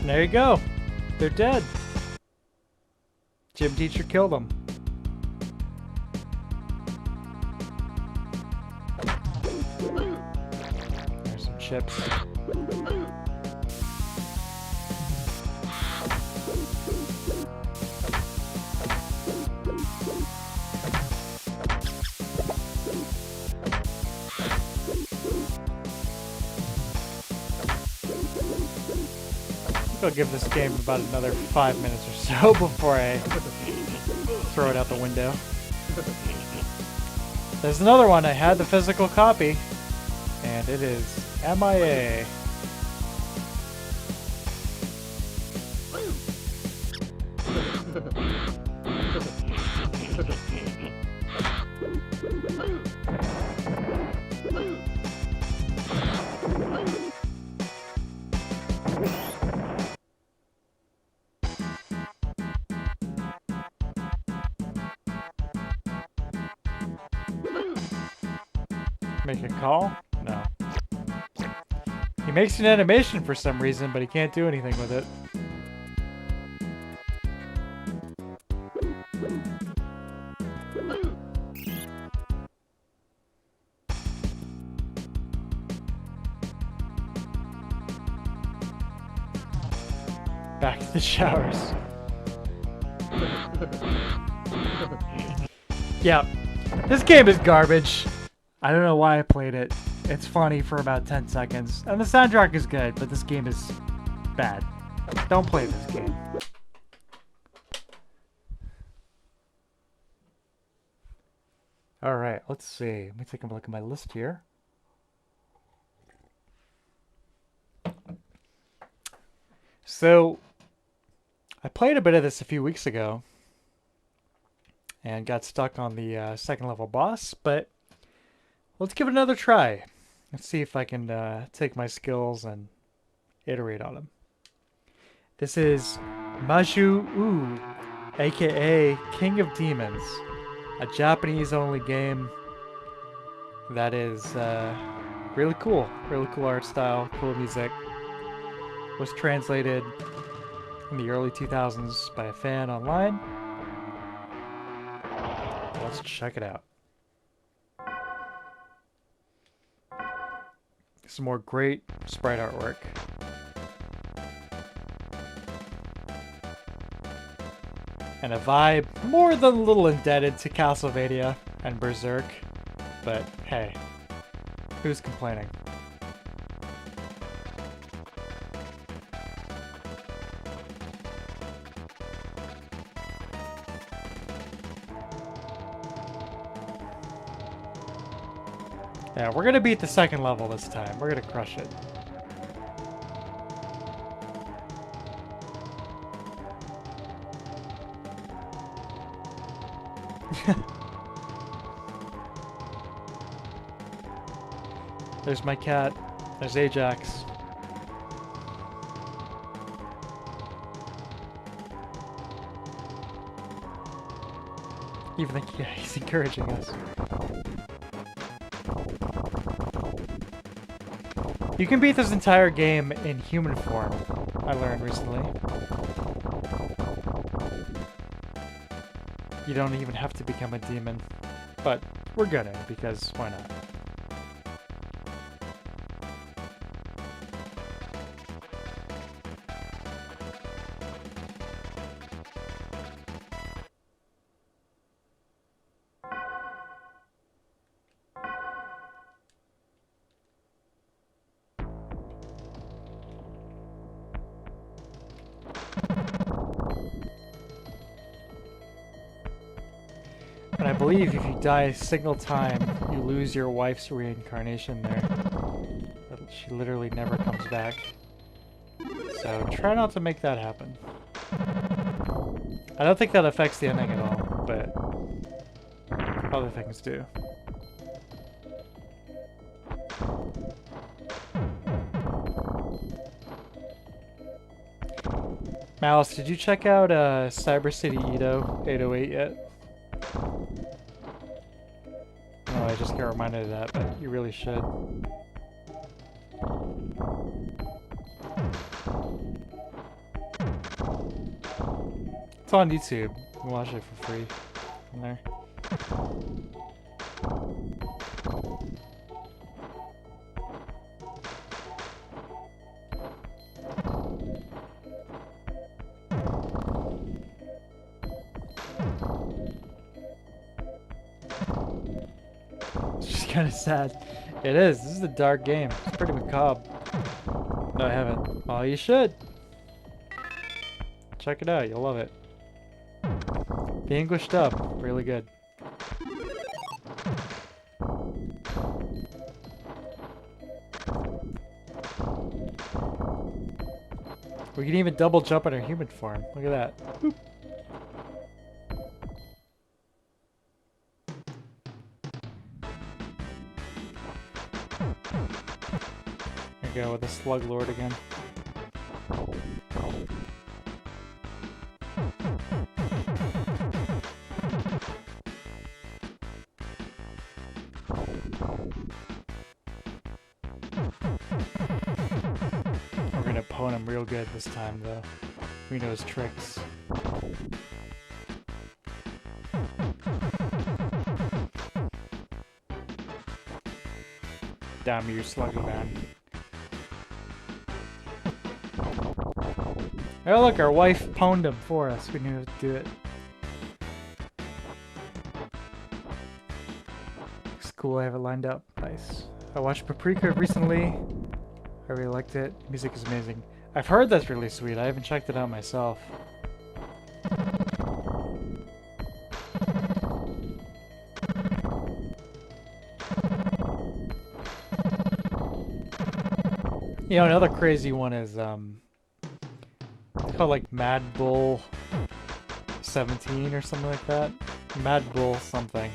There you go. They're dead. Gym teacher killed them. There's some chips. I'll give this game about another 5 minutes or so before I throw it out the window. There's another one. I had the physical copy, and it is MIA. Make a call? No. He makes an animation for some reason, but he can't do anything with it. Back to the showers. Yeah, this game is garbage. I don't know why I played it. It's funny for about 10 seconds. And the soundtrack is good, but this game is bad. Don't play this game. Alright, let's see. Let me take a look at my list here. So, I played a bit of this a few weeks ago. And got stuck on the second level boss, but let's give it another try. Let's see if I can take my skills and iterate on them. This is Maju-U, aka King of Demons, a Japanese-only game that is really cool. Really cool art style, cool music. Was translated in the early 2000s by a fan online. Let's check it out. Some more great sprite artwork. And a vibe more than a little indebted to Castlevania and Berserk. But hey, who's complaining? Yeah, we're gonna beat the second level this time. We're gonna crush it. There's my cat. There's Ajax. Even yeah, he's encouraging us. You can beat this entire game in human form, I learned recently. You don't even have to become a demon. But we're gonna, because why not? And I believe if you die a single time, you lose your wife's reincarnation there. But she literally never comes back. So try not to make that happen. I don't think that affects the ending at all, but other things do. Mouse, did you check out Cyber City Edo 808 yet? Oh, I just got reminded of that, but you really should. It's on YouTube. You can watch it for free from there. It's just kind of sad. It is. This is a dark game. It's pretty macabre. No, I haven't. Oh, you should. Check it out. You'll love it. The English dub. Really good. We can even double jump in our human form. Look at that. Boop. Here we go with the Slug Lord again. We're gonna pwn him real good this time, though. We know his tricks. Damn you, Sluggy Man. Oh look, our wife pwned him for us. We knew how to do it. It's cool, I have it lined up. Nice. I watched Paprika recently. I really liked it. Music is amazing. I've heard that's really sweet. I haven't checked it out myself. You know, another crazy one is, it's called like Mad Bull 17 or something like that. Mad Bull something.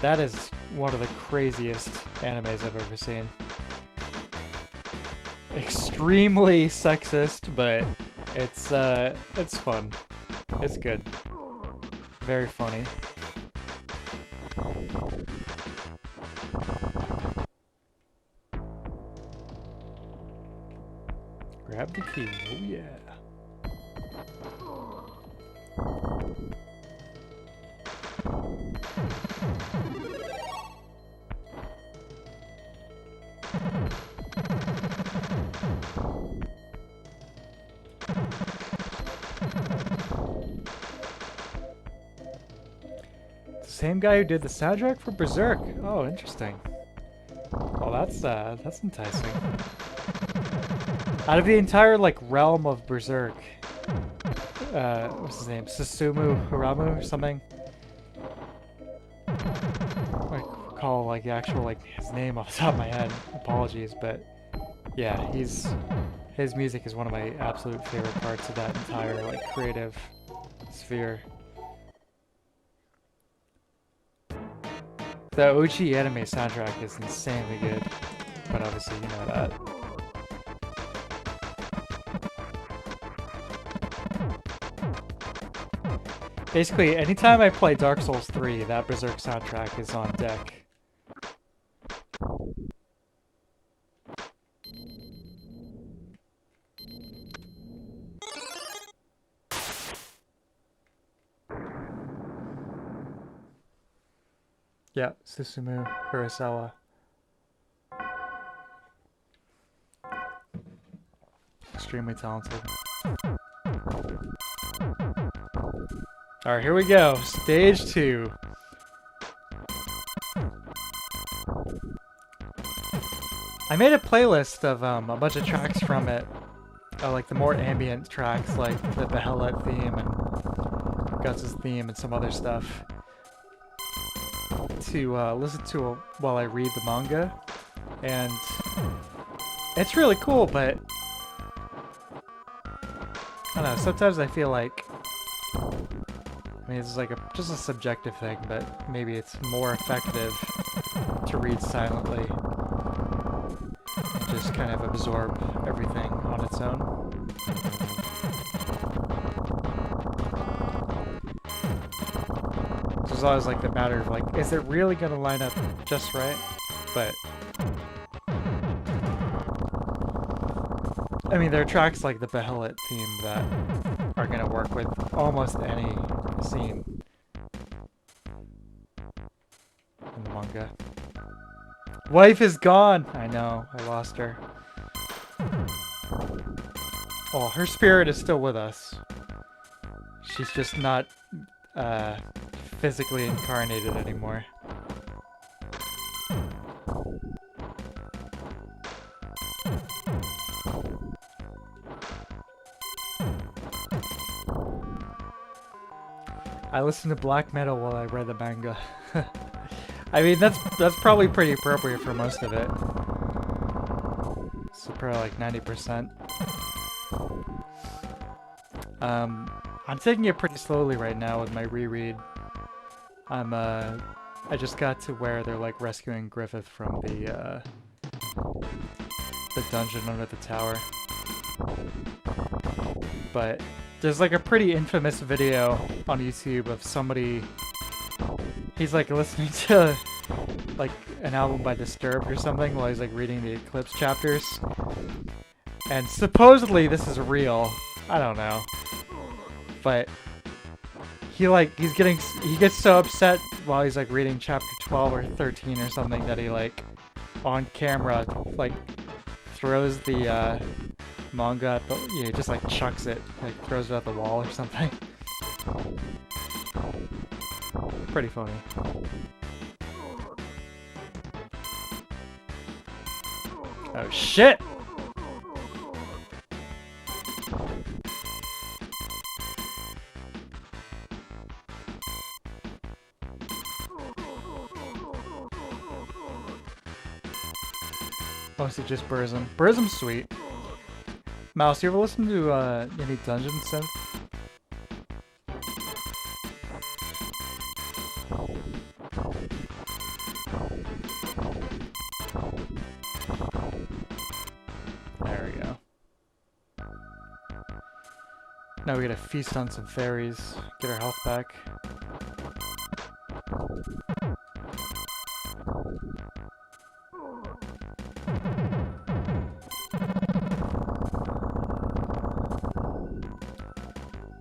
That is one of the craziest animes I've ever seen. Extremely sexist, but it's fun. It's good. Very funny. Grab the key. Oh yeah. Same guy who did the soundtrack for Berserk. Oh, interesting. Oh, that's enticing. Out of the entire like realm of Berserk, what's his name? Susumu Hiramu or something. I recall like like the actual like his name off the top of my head. Apologies, but yeah, his music is one of my absolute favorite parts of that entire like creative sphere. The OG anime soundtrack is insanely good, but obviously you know that. Basically, anytime I play Dark Souls 3, that Berserk soundtrack is on deck. Yeah, Susumu Kurosawa. Extremely talented. Alright, here we go. Stage 2. I made a playlist of a bunch of tracks from it. Like the more ambient tracks, like the Behelit theme and Guts' theme and some other stuff. To listen to while I read the manga. And it's really cool, but I don't know, sometimes I feel like, I mean, it's like just a subjective thing, but maybe it's more effective to read silently and just kind of absorb everything on its own. There's always like the matter of like, is it really going to line up just right? But I mean, there are tracks like the Behelit theme that are going to work with almost any scene in the manga. Wife is gone! I know, I lost her. Oh, her spirit is still with us. She's just not physically incarnated anymore. I listened to black metal while I read the manga. I mean, that's probably pretty appropriate for most of it. So probably like 90%. I'm taking it pretty slowly right now with my reread. I just got to where they're like rescuing Griffith from the dungeon under the tower. But there's like a pretty infamous video on YouTube of somebody, he's like listening to like an album by Disturbed or something while he's like reading the Eclipse chapters. And supposedly this is real. I don't know. But he gets so upset while he's like reading chapter 12 or 13 or something that he like on camera like throws the manga at the, he just like chucks it, like throws it at the wall or something. Pretty funny. Oh shit! Mostly just Burzum. Burzum's sweet. Mouse, you ever listen to any Dungeon Synth? There we go. Now we gotta feast on some fairies, get our health back.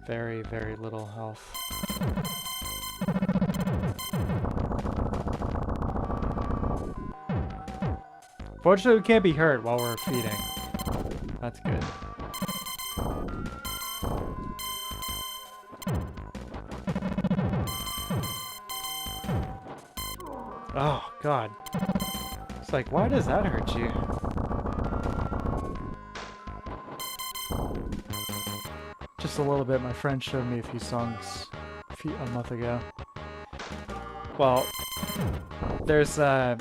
Very, very little health. Fortunately, we can't be hurt while we're feeding. That's good. Oh, God. It's like, why does that hurt you? Just a little bit. My friend showed me a few songs a month ago. Well, There's, I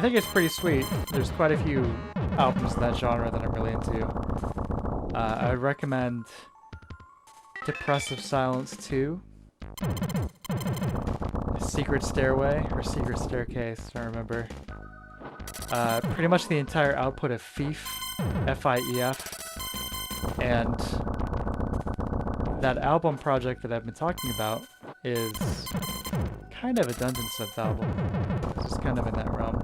think it's pretty sweet. There's quite a few albums in that genre that I'm really into. I would recommend Depressive Silence 2, Secret Stairway, or Secret Staircase, I don't remember. Pretty much the entire output of Fief, F-I-E-F, and that album project that I've been talking about is kind of a Dungeon Synth album. It's just kind of in that realm.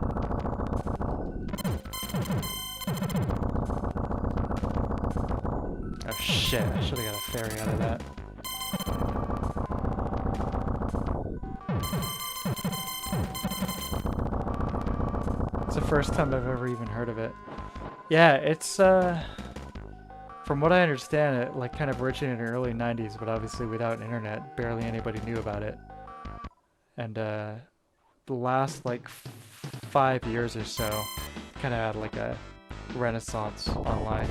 Oh shit, I should have got a fairy out of that. It's the first time I've ever even heard of it. Yeah, it's from what I understand, it like kind of originated in the early 90s, but obviously without internet, barely anybody knew about it. And the last like 5 years or so kind of had like a renaissance online,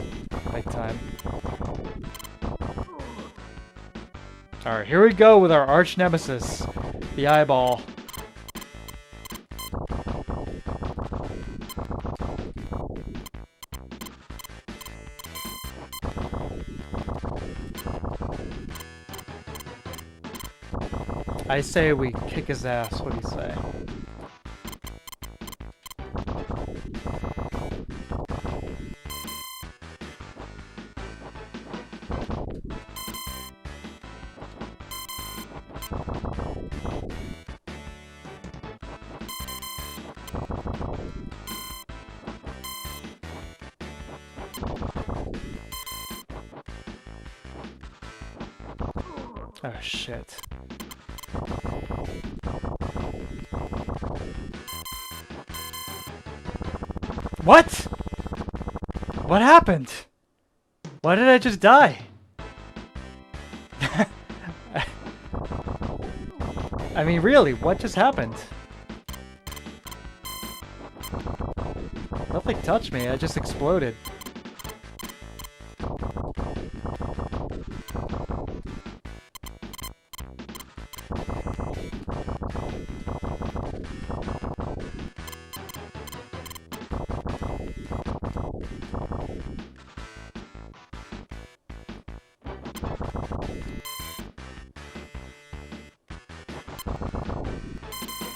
big time. Alright, here we go with our arch nemesis, the eyeball. I say we kick his ass, what do you say? Oh shit. What? What happened? Why did I just die? I mean, really, what just happened? Nothing touched me, I just exploded.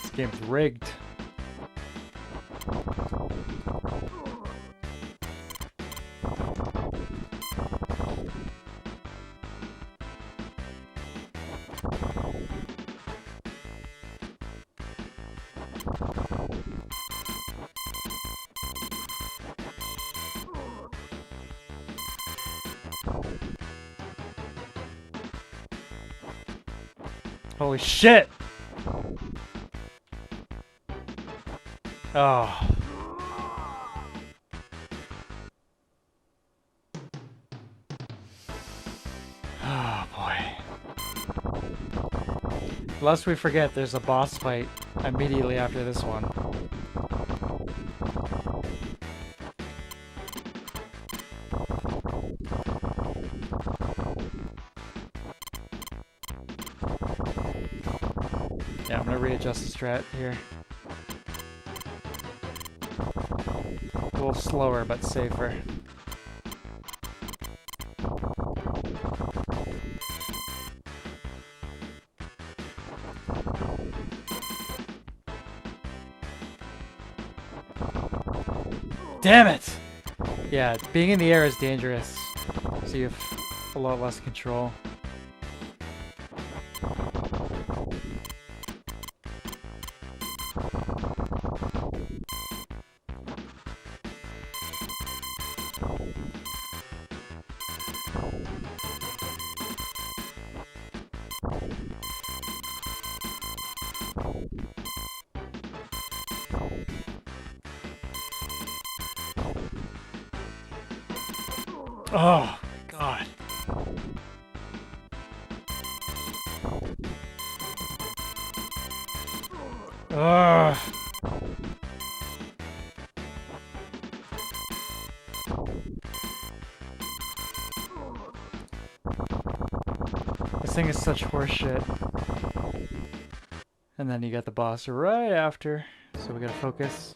This game's rigged. Holy shit! Oh. Oh boy. Lest we forget, there's a boss fight immediately after this one. Yeah, I'm gonna readjust the strat here. A little slower, but safer. Damn it! Yeah, being in the air is dangerous, so you have a lot less control. Oh, God. Ugh. This thing is such horseshit. And then you got the boss right after. So we gotta focus.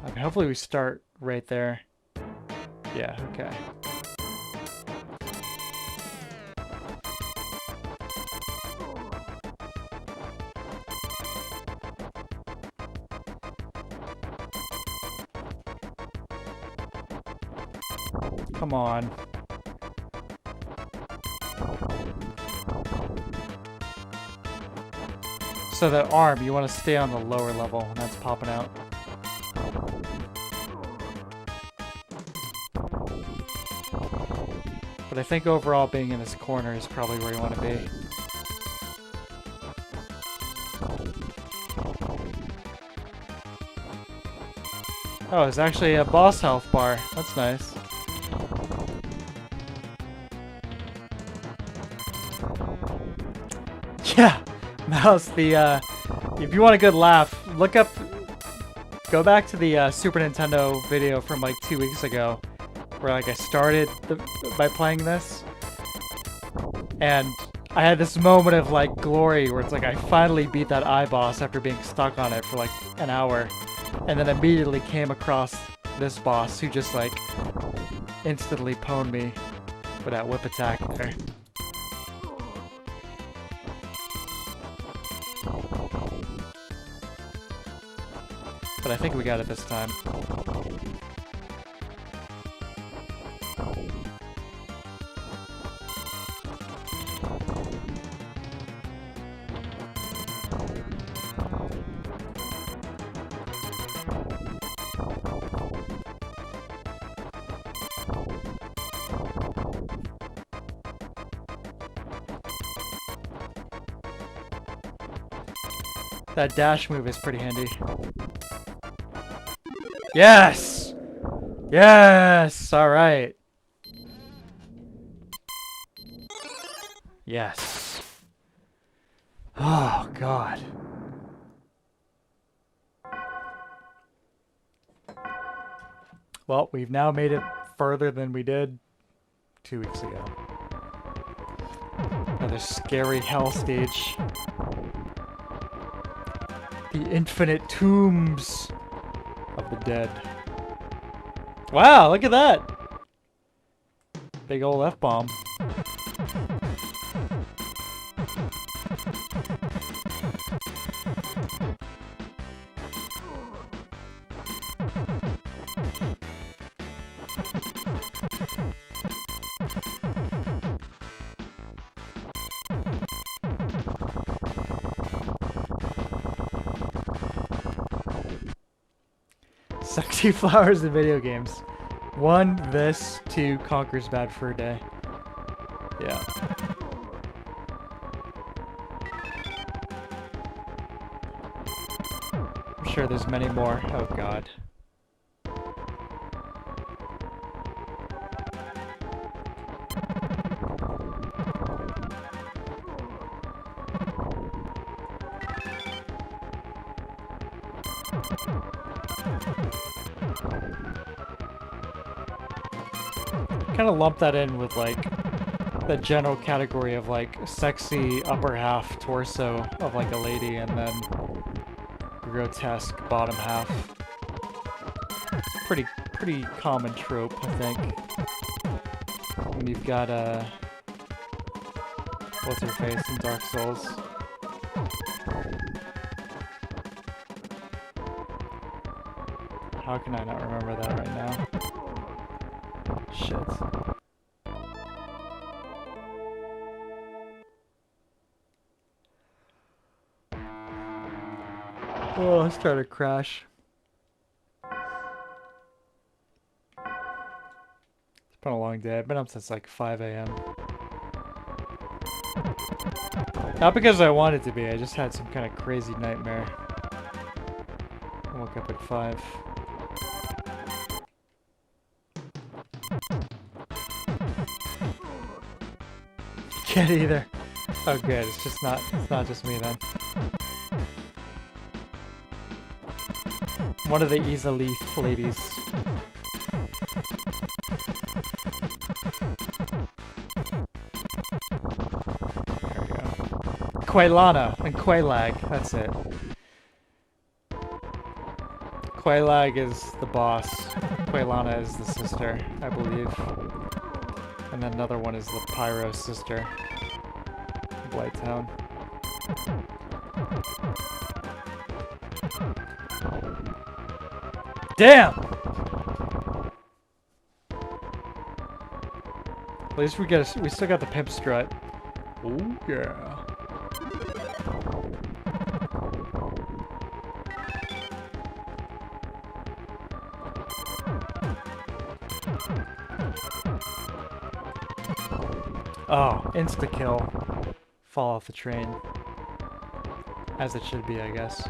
I mean, hopefully we start right there. Yeah, okay. Come on. So that arm, you want to stay on the lower level, and that's popping out. But I think overall being in this corner is probably where you want to be. Oh, it's actually a boss health bar. That's nice. Yeah, mouse. If you want a good laugh, look up. Go back to the Super Nintendo video from like 2 weeks ago, where like I started by playing this, and I had this moment of like glory where it's like I finally beat that boss after being stuck on it for like an hour, and then immediately came across this boss who just like instantly pwned me with that whip attack there. But I think we got it this time. That dash move is pretty handy. Yes! Yes! Alright. Yes. Oh, God. Well, we've now made it further than we did 2 weeks ago. Another scary hell stage. The infinite tombs of the dead. Wow, look at that! Big old F-bomb. Sexy flowers in video games. 1, this, 2, Conker's Bad Fur Day. Yeah. I'm sure there's many more. Oh God. Kind of lump that in with like the general category of like sexy upper half torso of like a lady and then grotesque bottom half. It's a pretty common trope, I think. When you've got what's her face in Dark Souls? How can I not remember that right now? Shit. Oh, I started to crash. It's been a long day. I've been up since like 5 a.m. Not because I wanted to be, I just had some kind of crazy nightmare. I woke up at 5. Can't either. Oh good, it's not just me then. One of the Leaf ladies. Quailana and Quailag. That's it. Quailag is the boss. Quailana is the sister, I believe. And then another one is the Pyro sister. Blighttown. Damn! At least we still got the pimp strut. Oh yeah. Oh, insta kill. Fall off the train. As it should be, I guess.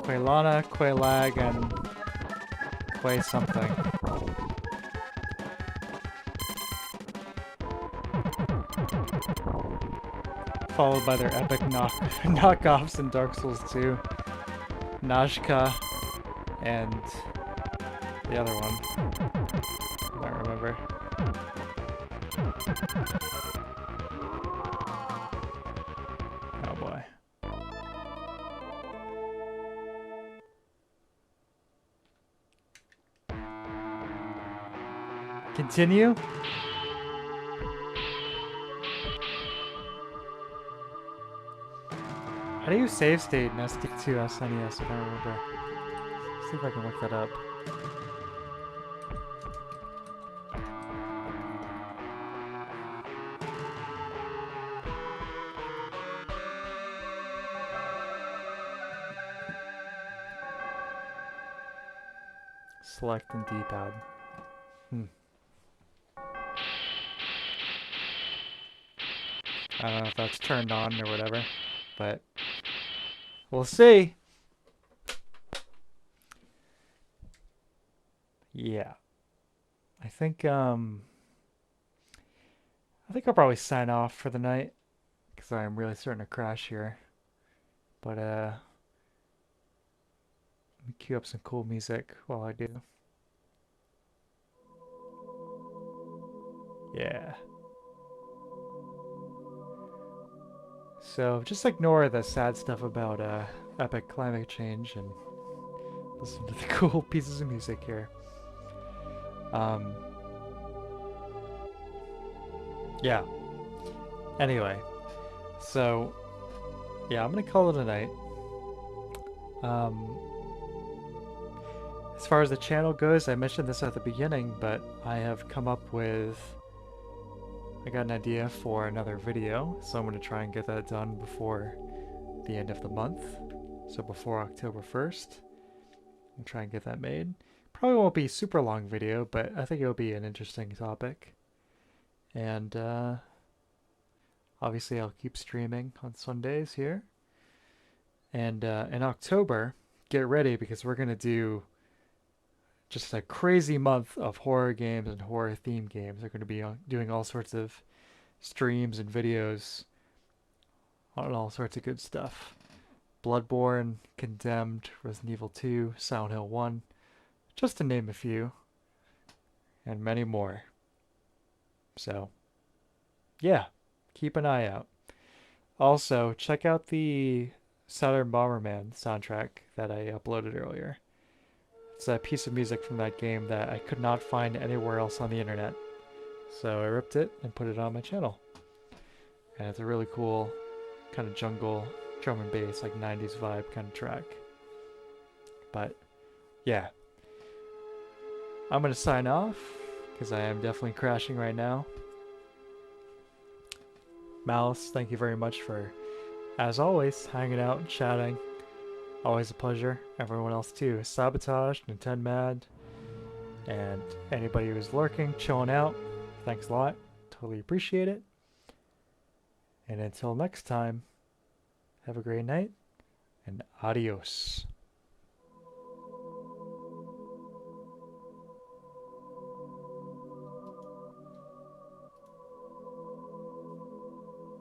Quailana, Quailag, and Quay something. Followed by their epic knockoffs in Dark Souls 2. Najka and the other one. I don't remember. Oh boy. Continue? How do you save state in SD2 SNES? I don't remember. Let's see if I can look that up. Select and D-pad. I don't know if that's turned on or whatever, but we'll see. Yeah. I think I'll probably sign off for the night because I'm really starting to crash here. But let me cue up some cool music while I do. Yeah. So just ignore the sad stuff about epic climate change and listen to the cool pieces of music here. Yeah. Anyway, so yeah, I'm gonna call it a night. As far as the channel goes, I mentioned this at the beginning, but I have come up with I got an idea for another video, so I'm going to try and get that done before the end of the month. So before October 1st. I'll try and get that made. Probably won't be a super long video, but I think it'll be an interesting topic. And obviously I'll keep streaming on Sundays here. And in October, get ready because we're going to do just a crazy month of horror games and horror themed games. They're going to be doing all sorts of streams and videos on all sorts of good stuff. Bloodborne, Condemned, Resident Evil 2, Silent Hill 1, just to name a few, and many more. So, yeah, keep an eye out. Also, check out the Saturn Bomberman soundtrack that I uploaded earlier. It's a piece of music from that game that I could not find anywhere else on the internet. So I ripped it and put it on my channel. And it's a really cool kind of jungle drum and bass, like 90s vibe kind of track. But yeah. I'm going to sign off because I am definitely crashing right now. Malice, thank you very much for, as always, hanging out and chatting. Always a pleasure. Everyone else too. Sabotage, Nintendo Mad, and anybody who's lurking, chilling out. Thanks a lot. Totally appreciate it. And until next time, have a great night and adios.